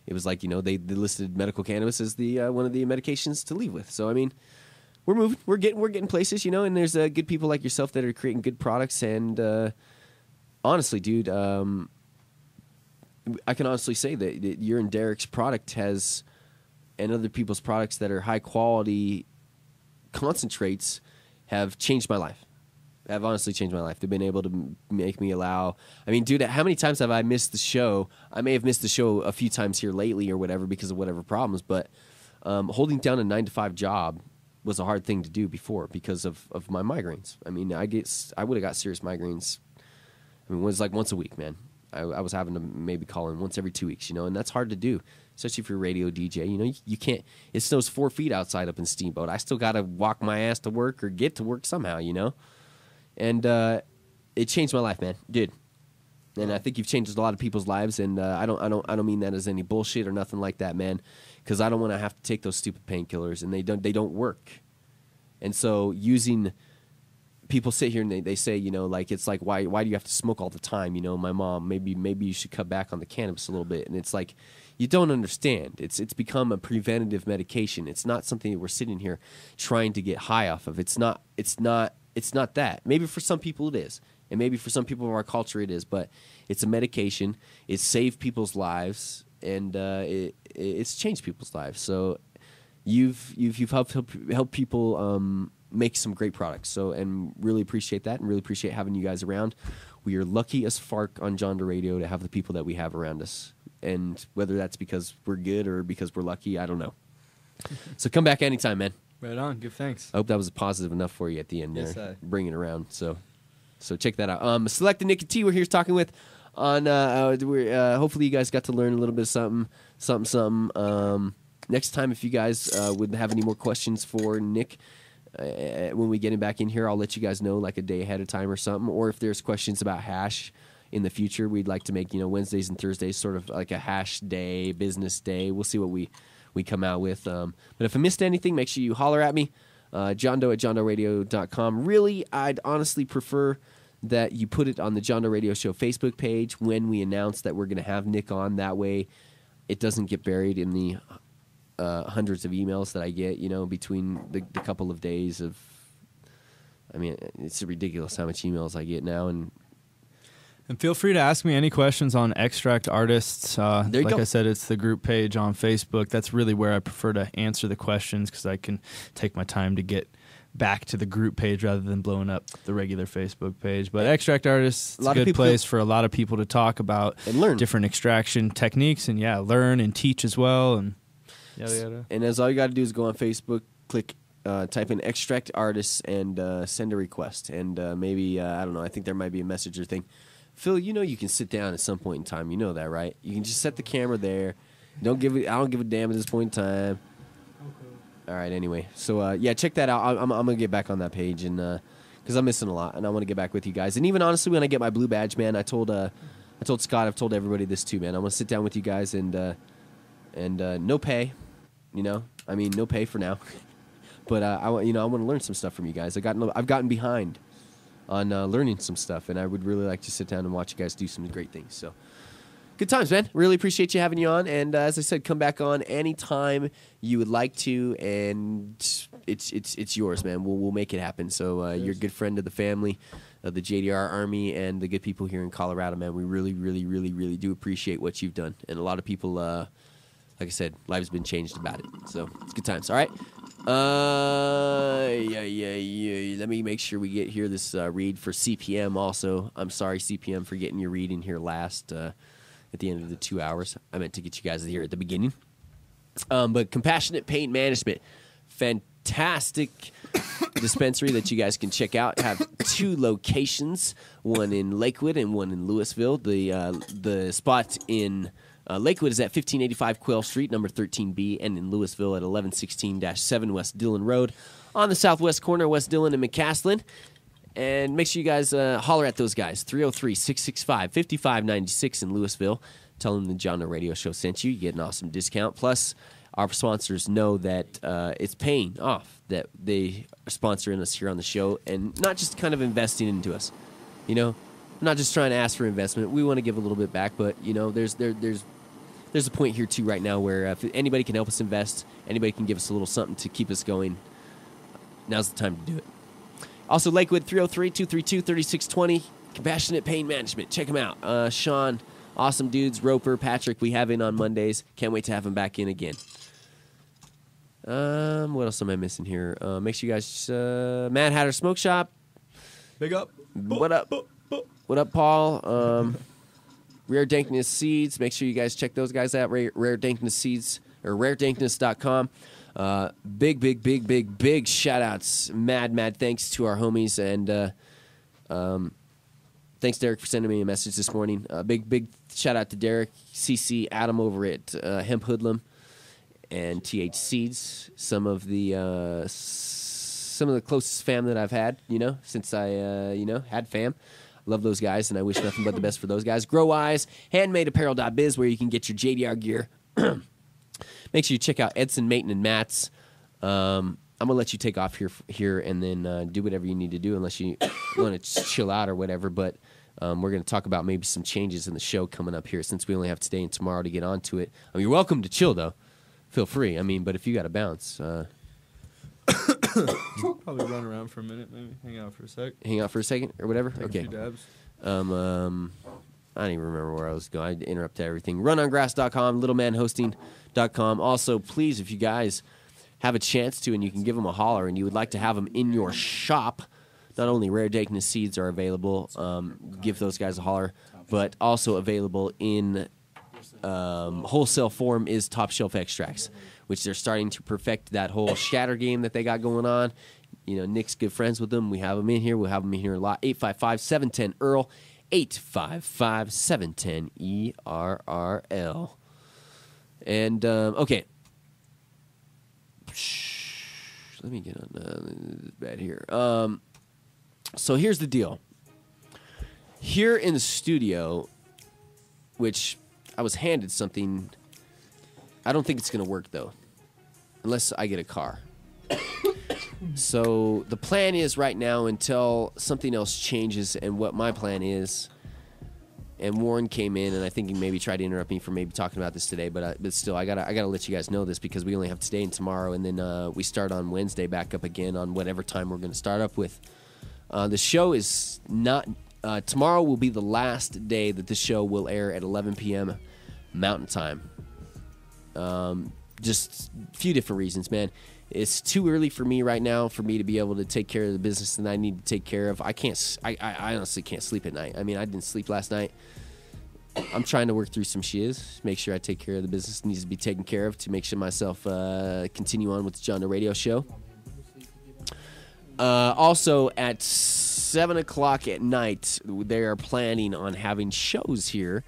It was like, they listed medical cannabis as the one of the medications to leave with. So I mean, we're moving. We're getting places, and there's good people like yourself that are creating good products. And honestly, dude, I can honestly say that your and Derek's product has, and other people's products that are high quality concentrates have changed my life. Have honestly changed my life. They've been able to make me allow. I mean, dude, how many times have I missed the show? I may have missed the show a few times here lately or whatever because of whatever problems, but holding down a 9-to-5 job was a hard thing to do before because of my migraines. I mean, I would have got serious migraines. I mean, it was like once a week, man. I was having to maybe call in once every 2 weeks, and that's hard to do, especially if you're a radio DJ. You can't. It snows 4 feet outside up in Steamboat. I still got to walk my ass to work or get to work somehow, and it changed my life, man, dude. And I think you've changed a lot of people's lives, and I don't mean that as any bullshit or nothing like that, man, because I don't want to have to take those stupid painkillers, and they don't work. And so people sit here and they say, it's like, why do you have to smoke all the time? My mom, maybe you should cut back on the cannabis a little bit. And it's like, you don't understand. It's become a preventative medication. It's not something that we're sitting here trying to get high off of. It's not that. Maybe for some people it is. And maybe for some people of our culture it is, but it's a medication. It saved people's lives, and it's changed people's lives. So you've helped people make some great products. So, and really appreciate that, and really appreciate having you guys around. We are lucky as fark on John Doe Radio to have the people that we have around us, and whether that's because we're good or because we're lucky, I don't know. So come back anytime, man. Right on. Give thanks. I hope that was positive enough for you at the end there. Yes, bring it around. So check that out. Selector Nikka T, we're here talking with on. Hopefully you guys got to learn a little bit of something. Next time, if you guys would have any more questions for Nick, when we get him back in here, I'll let you guys know like a day ahead of time or something. Or if there's questions about hash in the future, we'd like to make Wednesdays and Thursdays sort of like a hash day, business day. We'll see what we come out with. But if I missed anything, make sure you holler at me. John Doe at JohnDoeRadio.com. Really, I'd honestly prefer that you put it on the John Doe Radio Show Facebook page when we announce that we're going to have Nick on. That way it doesn't get buried in the hundreds of emails that I get, between the couple of days of... I mean, it's ridiculous how much emails I get now, and feel free to ask me any questions on Extract Artists. Like I said, it's the group page on Facebook. That's really where I prefer to answer the questions because I can take my time to get back to the group page rather than blowing up the regular Facebook page. But Extract Artists, it's a good place for a lot of people to talk about and learn different extraction techniques and, learn and teach as well. And yada, yada. And as all you got to do is go on Facebook, type in Extract Artists and send a request. And maybe, I don't know, I think there might be a messenger thing. Phil, you can sit down at some point in time. You know that, right? You can just set the camera there. I don't give a damn at this point in time. Okay. All right, anyway. So, check that out. I'm going to get back on that page and because I'm missing a lot, and I want to get back with you guys. And even, honestly, when I get my blue badge, man, I told Scott, I've told everybody this too, man. I'm going to sit down with you guys and no pay, I mean, no pay for now. But, I want to learn some stuff from you guys. I've gotten behind on learning some stuff, and I would really like to sit down and watch you guys do some great things. So, good times, man. Really appreciate you having you on, and as I said, come back on anytime you would like to, and it's yours, man. We'll make it happen. So, you're a good friend of the family, of the JDR Army, and the good people here in Colorado, man. We really, really, really, really do appreciate what you've done, and a lot of people, like I said, lives been changed about it. So, it's good times. All right. Let me make sure we get here this read for CPM also. I'm sorry, CPM, for getting your read in here last at the end of the 2 hours. I meant to get you guys here at the beginning. But Compassionate Pain Management, fantastic dispensary that you guys can check out. Have 2 locations, one in Lakewood and one in Louisville. The spot in Lakewood is at 1585 Quail Street, number 13B, and in Louisville at 1116-7 West Dillon Road on the southwest corner of West Dillon and McCaslin. And make sure you guys holler at those guys, 303-665-5596 in Louisville. Tell them the John Doe Radio Show sent you. You get an awesome discount. Plus, our sponsors know that it's paying off that they are sponsoring us here on the show and not just kind of investing into us. I'm not just trying to ask for investment. We want to give a little bit back, but, there's a point here, too, right now where if anybody can help us invest, anybody can give us a little something to keep us going, now's the time to do it. Also, Lakewood, 303-232-3620, Compassionate Pain Management. Check them out. Sean, awesome dudes, Roper, Patrick, we have in on Mondays. Can't wait to have them back in again. What else am I missing here? Make sure you guys, Mad Hatter Smoke Shop. Big up. What up? What up, Paul? Rehydrating Seeds. Make sure you guys check those guys out. Rehydrating Seeds or rehydrating.com. Big shout outs. Mad thanks to our homies and Thanks, Derek, for sending me a message this morning. Big shout out to Derek, CC, Adam over at Hemp Hoodlum, and TH Seeds. Some of the closest fam that I've had, since I had fam. Love those guys, and I wish nothing but the best for those guys. Grow Eyes, handmadeapparel.biz, where you can get your JDR gear. Make sure you check out Edson, Mayton, and Matt's. I'm going to let you take off here and then do whatever you need to do, unless you want to chill out or whatever. But we're going to talk about maybe some changes in the show coming up here, since we only have today and tomorrow to get onto it. You're welcome to chill, though. Feel free. But if you got to bounce... Probably run around for a minute, maybe. Hang out for a sec. Hang out for a second or whatever? Take Okay. a few dabs. I don't even remember where I was going. I interrupted everything. RunOnGrass.com, LittleManHosting.com. Also, please, if you guys have a chance to and you can give them a holler and you would like to have them in your shop, not only Rehydrating seeds are available, give those guys a holler, but also available in wholesale form is Top Shelf Extracts, which they're starting to perfect that whole shatter game that they got going on. Nick's good friends with them. We have them in here. We'll have them in here a lot. 855-710-EARL, 855-710-ERRL. And, okay. Let me get on this bed here. So here's the deal. Here in the studio, which I was handed something... I don't think it's going to work, though, unless I get a car. So the plan is right now, until something else changes, and what my plan is, and Warren came in, and I think he maybe tried to interrupt me for maybe talking about this today, but still, I gotta let you guys know this, because we only have today and tomorrow, and then we start on Wednesday back up again on whatever time we're going to start up with. The show is not... tomorrow will be the last day that the show will air at 11 p.m. Mountain Time. Just a few different reasons, man. It's too early for me right now for me to be able to take care of the business that I need to take care of. I honestly can't sleep at night. I didn't sleep last night. I'm trying to work through some shiz, make sure I take care of the business that needs to be taken care of, to make sure myself continue on with the John Doe Radio Show. Also, at 7 o'clock at night, they are planning on having shows here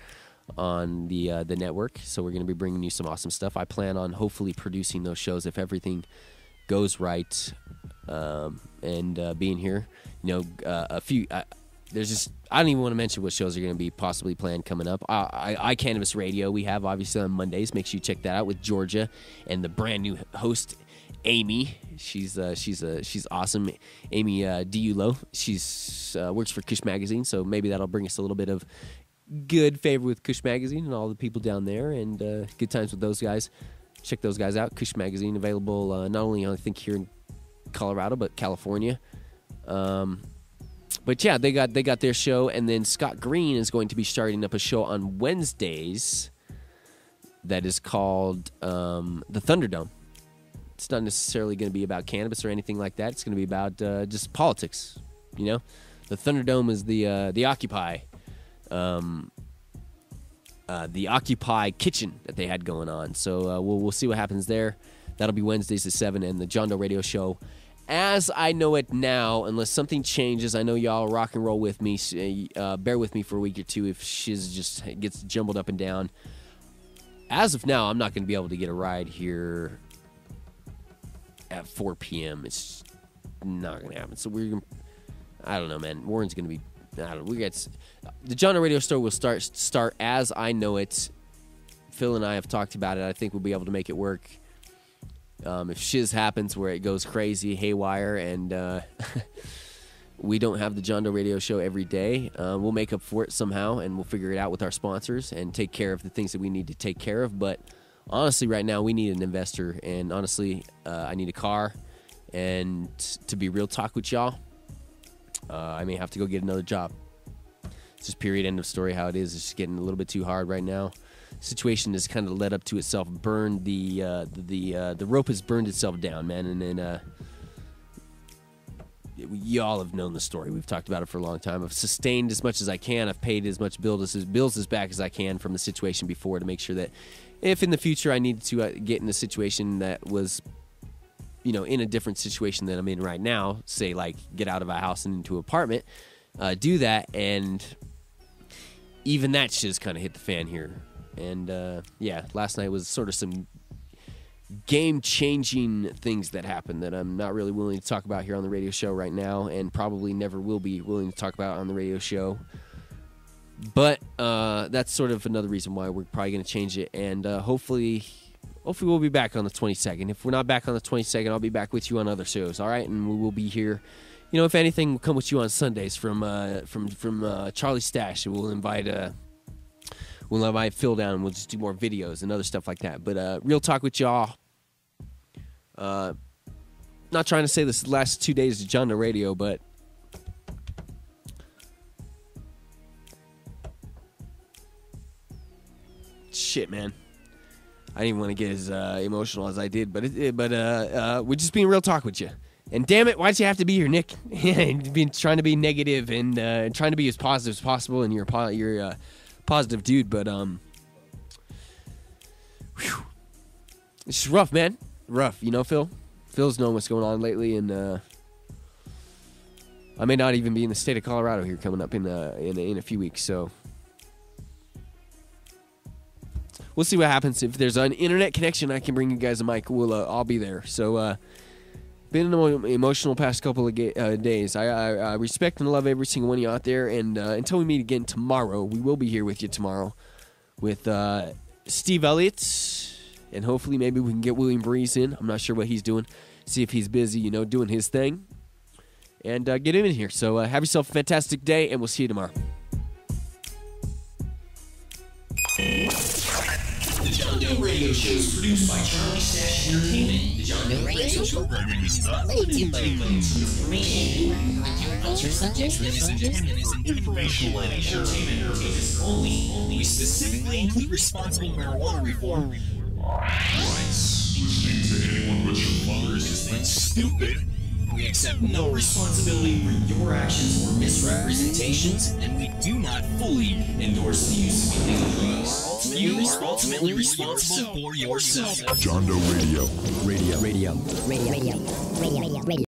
on the network, so we're going to be bringing you some awesome stuff. I plan on hopefully producing those shows if everything goes right, and being here. A few. There's just, I don't even want to mention what shows are going to be possibly planned coming up. I Cannabis Radio we have obviously on Mondays. Make sure you check that out with Georgia and the brand new host Amy. She's awesome. Amy Diulo. She's works for Kush Magazine, so maybe that'll bring us a little bit of good favor with Kush Magazine and all the people down there, and good times with those guys. Check those guys out. Kush Magazine, available not only I think here in Colorado but California. But yeah, they got their show, and then Scott Green is going to be starting up a show on Wednesdays that is called the Thunderdome. It's not necessarily going to be about cannabis or anything like that. It's going to be about just politics. The Thunderdome is the Occupy. The Occupy kitchen that they had going on. So we'll see what happens there. That'll be Wednesdays at 7, and the John Doe Radio Show, as I know it now, unless something changes. I know y'all rock and roll with me. Bear with me for a week or two if shiz just gets jumbled up and down. As of now, I'm not going to be able to get a ride here at 4 p.m. It's not going to happen. So I don't know, man. Warren's going to be... the John Doe Radio Show will start as I know it. Phil and I have talked about it. I think we'll be able to make it work. If shiz happens where it goes crazy, haywire, and we don't have the John Doe Radio Show every day, we'll make up for it somehow, and we'll figure it out with our sponsors and take care of the things that we need to take care of. But honestly, right now, we need an investor, and honestly, I need a car. And to be real talk with y'all, I may have to go get another job. It's just period, end of story. How it is. It's just getting a little bit too hard right now. Situation has kind of led up to itself. Burned the rope has burned itself down, man. And then y'all have known the story. We've talked about it for a long time. I've sustained as much as I can. I've paid as much bills as back as I can from the situation before, to make sure that if in the future I needed to get in a situation that was, in a different situation than I'm in right now, say like get out of a house and into an apartment, do that, and even that shit's kind of hit the fan here. And yeah, last night was sort of some game-changing things that happened that I'm not really willing to talk about here on the radio show right now, and probably never will be willing to talk about on the radio show. But that's sort of another reason why we're probably going to change it, and hopefully we'll be back on the 22nd. If we're not back on the 22nd, I'll be back with you on other shows, all right? And we will be here. You know, if anything, we'll come with you on Sundays from Charlie's Stash. We'll invite Phil down, and we'll just do more videos and other stuff like that. But real talk with y'all. Not trying to say this last 2 days of John Doe Radio, but shit, man. I didn't even want to get as emotional as I did, but we're just being real talk with you. And damn it, why'd you have to be here, Nick? Been trying to be negative and trying to be as positive as possible, and you're a positive dude, but whew. It's just rough, man. Rough, you know, Phil. Phil's known what's going on lately, and I may not even be in the state of Colorado here coming up in a few weeks, so we'll see what happens. If there's an internet connection, I can bring you guys a mic. I'll be there. So, been an emotional past couple of days. I respect and love every single one of you out there. And until we meet again tomorrow, we will be here with you tomorrow with Steve Elliott. And hopefully maybe we can get William Breeze in. I'm not sure what he's doing. See if he's busy, you know, doing his thing. And get him in here. So have yourself a fantastic day, and we'll see you tomorrow. The John Doe Radio Show is produced by Charlie Stash Entertainment. The John Doe Radio Show programming is not limited by information. Culture subjects, and is an informational and entertainment purposes only. We specifically include responsible marijuana reform. Listening to anyone but your mother is just plain stupid. We accept no responsibility for your actions or misrepresentations, and we do not fully endorse the use of illegal drugs. You are ultimately responsible for yourself. John Doe Radio. Radio.